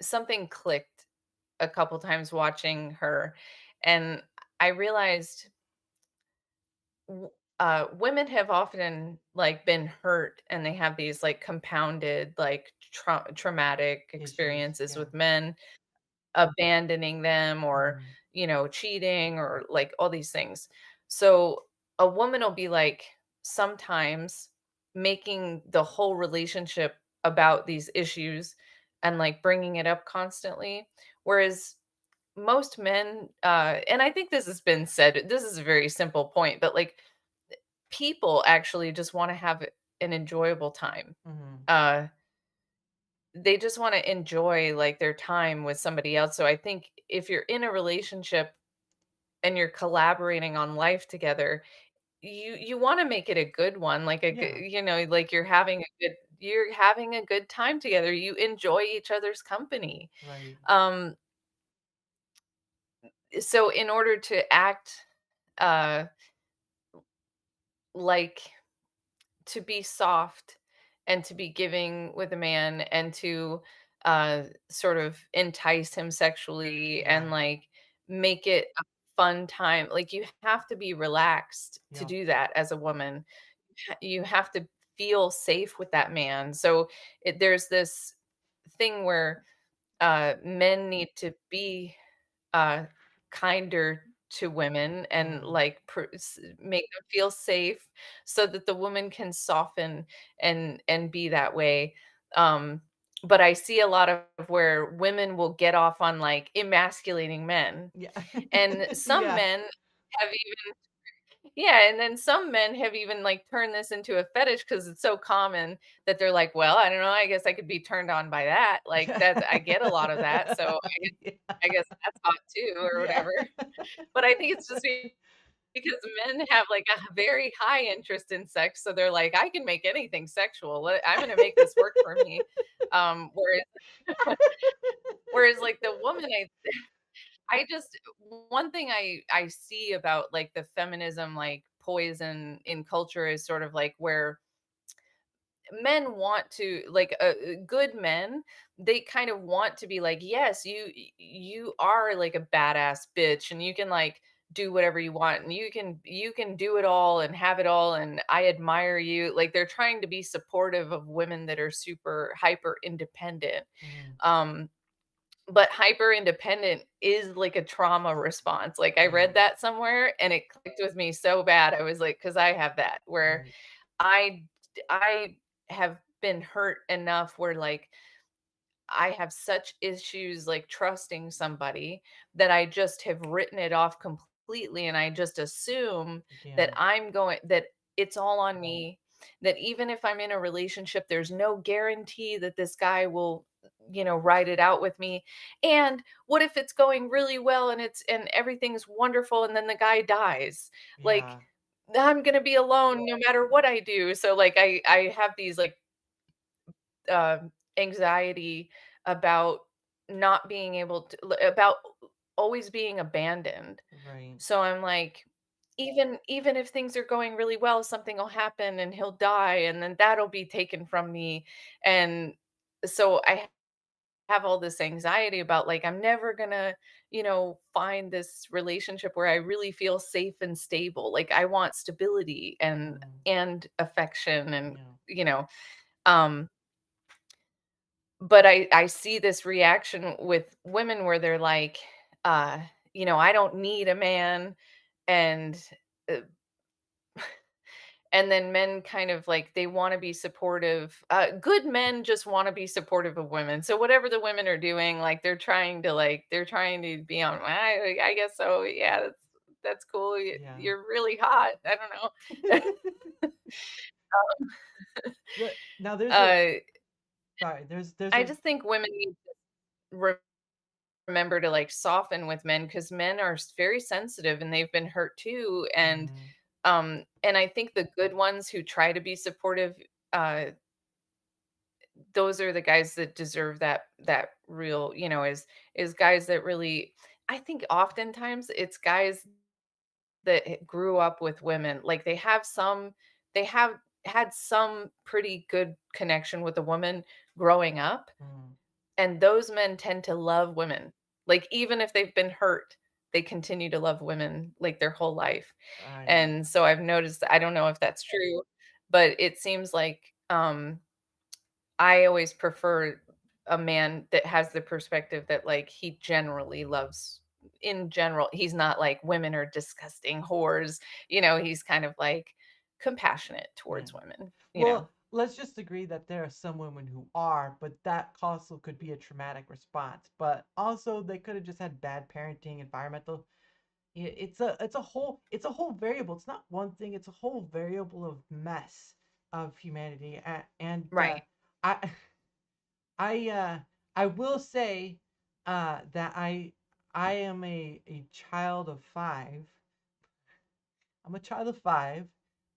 Something clicked a couple times watching her, and I realized women have often like been hurt, and they have these like compounded like traumatic Issues. experiences Yeah. with men abandoning them, or Mhm. cheating, or like all these things. So a woman will be like sometimes making the whole relationship about these issues and like bringing it up constantly, whereas most men, and I think this has been said, this is a very simple point, but like people actually just want to have an enjoyable time. Mhm. uh they just want to enjoy like their time with somebody else. So I think if you're in a relationship and you're collaborating on life together, you want to make it a good one, like a good, Yeah. like you're having a good time together. You enjoy each other's company. Right. um so in order to act uh like to be soft and to be giving with a man, and to sort of entice him sexually Yeah. and like make it a fun time, like you have to be relaxed to Yeah. do that as a woman. You have to feel safe with that man. So there's this thing where men need to be uh, kinder to women, and Mm. like make them feel safe, so that the woman can soften and be that way. Um, but I see a lot of where women will get off on, like, emasculating men, Yeah. and some Yeah. men have yeah, and then some men have even, like, turned this into a fetish because it's so common that they're like, "Well, I don't know, I guess I could be turned on by that." Like, Yeah. that I get a lot of that, so I guess that's hot too or Yeah. whatever. But I think it's just because men have, like, a very high interest in sex, so they're like, "I can make anything sexual. I'm gonna make this work for me." Whereas like, the woman, I just one thing I see about, like, the feminism, like, poison in culture is sort of like where men want to like good men, they kind of want to be like, yes, you are like a badass bitch and you can like do whatever you want and you can do it all and have it all and I admire you. Like they're trying to be supportive of women that are super hyper independent. Mm, um but hyper independent is like a trauma response. Like I yeah. read that somewhere and it clicked with me so bad. I was like, because I have that where Right. I have been hurt enough where, like, I have such issues, like, trusting somebody that I just have written it off completely, and I just assume Yeah. that it's all on me, that even if I'm in a relationship, there's no guarantee that this guy will, ride it out with me, and what if it's going really well and everything's wonderful and then the guy dies? Like, Yeah. I'm gonna be alone no matter what I do. So like I have these like anxiety about not being able to about always being abandoned. Right. So I'm like, even if things are going really well, something will happen and he'll die and then that'll be taken from me. And so I have all this anxiety about like I'm never gonna, find this relationship where I really feel safe and stable. Like I want stability Mm, and affection and yeah. you know, um but I see this reaction with women where they're like, uh, I don't need a man and uh, and then men kind of like they want to be supportive. Good men just want to be supportive of women. So whatever the women are doing, like they're trying to be on. I guess so. Yeah, that's cool. Yeah. You're really hot. I don't know. Now there's a uh, sorry, there's I a just think women need to remember to like soften with men because men are very sensitive and they've been hurt too. mhm, And I think the good ones who try to be supportive, uh, those are the guys that deserve that real, is guys that really I think oftentimes it's guys that grew up with women. Like they have had some pretty good connection with a woman growing up. mm, And those men tend to love women. Like, even if they've been hurt, they continue to love women, like, their whole life. right. And so I've noticed I don't know if that's true, but it seems like, I always prefer a man that has the perspective that, like, he generally loves in general, he's not like, "Women are disgusting whores," he's kind of, like, compassionate Yeah. towards women. Well, let's just agree that there are some women who are, but that also could be a traumatic response. But also, they could have just had bad parenting, environmental. It's a whole variable. It's not one thing. It's a whole variable of mess of humanity. And Right. I I I will say that I am a child of five. I'm a child of five,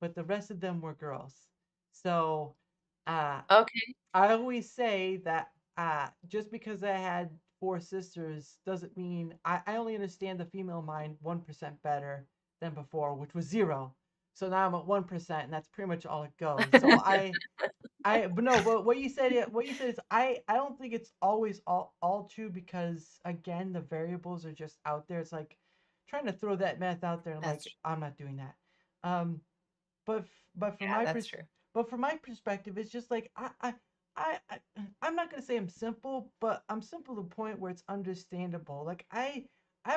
but the rest of them were girls. So uh, Okay. I always say that just because I had four sisters doesn't mean I only understand the female mind 1% better than before, which was zero. So now I'm at 1%, and that's pretty much all it goes. So but no, but what you said is I don't think it's always all true because again the variables are just out there. It's like trying to throw that math out there. And I'm That's like true. I'm not doing that. Um, but but from Yeah, my that's true. perspective, it's just like I I'm not gonna say I'm simple, but I'm simple to the point where it's understandable. Like I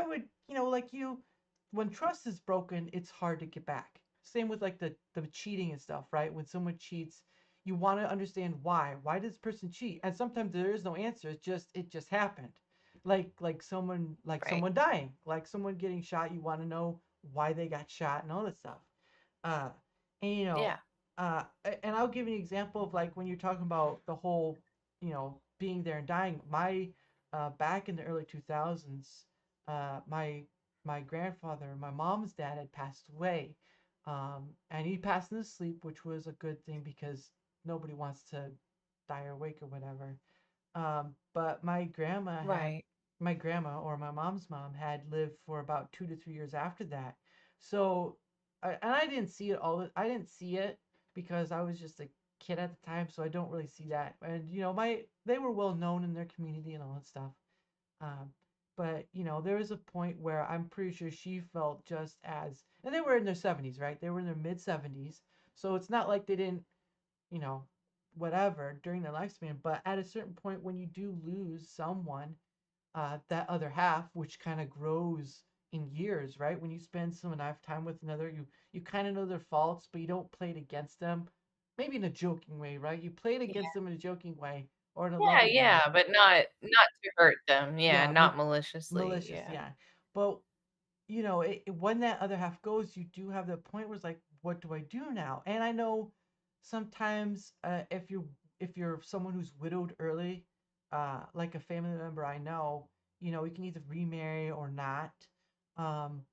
would like you when trust is broken, it's hard to get back. Same with like the cheating and stuff, right? When someone cheats, you want to understand why. Why does this person cheat? And sometimes there is no answer. It just happened. Like someone Right. dying, like someone getting shot. You want to know why they got shot and all that stuff. Uh, and Yeah. and I'll give you an example of like when you're talking about the whole, being there and dying. My back in the early 2000s, my grandfather, my mom's dad, had passed away, and he passed in his sleep, which was a good thing because nobody wants to die awake or whatever. But Right. my grandma or my mom's mom had lived for about 2 to 3 years after that. So, and I didn't see it I didn't see it because I was just a kid at the time, so I don't really see that. And they were well known in their community and all that stuff. Um, but there was a point where I'm pretty sure she felt just as, and they were in their 70s, right? They were in their mid 70s, so it's not like they didn't, you know, whatever during their lifespan. But at a certain point, when you do lose someone, that other half, which kind of grows in years, right? When you spend some enough time with another, you kind of know their faults, but you don't play it against them. Maybe in a joking way, right? You play it Yeah. against them in a joking way or in a Yeah, loving way. yeah, but not to hurt them. Yeah, Yeah, not maliciously. malicious, Yeah. yeah. But when that other half goes, you do have the point where it's like, what do I do now? And I know sometimes, if you're someone who's widowed early, like a family member I know, you can either remarry or not, um,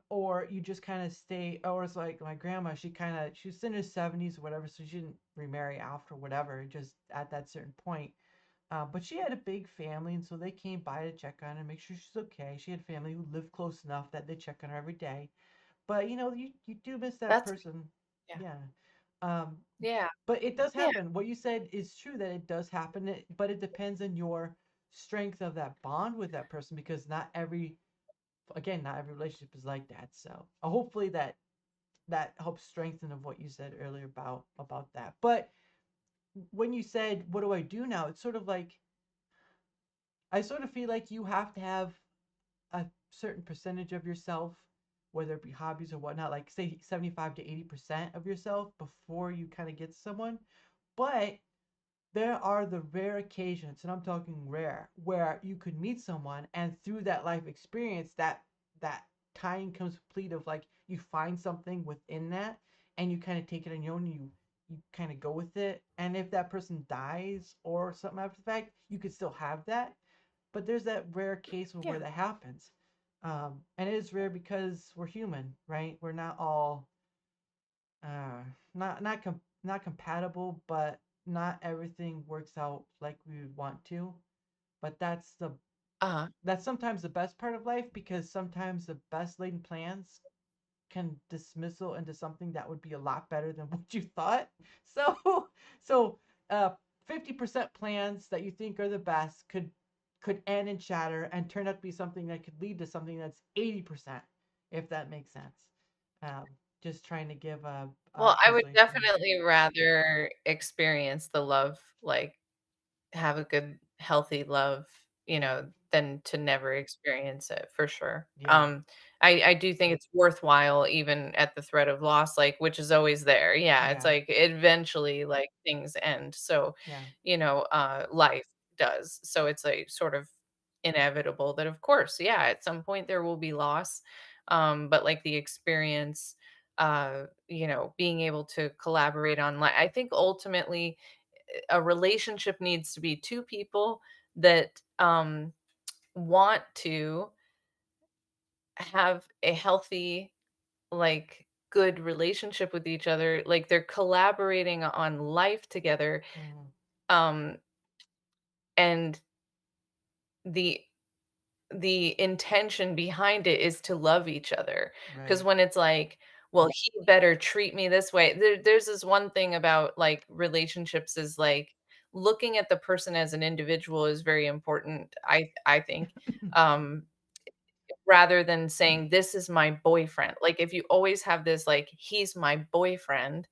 or you just kind of stay. Or it's like my grandma, she's in her 70s or whatever, so she didn't remarry after whatever, just at that certain point. But she had a big family, and so they came by to check on her, make sure she's okay. She had family who lived close enough that they check on her every day. But you do miss that That's person, yeah. yeah. Um, Yeah. but it does Yeah. happen. What you said is true that it does happen, but it depends on your strength of that bond with that person because not every relationship is like that. So hopefully that helps strengthen of what you said earlier about that. But when you said, "What do I do now?" It's sort of like I sort of feel like you have to have a certain percentage of yourself, whether it be hobbies or whatnot, like say 75 to 80% of yourself before you kind of get to someone. But there are the rare occasions, and I'm talking rare, where you could meet someone and through that life experience, that tying comes complete of like you find something within that and you kind of take it on your own, you kind of go with it. And if that person dies or something after the fact, you could still have that, but there's that rare case of where Yeah. that happens. And it is rare because we're human, right? We're not all not compatible, but not everything works out like we would want to. But Uh, that's sometimes the best part of life because sometimes the best laid plans can dismissal into something that would be a lot better than what you thought. So so uh 50% plans that you think are the best could end in shatter and turn out to be something that could lead to something that's 80%, if that makes sense. Um just trying to give a well, I would translation. definitely rather experience the love, like have a good, healthy love, Yeah. than to never experience it for sure. Yeah. I do think it's worthwhile even at the threat of loss, like, which is always there. Yeah, it's Yeah. like eventually, like, things end. So, Yeah. life does. So it's like sort of inevitable that, of course, yeah, at some point there will be loss. But like the experience, being able to collaborate on, I think ultimately a relationship needs to be two people that want to have a healthy, like, good relationship with each other, like they're collaborating on life together, Mhm. um and the intention behind it is to love each other. Because Right. when it's like, well, he better treat me this way, there's this one thing about like relationships is like looking at the person as an individual is very important, I think, um rather than saying this is my boyfriend. Like if you always have this like he's my boyfriend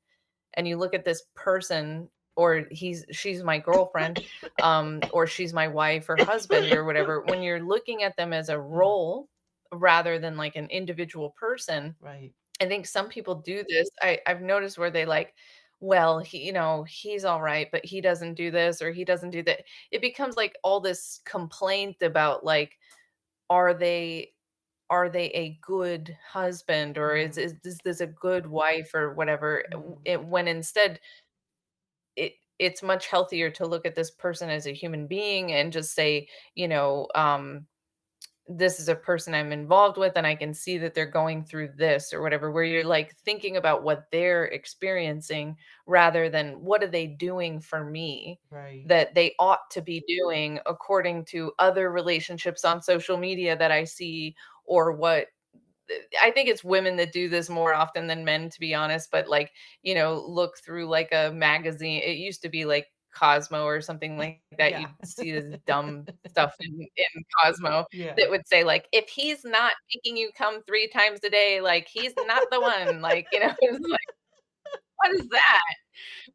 and you look at this person, or she's my girlfriend, or she's my wife or husband or whatever, when you're looking at them as a Mm, role rather than like an individual person, right. I think some people do this. I've noticed where they like well, he's all right, but he doesn't do this or he doesn't do that. It becomes like all this complaint about like, are they are they a good husband or Mhm, is this a good wife or whatever? mhm, When instead it's much healthier to look at this person as a human being and just say, you know, this is a person I'm involved with and I can see that they're going through this or whatever, where you're like thinking about what they're experiencing rather than what are they doing for me right. that they ought to be doing according to other relationships on social media that I see or what I think it's women that do this more often than men, to be honest, but like, look through like a magazine. It used to be like Cosmo or something like that. Yeah. You'd see this dumb stuff in Cosmo Yeah. that would say, like, if he's not making you come 3 times a day, like he's not the one. Like, it's like, what is that?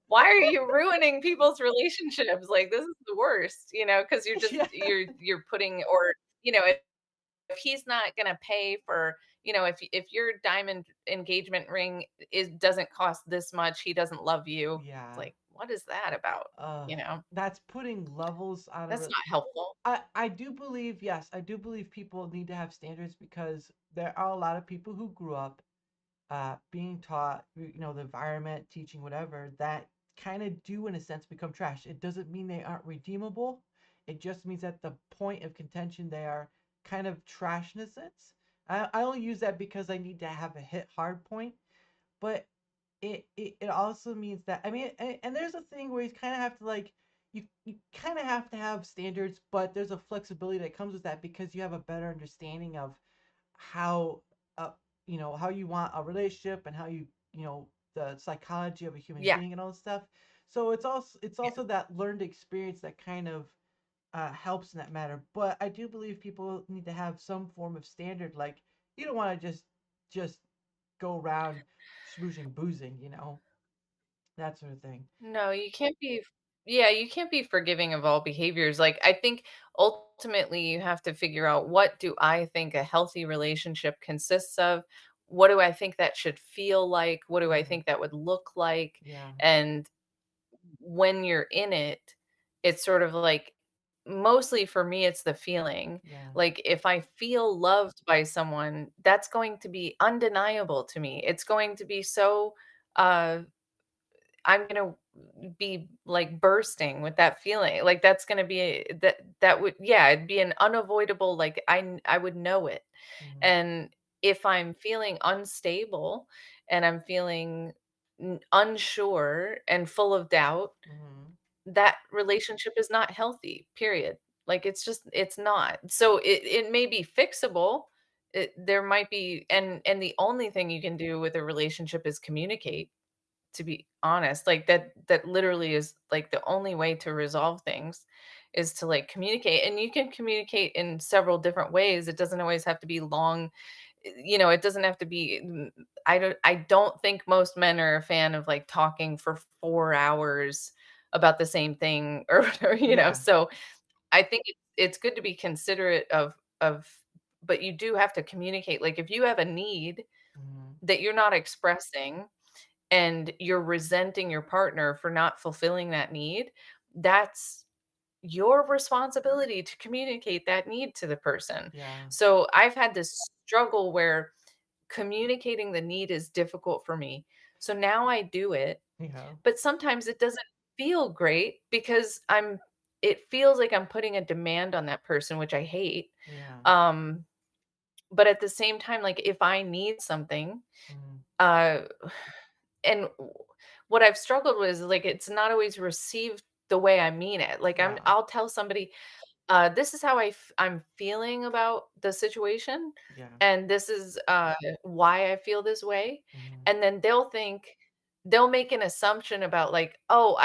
Why are you ruining people's relationships? Like, this is the worst, because you're just Yeah. you're putting or if he's not gonna pay for if your diamond engagement ring is doesn't cost this much, he doesn't love you. It's Yeah. like, what is that about? Uh, You know? that's putting levels on a That's not helpful. I do believe, yes, I do believe people need to have standards because there are a lot of people who grew up being taught, the environment, teaching, whatever, that kind of do, in a sense, become trash. It doesn't mean they aren't redeemable. It just means at the point of contention, they are kind of trash in a sense. I only use that because I need to have a hit hard point, but it also means that I mean, and there's a thing where you kind of have to like you kind of have to have standards, but there's a flexibility that comes with that because you have a better understanding of how uh how you want a relationship and how the psychology of a human Yeah. being and all this stuff. So it's also Yeah. that learned experience that kind of helps in that matter. But I do believe people need to have some form of standard. Like you don't want to just go around schmoozing, boozing, that sort of thing. No, you can't be yeah, you can't be forgiving of all behaviors. Like, I think ultimately you have to figure out what do I think a healthy relationship consists of? What do I think that should feel like? What do I Hmm. think that would look like? Yeah, And when you're in it, it's sort of like mostly for me, it's the feeling. yeah, Like if I feel loved by someone, that's going to be undeniable to me. It's going to be so uh I'm gonna be like bursting with that feeling. Like that's gonna be that would yeah, it'd be an unavoidable like I would know it. hmm, And if I'm feeling unstable and I'm feeling unsure and full of doubt, hmm, that relationship is not healthy, period. Like, it's not. So it may be fixable. There might be and the only thing you can do with a relationship is communicate, to be honest. Like, that literally is, like, the only way to resolve things is to, like, communicate, and you can communicate in several different ways. It doesn't always have to be long. It doesn't have to be I don't think most men are a fan of, like, talking for 4 hours about the same thing or whatever, yeah, so I think it's good to be considerate of but you do have to communicate. Like, if you have a need hmm, that you're not expressing and you're resenting your partner for not fulfilling that need, that's your responsibility to communicate that need to the person. yeah, So I've had this struggle where communicating the need is difficult for me. So now I do it, yeah, but sometimes it doesn't feel great because it feels like I'm putting a demand on that person, which I hate. yeah, Um, but at the same time, like if I need something, hmm, uh and what I've struggled with is like it's not always received the way I mean it. Like yeah, I'll tell somebody, this is how I'm feeling about the situation, yeah, and this is why I feel this way. hmm, And then they'll make an assumption about like, oh,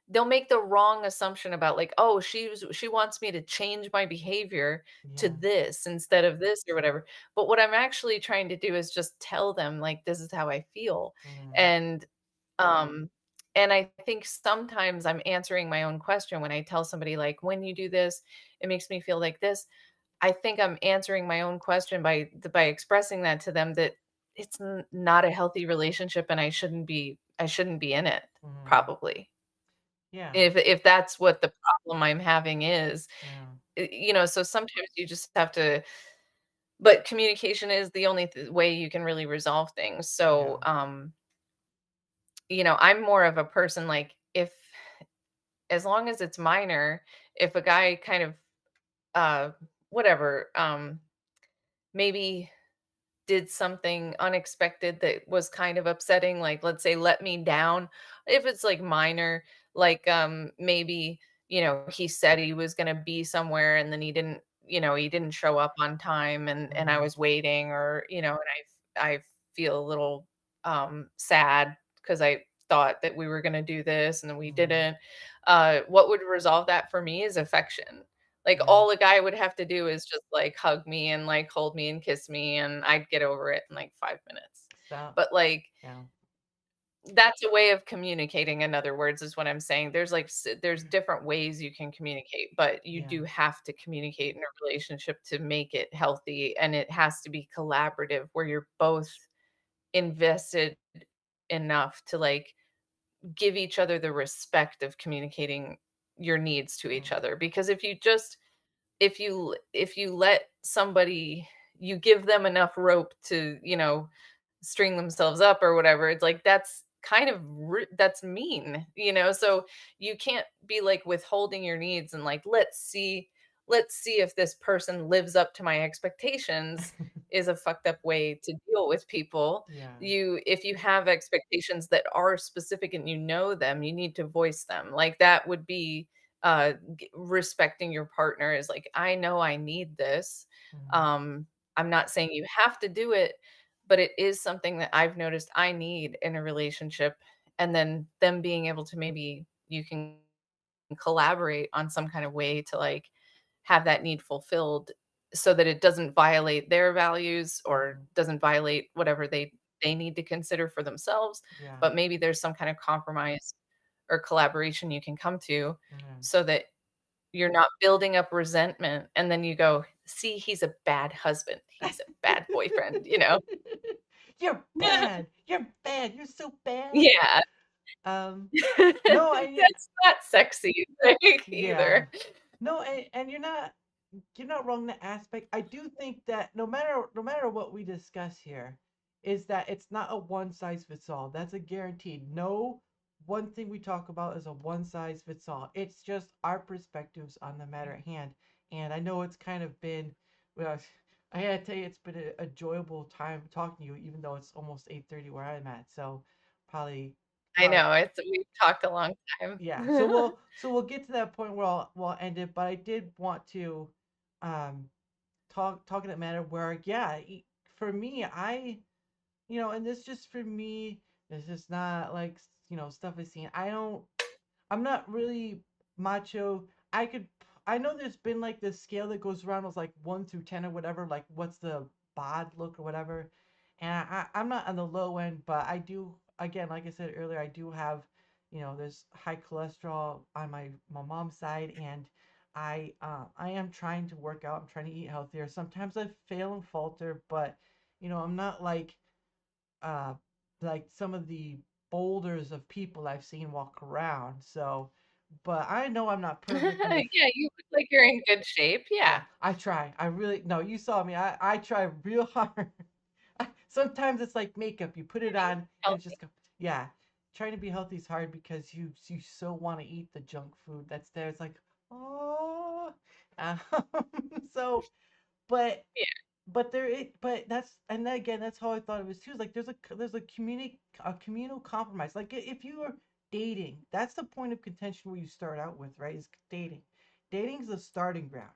they'll make the wrong assumption about like, oh, she wants me to change my behavior to yeah, this instead of this or whatever. But what I'm actually trying to do is just tell them like this is how I feel. hmm, And um and I think sometimes I'm answering my own question when I tell somebody like when you do this, it makes me feel like this. I think I'm answering my own question by expressing that to them that it's not a healthy relationship, and I shouldn't be in it, Mhm. probably. Yeah. If that's what the problem I'm having is, Yeah. so sometimes you just have to, but communication is the only way you can really resolve things. Yeah. So, I'm more of a person, like, if as long as it's minor, if a guy kind of, uh, whatever, maybe did something unexpected that was kind of upsetting, like, let's say, let me down. If it's like minor, like, maybe, he said he was going to be somewhere, and then he didn't show up on time, and I Mhm. was waiting, or, and I feel a little sad because I thought that we were going to do this and then we Mhm. didn't. What would resolve that for me is affection. Like, Yeah. all a guy would have to do is just, like, hug me and, like, hold me and kiss me, and I'd get over it in, like, 5 minutes. Stop. But, like, Yeah. that's a way of communicating, in other words, is what I'm saying. There's different ways you can communicate, but you Yeah. do have to communicate in a relationship to make it healthy, and it has to be collaborative where you're both invested enough to, like, give each other the respect of communicating your needs to each Mm. other, because if you let somebody, you give them enough rope to, string themselves up or whatever, it's like that's kind of that's mean, so you can't be, like, withholding your needs and, like, let's see if this person lives up to my expectations, is a fucked up way to deal with people. Yeah. If you have expectations that are specific and you know them, you need to voice them. Like, that would be, respecting your partner, is like, I know I need this. Mhm. um I'm not saying you have to do it, but it is something that I've noticed I need in a relationship, and then them being able to, maybe you can collaborate on some kind of way to, like, have that need fulfilled, so that it doesn't violate their values or Mhm. doesn't violate whatever they need to consider for themselves, Yeah. but maybe there's some kind of compromise or collaboration you can come to, Yeah. so that you're not building up resentment, and then you go, "See, he's a bad husband. He's a bad boyfriend." You're bad. You're bad. You're so bad. Yeah. Um, no, I That's not sexy, like, yeah. either. No, and you're not wrong in that aspect. I do think that no matter what we discuss here, is that it's not a one size fits all. That's a guaranteed. No one thing we talk about is a one size fits all. It's just our perspectives on the matter at hand. And I know it's kind of been, well, I gotta tell you, it's been a enjoyable time talking to you, even though it's almost 8:30 where I'm at. So probably, I probably know, we've talked a long time. yeah, so we'll get to that point where we'll end it, but I did want to um talking that matter where yeah, for me and this just for me, this is not like stuff I've seen. I'm not really macho. I know there's been like this scale that goes around was like 1 through 10 or whatever, like what's the bod look or whatever. And I'm not on the low end, but I do again, like I said earlier, I do have, there's high cholesterol on my mom's side, and I am trying to work out. I'm trying to eat healthier. Sometimes I fail and falter, but I'm not uh like some of the boulders of people I've seen walk around. So, but I know I'm not perfect in the Yeah, you look like you're in good shape, yeah, yeah. I try. I really no, you saw me. I try real hard. Sometimes it's like makeup. You put it on and it Healthy. just go. Yeah, trying to be healthy is hard because you so want to eat the junk food that's there. It's like oh, um, so but Yeah. but that's and then again that's how I thought it was too. It's like there's a communal compromise. Like if you are dating, that's the point of contention where you start out with, right? Is dating. Dating's the starting ground.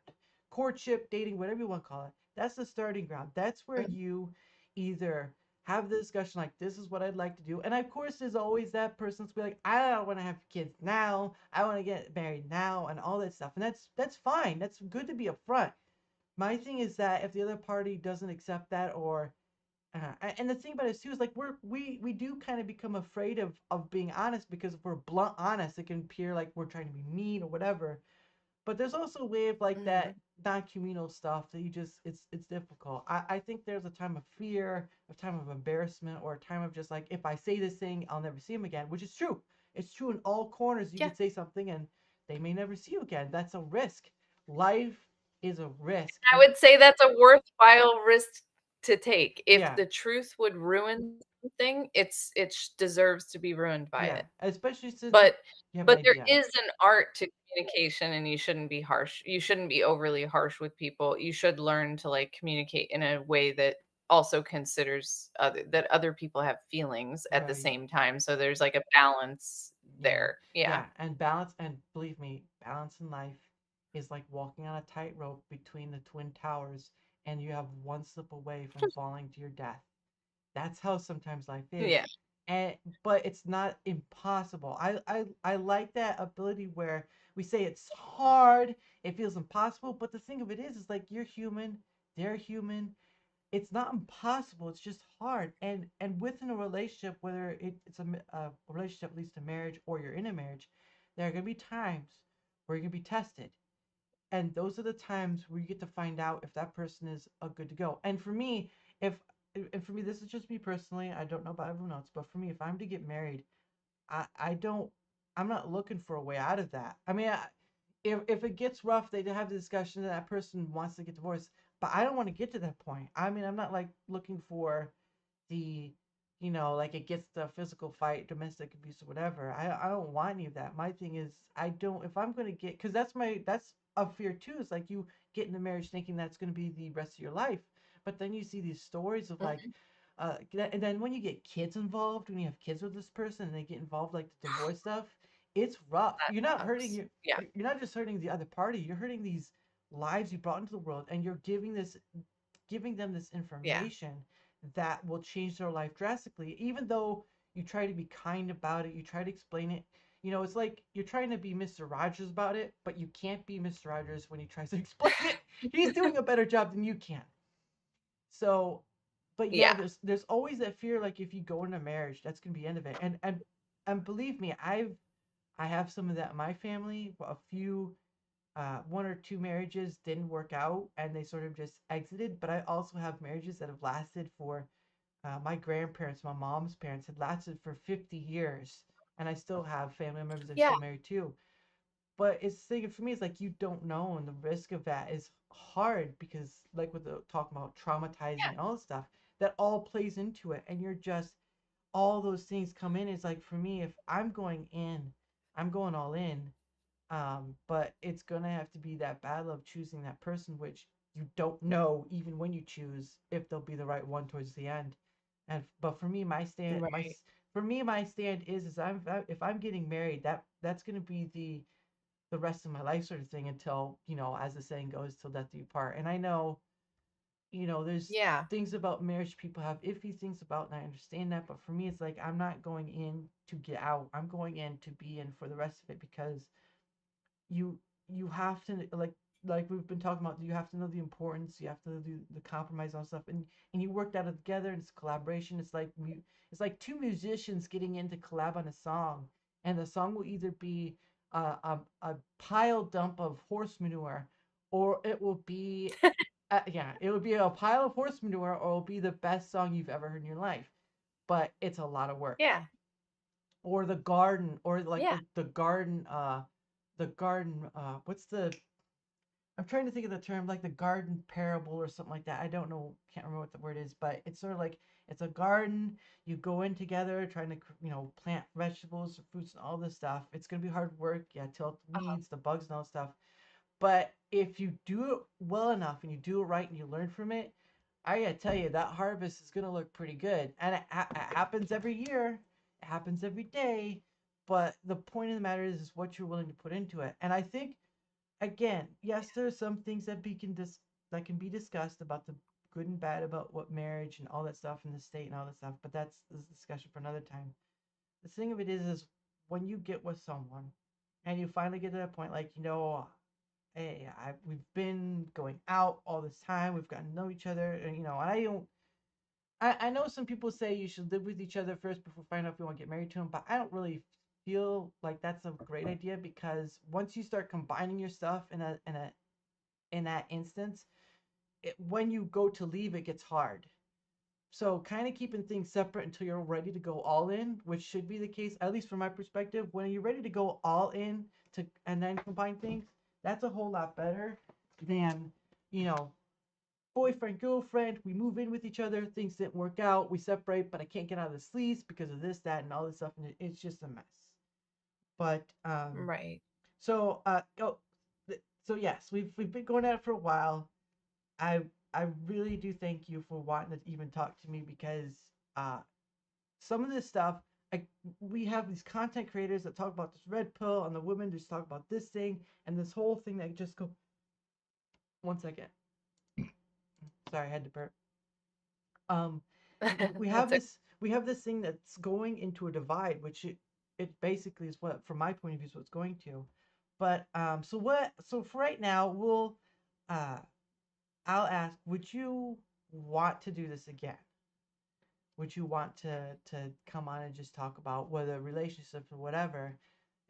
Courtship, dating, whatever you want to call it, that's the starting ground. That's where Mhm. you either have the discussion like this is what I'd like to do, and of course there's always that person's be like I don't want to have kids now, I want to get married now, and all that stuff, and that's fine. That's good to be upfront. My thing is that if the other party doesn't accept that, or and the thing about it too is like we do kind of become afraid of being honest, because if we're blunt honest, it can appear like we're trying to be mean or whatever. But there's also a way of like that Mhm. non-communal stuff that you just it's difficult. I think there's a time of fear, a time of embarrassment, or a time of just like if I say this thing, I'll never see him again, which is true. It's true in all corners. You Yeah. could say something and they may never see you again. That's a risk. Life is a risk. I And would say that's a worthwhile risk to take. If yeah, the truth would ruin something, it deserves to be ruined by yeah, it. especially since But you have an but there idea. is an art to communication, and you shouldn't be harsh. You shouldn't be overly harsh with people. You should learn to, like, communicate in a way that also considers other people have feelings at the Right. same time, so there's, like, a balance Yeah. there. Yeah. Yeah. And balance, and believe me, balance in life is like walking on a tightrope between the twin towers, and you have one slip away from falling to your death. That's how sometimes life is. Yeah. And but it's not impossible. I like that ability where we say it's hard, it feels impossible, but the thing of it is like you're human, they're human, it's not impossible, it's just hard. And within a relationship, whether it's a relationship leads to marriage or you're in a marriage, there are going to be times where you're going to be tested, and those are the times where you get to find out if that person is a good to go. And for me, if and for me, this is just me personally, I don't know about everyone else, but for me, if I'm to get married, I don't, I'm not looking for a way out of that. I mean, if it gets rough, they have the discussion and that person wants to get divorced, but I don't want to get to that point. I mean, I'm not like looking for the, like it gets the physical fight, domestic abuse or whatever. I don't want any of that. My thing is, I don't, if I'm going to get, because that's a fear too, is like you get in a marriage thinking that's going to be the rest of your life. But then you see these stories of like, Mhm. and then when you get kids involved, when you have kids with this person and they get involved like the divorce stuff, it's rough. That You're not hurting sucks. Yeah. you're not just hurting the other party. You're hurting these lives you brought into the world, and you're giving them this Yeah. information that will change their life drastically. Even though you try to be kind about it, you try to explain it. It's like you're trying to be Mr. Rogers about it, but you can't be Mr. Rogers when he tries to explain it. He's doing a better job than you can. So, but yeah, Yeah. there's always that fear, like if you go into marriage, that's gonna be the end of it. And believe me, I have some of that in my family. A few, one or two marriages didn't work out, and they sort of just exited. But I also have marriages that have lasted for, my grandparents, my mom's parents had lasted for 50 years, and I still have family members that are Yeah. still married too. But it's thinking for me, it's like you don't know, and the risk of that is hard because, like with the talking about traumatizing Yeah. and all this stuff, that all plays into it, and you're just all those things come in. It's like for me, if I'm going in, I'm going all in. But it's gonna have to be that battle of choosing that person, which you don't know even when you choose if they'll be the right one towards the end. And but for me, Right. my stand is if I'm getting married, that's gonna be the rest of my life sort of thing until, as the saying goes, till death do you part. And I know, there's Yeah. things about marriage people have iffy things about, and I understand that. But for me, it's like I'm not going in to get out. I'm going in to be in for the rest of it because you you have to like we've been talking about, you have to know the importance, you have to do the compromise on stuff, and you work that out together, and it's collaboration. It's like two musicians getting in to collab on a song, and the song will either be a pile dump of horse manure, or it will be, yeah, it would be a pile of horse manure, or it'll be the best song you've ever heard in your life. But it's a lot of work. Yeah. Or the garden, or like Yeah. the garden, what's the, I'm trying to think of the term, like the garden parable or something like that. I don't know, can't remember what the word is, but it's sort of like it's a garden. You go in together trying to, plant vegetables, fruits, and all this stuff. It's gonna be hard work. Yeah, till the Uh-huh. weeds, the bugs, and all this stuff. But if you do it well enough and you do it right and you learn from it, I gotta tell you that harvest is gonna look pretty good. And it happens every year. It happens every day. But the point of the matter is what you're willing to put into it. And I think, again, yes, there are some things that can be discussed about the good and bad about what marriage and all that stuff in the state and all that stuff. But that's this discussion for another time. The thing of it is when you get with someone and you finally get to that point, like, hey, we've been going out all this time. We've gotten to know each other, and I don't. I know some people say you should live with each other first before finding out if you want to get married to them, but I don't really feel like that's a great idea because once you start combining your stuff in that instance, when you go to leave, it gets hard. So kind of keeping things separate until you're ready to go all in, which should be the case, at least from my perspective. When you're ready to go all in to and then combine things, that's a whole lot better than, you know, boyfriend, girlfriend, we move in with each other, things didn't work out, we separate, but I can't get out of the sleaze because of this, that, and all this stuff, and it's just a mess. But Right. so so yes, we've been going at it for a while. I I really do thank you for wanting to even talk to me because uh some of this stuff, I we have these content creators that talk about this red pill and the women just talk about this thing and this whole thing that just go 1 second. Sorry, I had to burp. Um That's it. we have this thing that's going into a divide, which it basically is what, from my point of view, is what's going to. But so for right now, uh I'll ask, would you want to do this again? Would you want to come on and just talk about whether relationships or whatever?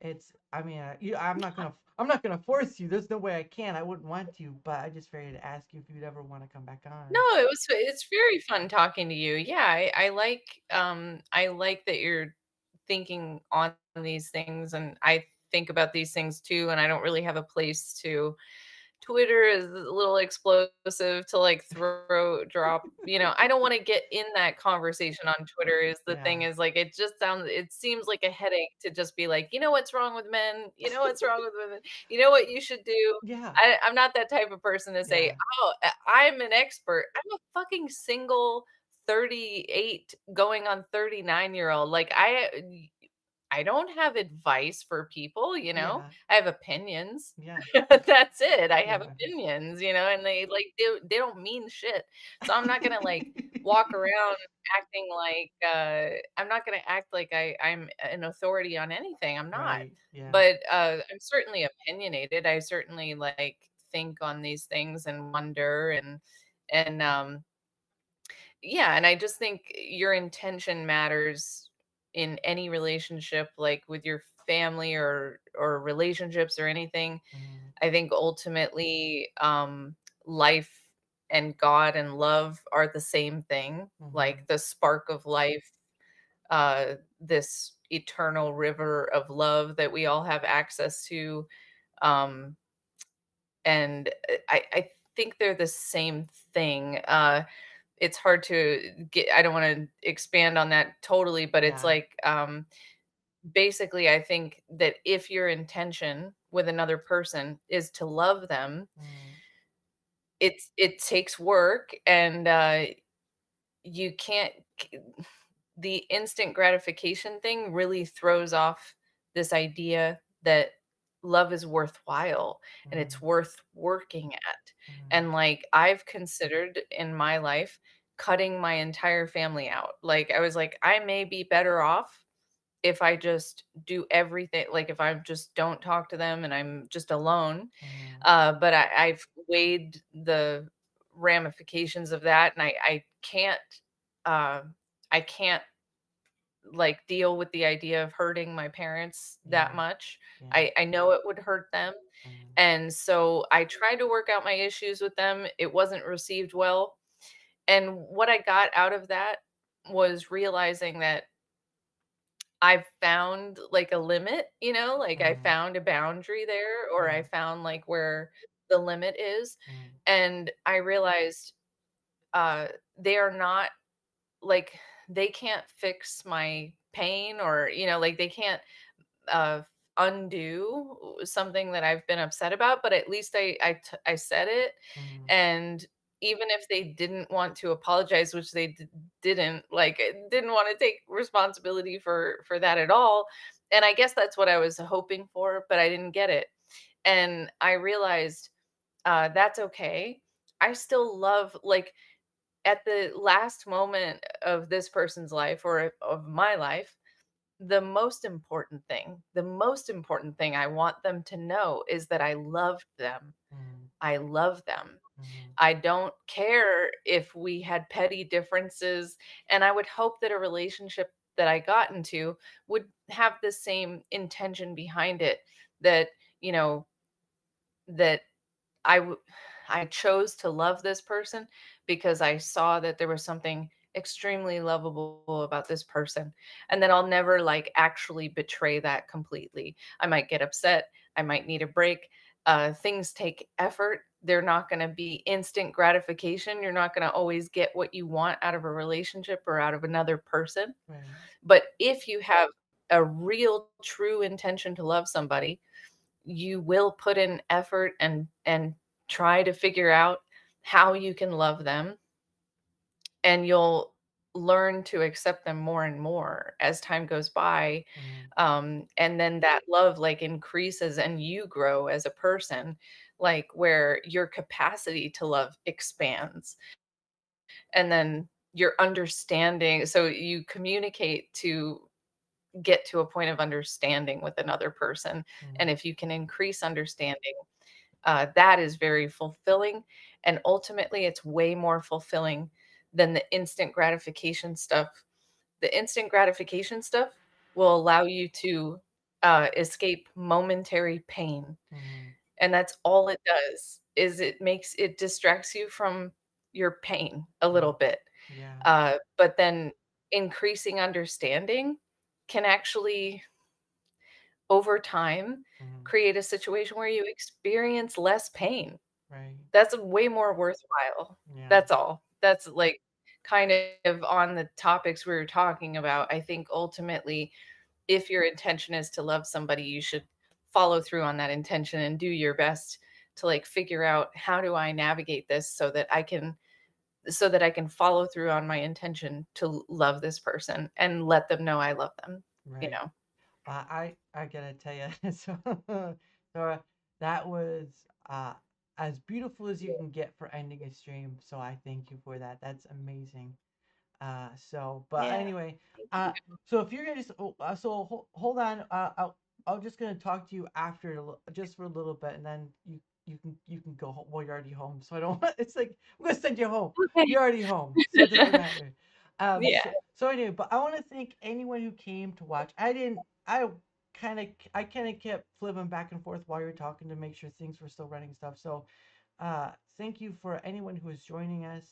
It's, I mean, I'm not gonna force you. There's no way I can. I wouldn't want to, but I just figured to ask you if you'd ever want to come back No, on. it's very fun talking to you. Yeah, I like that you're thinking on these things, and I think about these things too, and I don't really have a place to. Twitter is a little explosive to like throw drop, I don't want to get in that conversation on Twitter is the Yeah. thing is like it seems like a headache to just be like, what's wrong with men? You know what's wrong with women? You know what you should do? Yeah. I'm not that type of person to say, Yeah. "Oh, I'm an expert." I'm a fucking single 38 going on 39-year-old. Like I don't have advice for people, Yeah. I have opinions. Yeah. That's it. I have Yeah. opinions, and they don't mean shit. So I'm not gonna like walk around acting like I'm not gonna act like I'm an authority on anything. I'm not. Right. Yeah. But I'm certainly opinionated. I certainly like think on these things and wonder and yeah, and I just think your intention matters in any relationship, like with your family or relationships or anything. Mm-hmm. I think ultimately, life and God and love are the same thing. Mm-hmm. Like the spark of life, this eternal river of love that we all have access to. Um, and I think they're the same thing. It's hard to get, I don't want to expand on that totally, but it's Yeah. like basically I think that if your intention with another person is to love them, Mm-hmm. it takes work and you can't the instant gratification thing really throws off this idea that love is worthwhile and Mm-hmm. it's worth working at. Mm-hmm. And like I've considered in my life cutting my entire family out. Like I was like, I may be better off if I just do everything, like if I just don't talk to them and I'm just alone. Mm-hmm. But I've weighed the ramifications of that, and uh, I can't like deal with the idea of hurting my parents that Yeah. much. Yeah. I know it would hurt them. Mm-hmm. And so I tried to work out my issues with them. It wasn't received well. And what I got out of that was realizing that I found like a limit, like I Mm-hmm. found a boundary there, or I Yeah. found like where the limit is. Mm-hmm. And I realized uh they are not like they can't fix my pain or like they can't uh, undo something that I've been upset about, but at least I said it, Mm-hmm. and even if they didn't want to apologize, which they didn't, like, didn't want to take responsibility for that at all, and I guess that's what I was hoping for, but I didn't get it, and I realized that's okay. I still love like at the last moment of this person's life or of my life, the most important thing I want them to know is that I loved them. Mm-hmm. I love them. Mm-hmm. I don't care if we had petty differences, and I would hope that a relationship that I got into would have the same intention behind it, that, you know, that I w- I chose to love this person because I saw that there was something extremely lovable about this person, and that I'll never like actually betray that completely. I might get upset, I might need a break. Things take effort. They're not going to be instant gratification. You're not going to always get what you want out of a relationship or out of another person. Right. But if you have a real true intention to love somebody, you will put in effort and try to figure out how you can love them, and you'll learn to accept them more and more as time goes by. Mm, And then that love like increases and you grow as a person, like where your capacity to love expands, and then your understanding, so you communicate to get to a point of understanding with another person. And mm, if you can increase understanding, that is very fulfilling. And ultimately, it's way more fulfilling than the instant gratification stuff. The instant gratification stuff will allow you to escape momentary pain. mm, And that's all it does, is it distracts you from your pain a little mm. bit. Yeah. But then increasing understanding can actually, over time, Mm, create a situation where you experience less pain. right. That's way more worthwhile. Yeah. That's all. That's like kind of on the topics we were talking about. I think ultimately, if your intention is to love somebody, you should follow through on that intention and do your best to like figure out, how do I navigate this so that I can follow through on my intention to love this person and let them know I love them, you Right. know. I gotta tell you, so Zora, that was uh as beautiful as you can get for ending a stream. So I thank you for that. That's amazing. But Yeah. anyway, Thank uh, you. so if you're gonna just, hold on, I'm just gonna talk to you after just for a little bit, and then you can go home. Well, you're already home, so I don't. It's like I'm gonna send you home. Okay. You're already home, so it doesn't matter. Yeah. So anyway, but I want to thank anyone who came to watch. I didn't. I kind of kept flipping back and forth while you were talking to make sure things were still running stuff. So thank you for anyone who is joining us.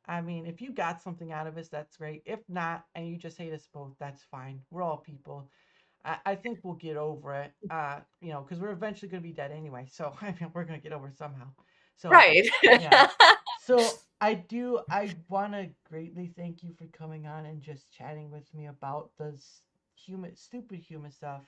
I mean, if you got something out of us, that's great. If not, and you just hate us both, that's fine. We're all people. I think we'll get over it. Because we're eventually going to be dead anyway. So I mean, we're going to get over it somehow. So, Right. yeah. So I want to greatly thank you for coming on and just chatting with me about this stupid human stuff.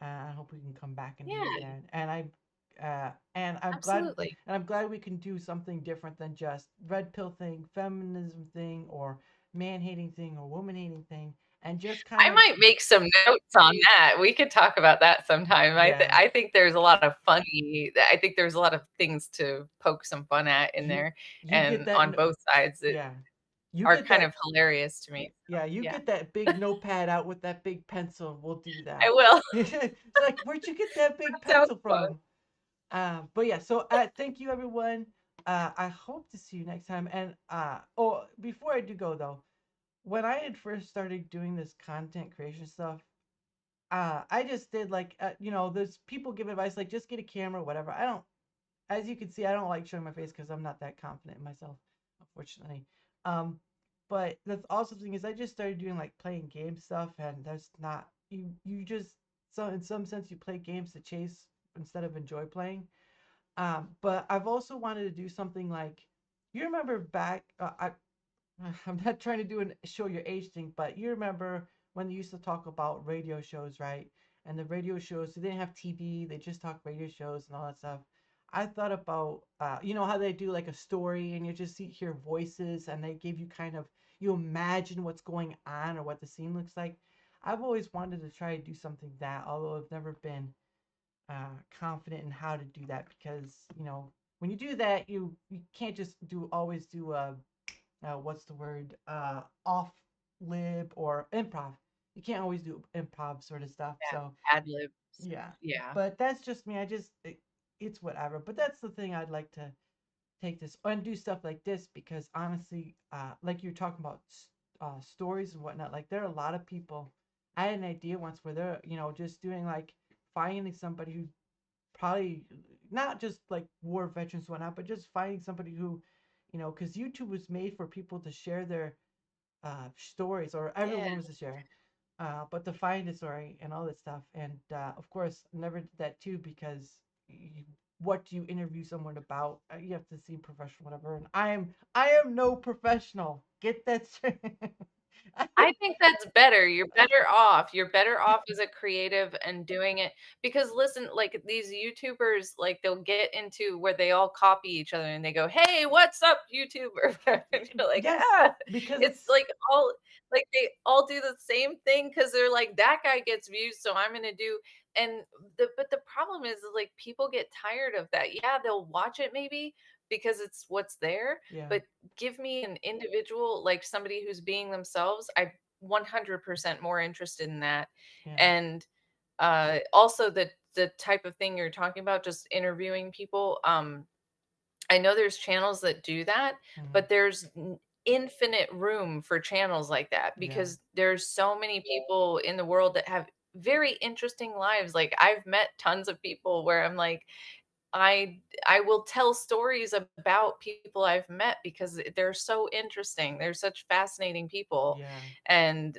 I hope we can come back and do it Yeah, again. And I'm glad absolutely. and I'm glad we can do something different than just red pill thing, feminism thing, or man hating thing, or woman hating thing, and just kind I of, might make some notes on that. We could talk about that sometime. yeah, I think there's a lot of funny I think there's a lot of things to poke some fun at in you there, you get and that, on both sides that yeah, you are get kind that, of hilarious to me. So, yeah, you yeah, get that big notepad out with that big pencil. We'll do I that. will. It's like, where'd you get that big Sounds pencil fun. from? But yeah, so thank you everyone. I hope to see you next time. And before I do go though, when I had first started doing this content creation stuff, I just did like, there's people give advice like just get a camera, whatever. I don't, as you can see, I don't like showing my face because I'm not that confident in myself, unfortunately. Um, but the awesome thing is I just started doing like playing game stuff, and there's not you just, so in some sense you play games to chase instead of enjoy playing. But I've also wanted to do something like, you remember back, I'm not trying to do an show your age thing, but you remember when they used to talk about radio shows, right? And the radio shows, they didn't have TV, they just talk radio shows and all that stuff. I thought about, how they do like a story and you just hear voices and they give you kind of, you imagine what's going on or what the scene looks like. I've always wanted to try to do something that, although I've never been confident in how to do that because, when you do that, you can't just always do what's the word, off lib or improv. You can't always do improv sort of stuff. So Ad libs. yeah, Yeah. but that's just me. It's whatever. But that's the thing, I'd like to take this and do stuff like this because honestly, like you're talking about stories and whatnot. Like there are a lot of people. I had an idea once where they're just doing like finding somebody who probably not just like war veterans and whatnot, but just finding somebody who, because YouTube was made for people to share their stories, or Yeah. everyone was to share, but to find a story and all that stuff. And of course, never did that too because you, what do you interview someone about? You have to seem professional, whatever. And I am no professional. Get that straight. I think that's better. You're better off. You're better off as a creative and doing it because listen, like these YouTubers, like they'll get into where they all copy each other and they go, "Hey, what's up, YouTuber?" And you're like, Yes, ah, because it's like all like they all do the same thing because they're like that guy gets views, so I'm gonna do. And but the problem is like people get tired of that. Yeah, they'll watch it maybe because it's what's there, yeah, but give me an individual, like somebody who's being themselves. I 100% more interested in that. yeah, And also the type of thing you're talking about, just interviewing people. I know there's channels that do that, hmm, but there's infinite room for channels like that yeah, because there's so many people in the world that have very interesting lives. Like I've met tons of people where I'm like, I will tell stories about people I've met because they're so interesting. They're such fascinating people, yeah, and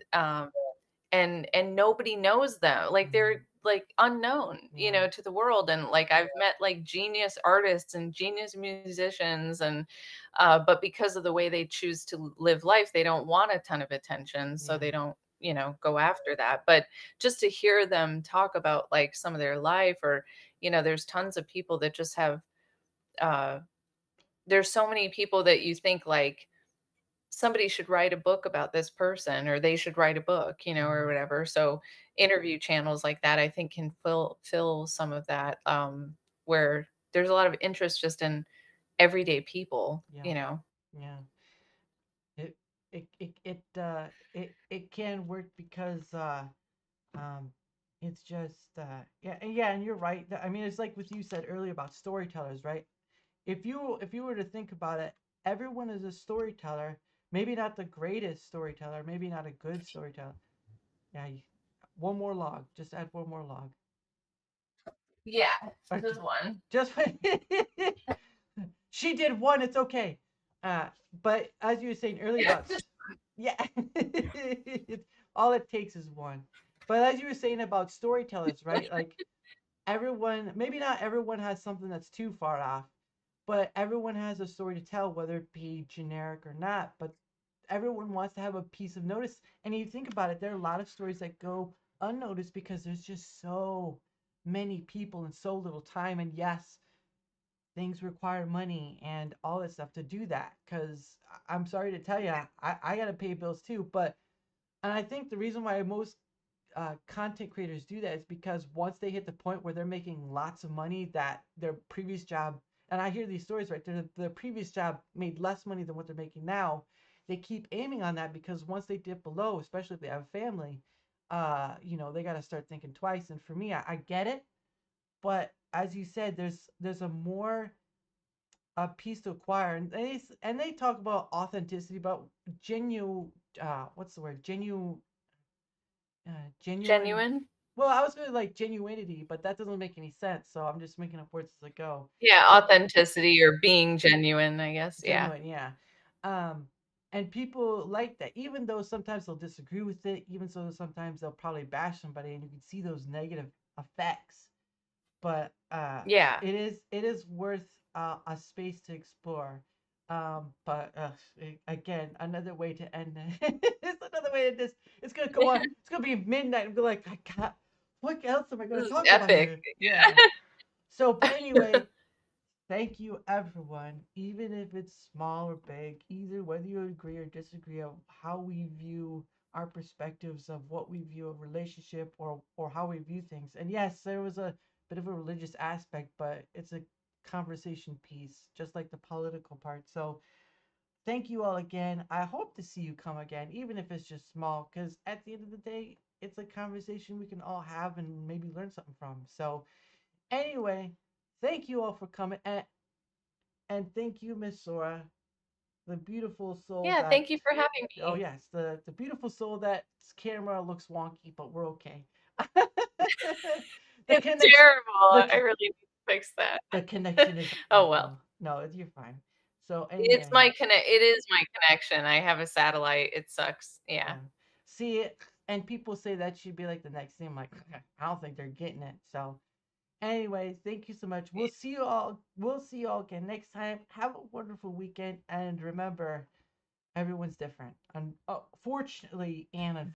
and nobody knows them. Like hmm, they're like unknown, yeah, to the world. And like I've met like genius artists and genius musicians, and but because of the way they choose to live life, they don't want a ton of attention, so yeah, they don't go after that. But just to hear them talk about like some of their life, or there's tons of people that just have uh there's so many people that you think like somebody should write a book about this person, or they should write a book, or hmm, whatever. So interview channels like that I think can fill some of that, where there's a lot of interest just in everyday people, yeah, yeah. It it can work because um it's just yeah, and you're right. I mean, it's like what you said earlier about storytellers, right? If you were to think about it, everyone is a storyteller. Maybe not the greatest storyteller, maybe not a good storyteller. Yeah, one more log. Just add one more log. Yeah, Okay, just one. just she did one. It's okay. But as you were saying earlier about yeah, all it takes is one. But as you were saying about storytellers, right? Like everyone, maybe not everyone has something that's too far off, but everyone has a story to tell, whether it be generic or not. But everyone wants to have a piece of notice. And you think about it, there are a lot of stories that go unnoticed because there's just so many people and so little time. And yes, things require money and all that stuff to do that. Because I'm sorry to tell you, I got to pay bills too. And I think the reason why most content creators do that is because once they hit the point where they're making lots of money, that their previous job, and I hear these stories, right, their previous job made less money than what they're making now. They keep aiming on that because once they dip below, especially if they have a family, they got to start thinking twice. And for me, I get it, but as you said, there's a more a piece to acquire, and they talk about authenticity, about genuine, what's the word, genuine. Genuine. Well, I was going to like genuinity, but that doesn't make any sense. So I'm just making up words as I go. Yeah, But authenticity or being genuine, I guess. Yeah. genuine, yeah. Um, and people like that, even though sometimes they'll disagree with it, even so sometimes they'll probably bash somebody, and you can see those negative effects. But Yeah. it is worth a space to explore. But again, another way to end it. It's another way to this. It's gonna go on. It's gonna be midnight. I'm like, I got. What else am I gonna This is talk about epic. here? Yeah. So, but anyway, thank you, everyone. Even if it's small or big, either whether you agree or disagree of how we view our perspectives of what we view a relationship, or how we view things. And yes, there was a bit of a religious aspect, but it's a conversation piece, just like the political part. So thank you all again. I hope to see you come again, even if it's just small, because at the end of the day, it's a conversation we can all have and maybe learn something from. So anyway, thank you all for coming, and thank you, Miss Sora. the beautiful soul Yeah, that. thank you for having Oh me. yes, the beautiful soul that camera looks wonky, but we're okay. The It's connection, terrible. the I c- really need to fix that. the connection is Oh, well. awful. No, you're fine. So It's anyway, my it is my connection. I have a satellite. It sucks. Yeah. yeah. See it, and people say that should be like the next thing. I'm like, I don't think they're getting it. So anyway, thank you so much. We'll see you all. We'll see you all again next time. Have a wonderful weekend, and remember, everyone's different. And fortunately, and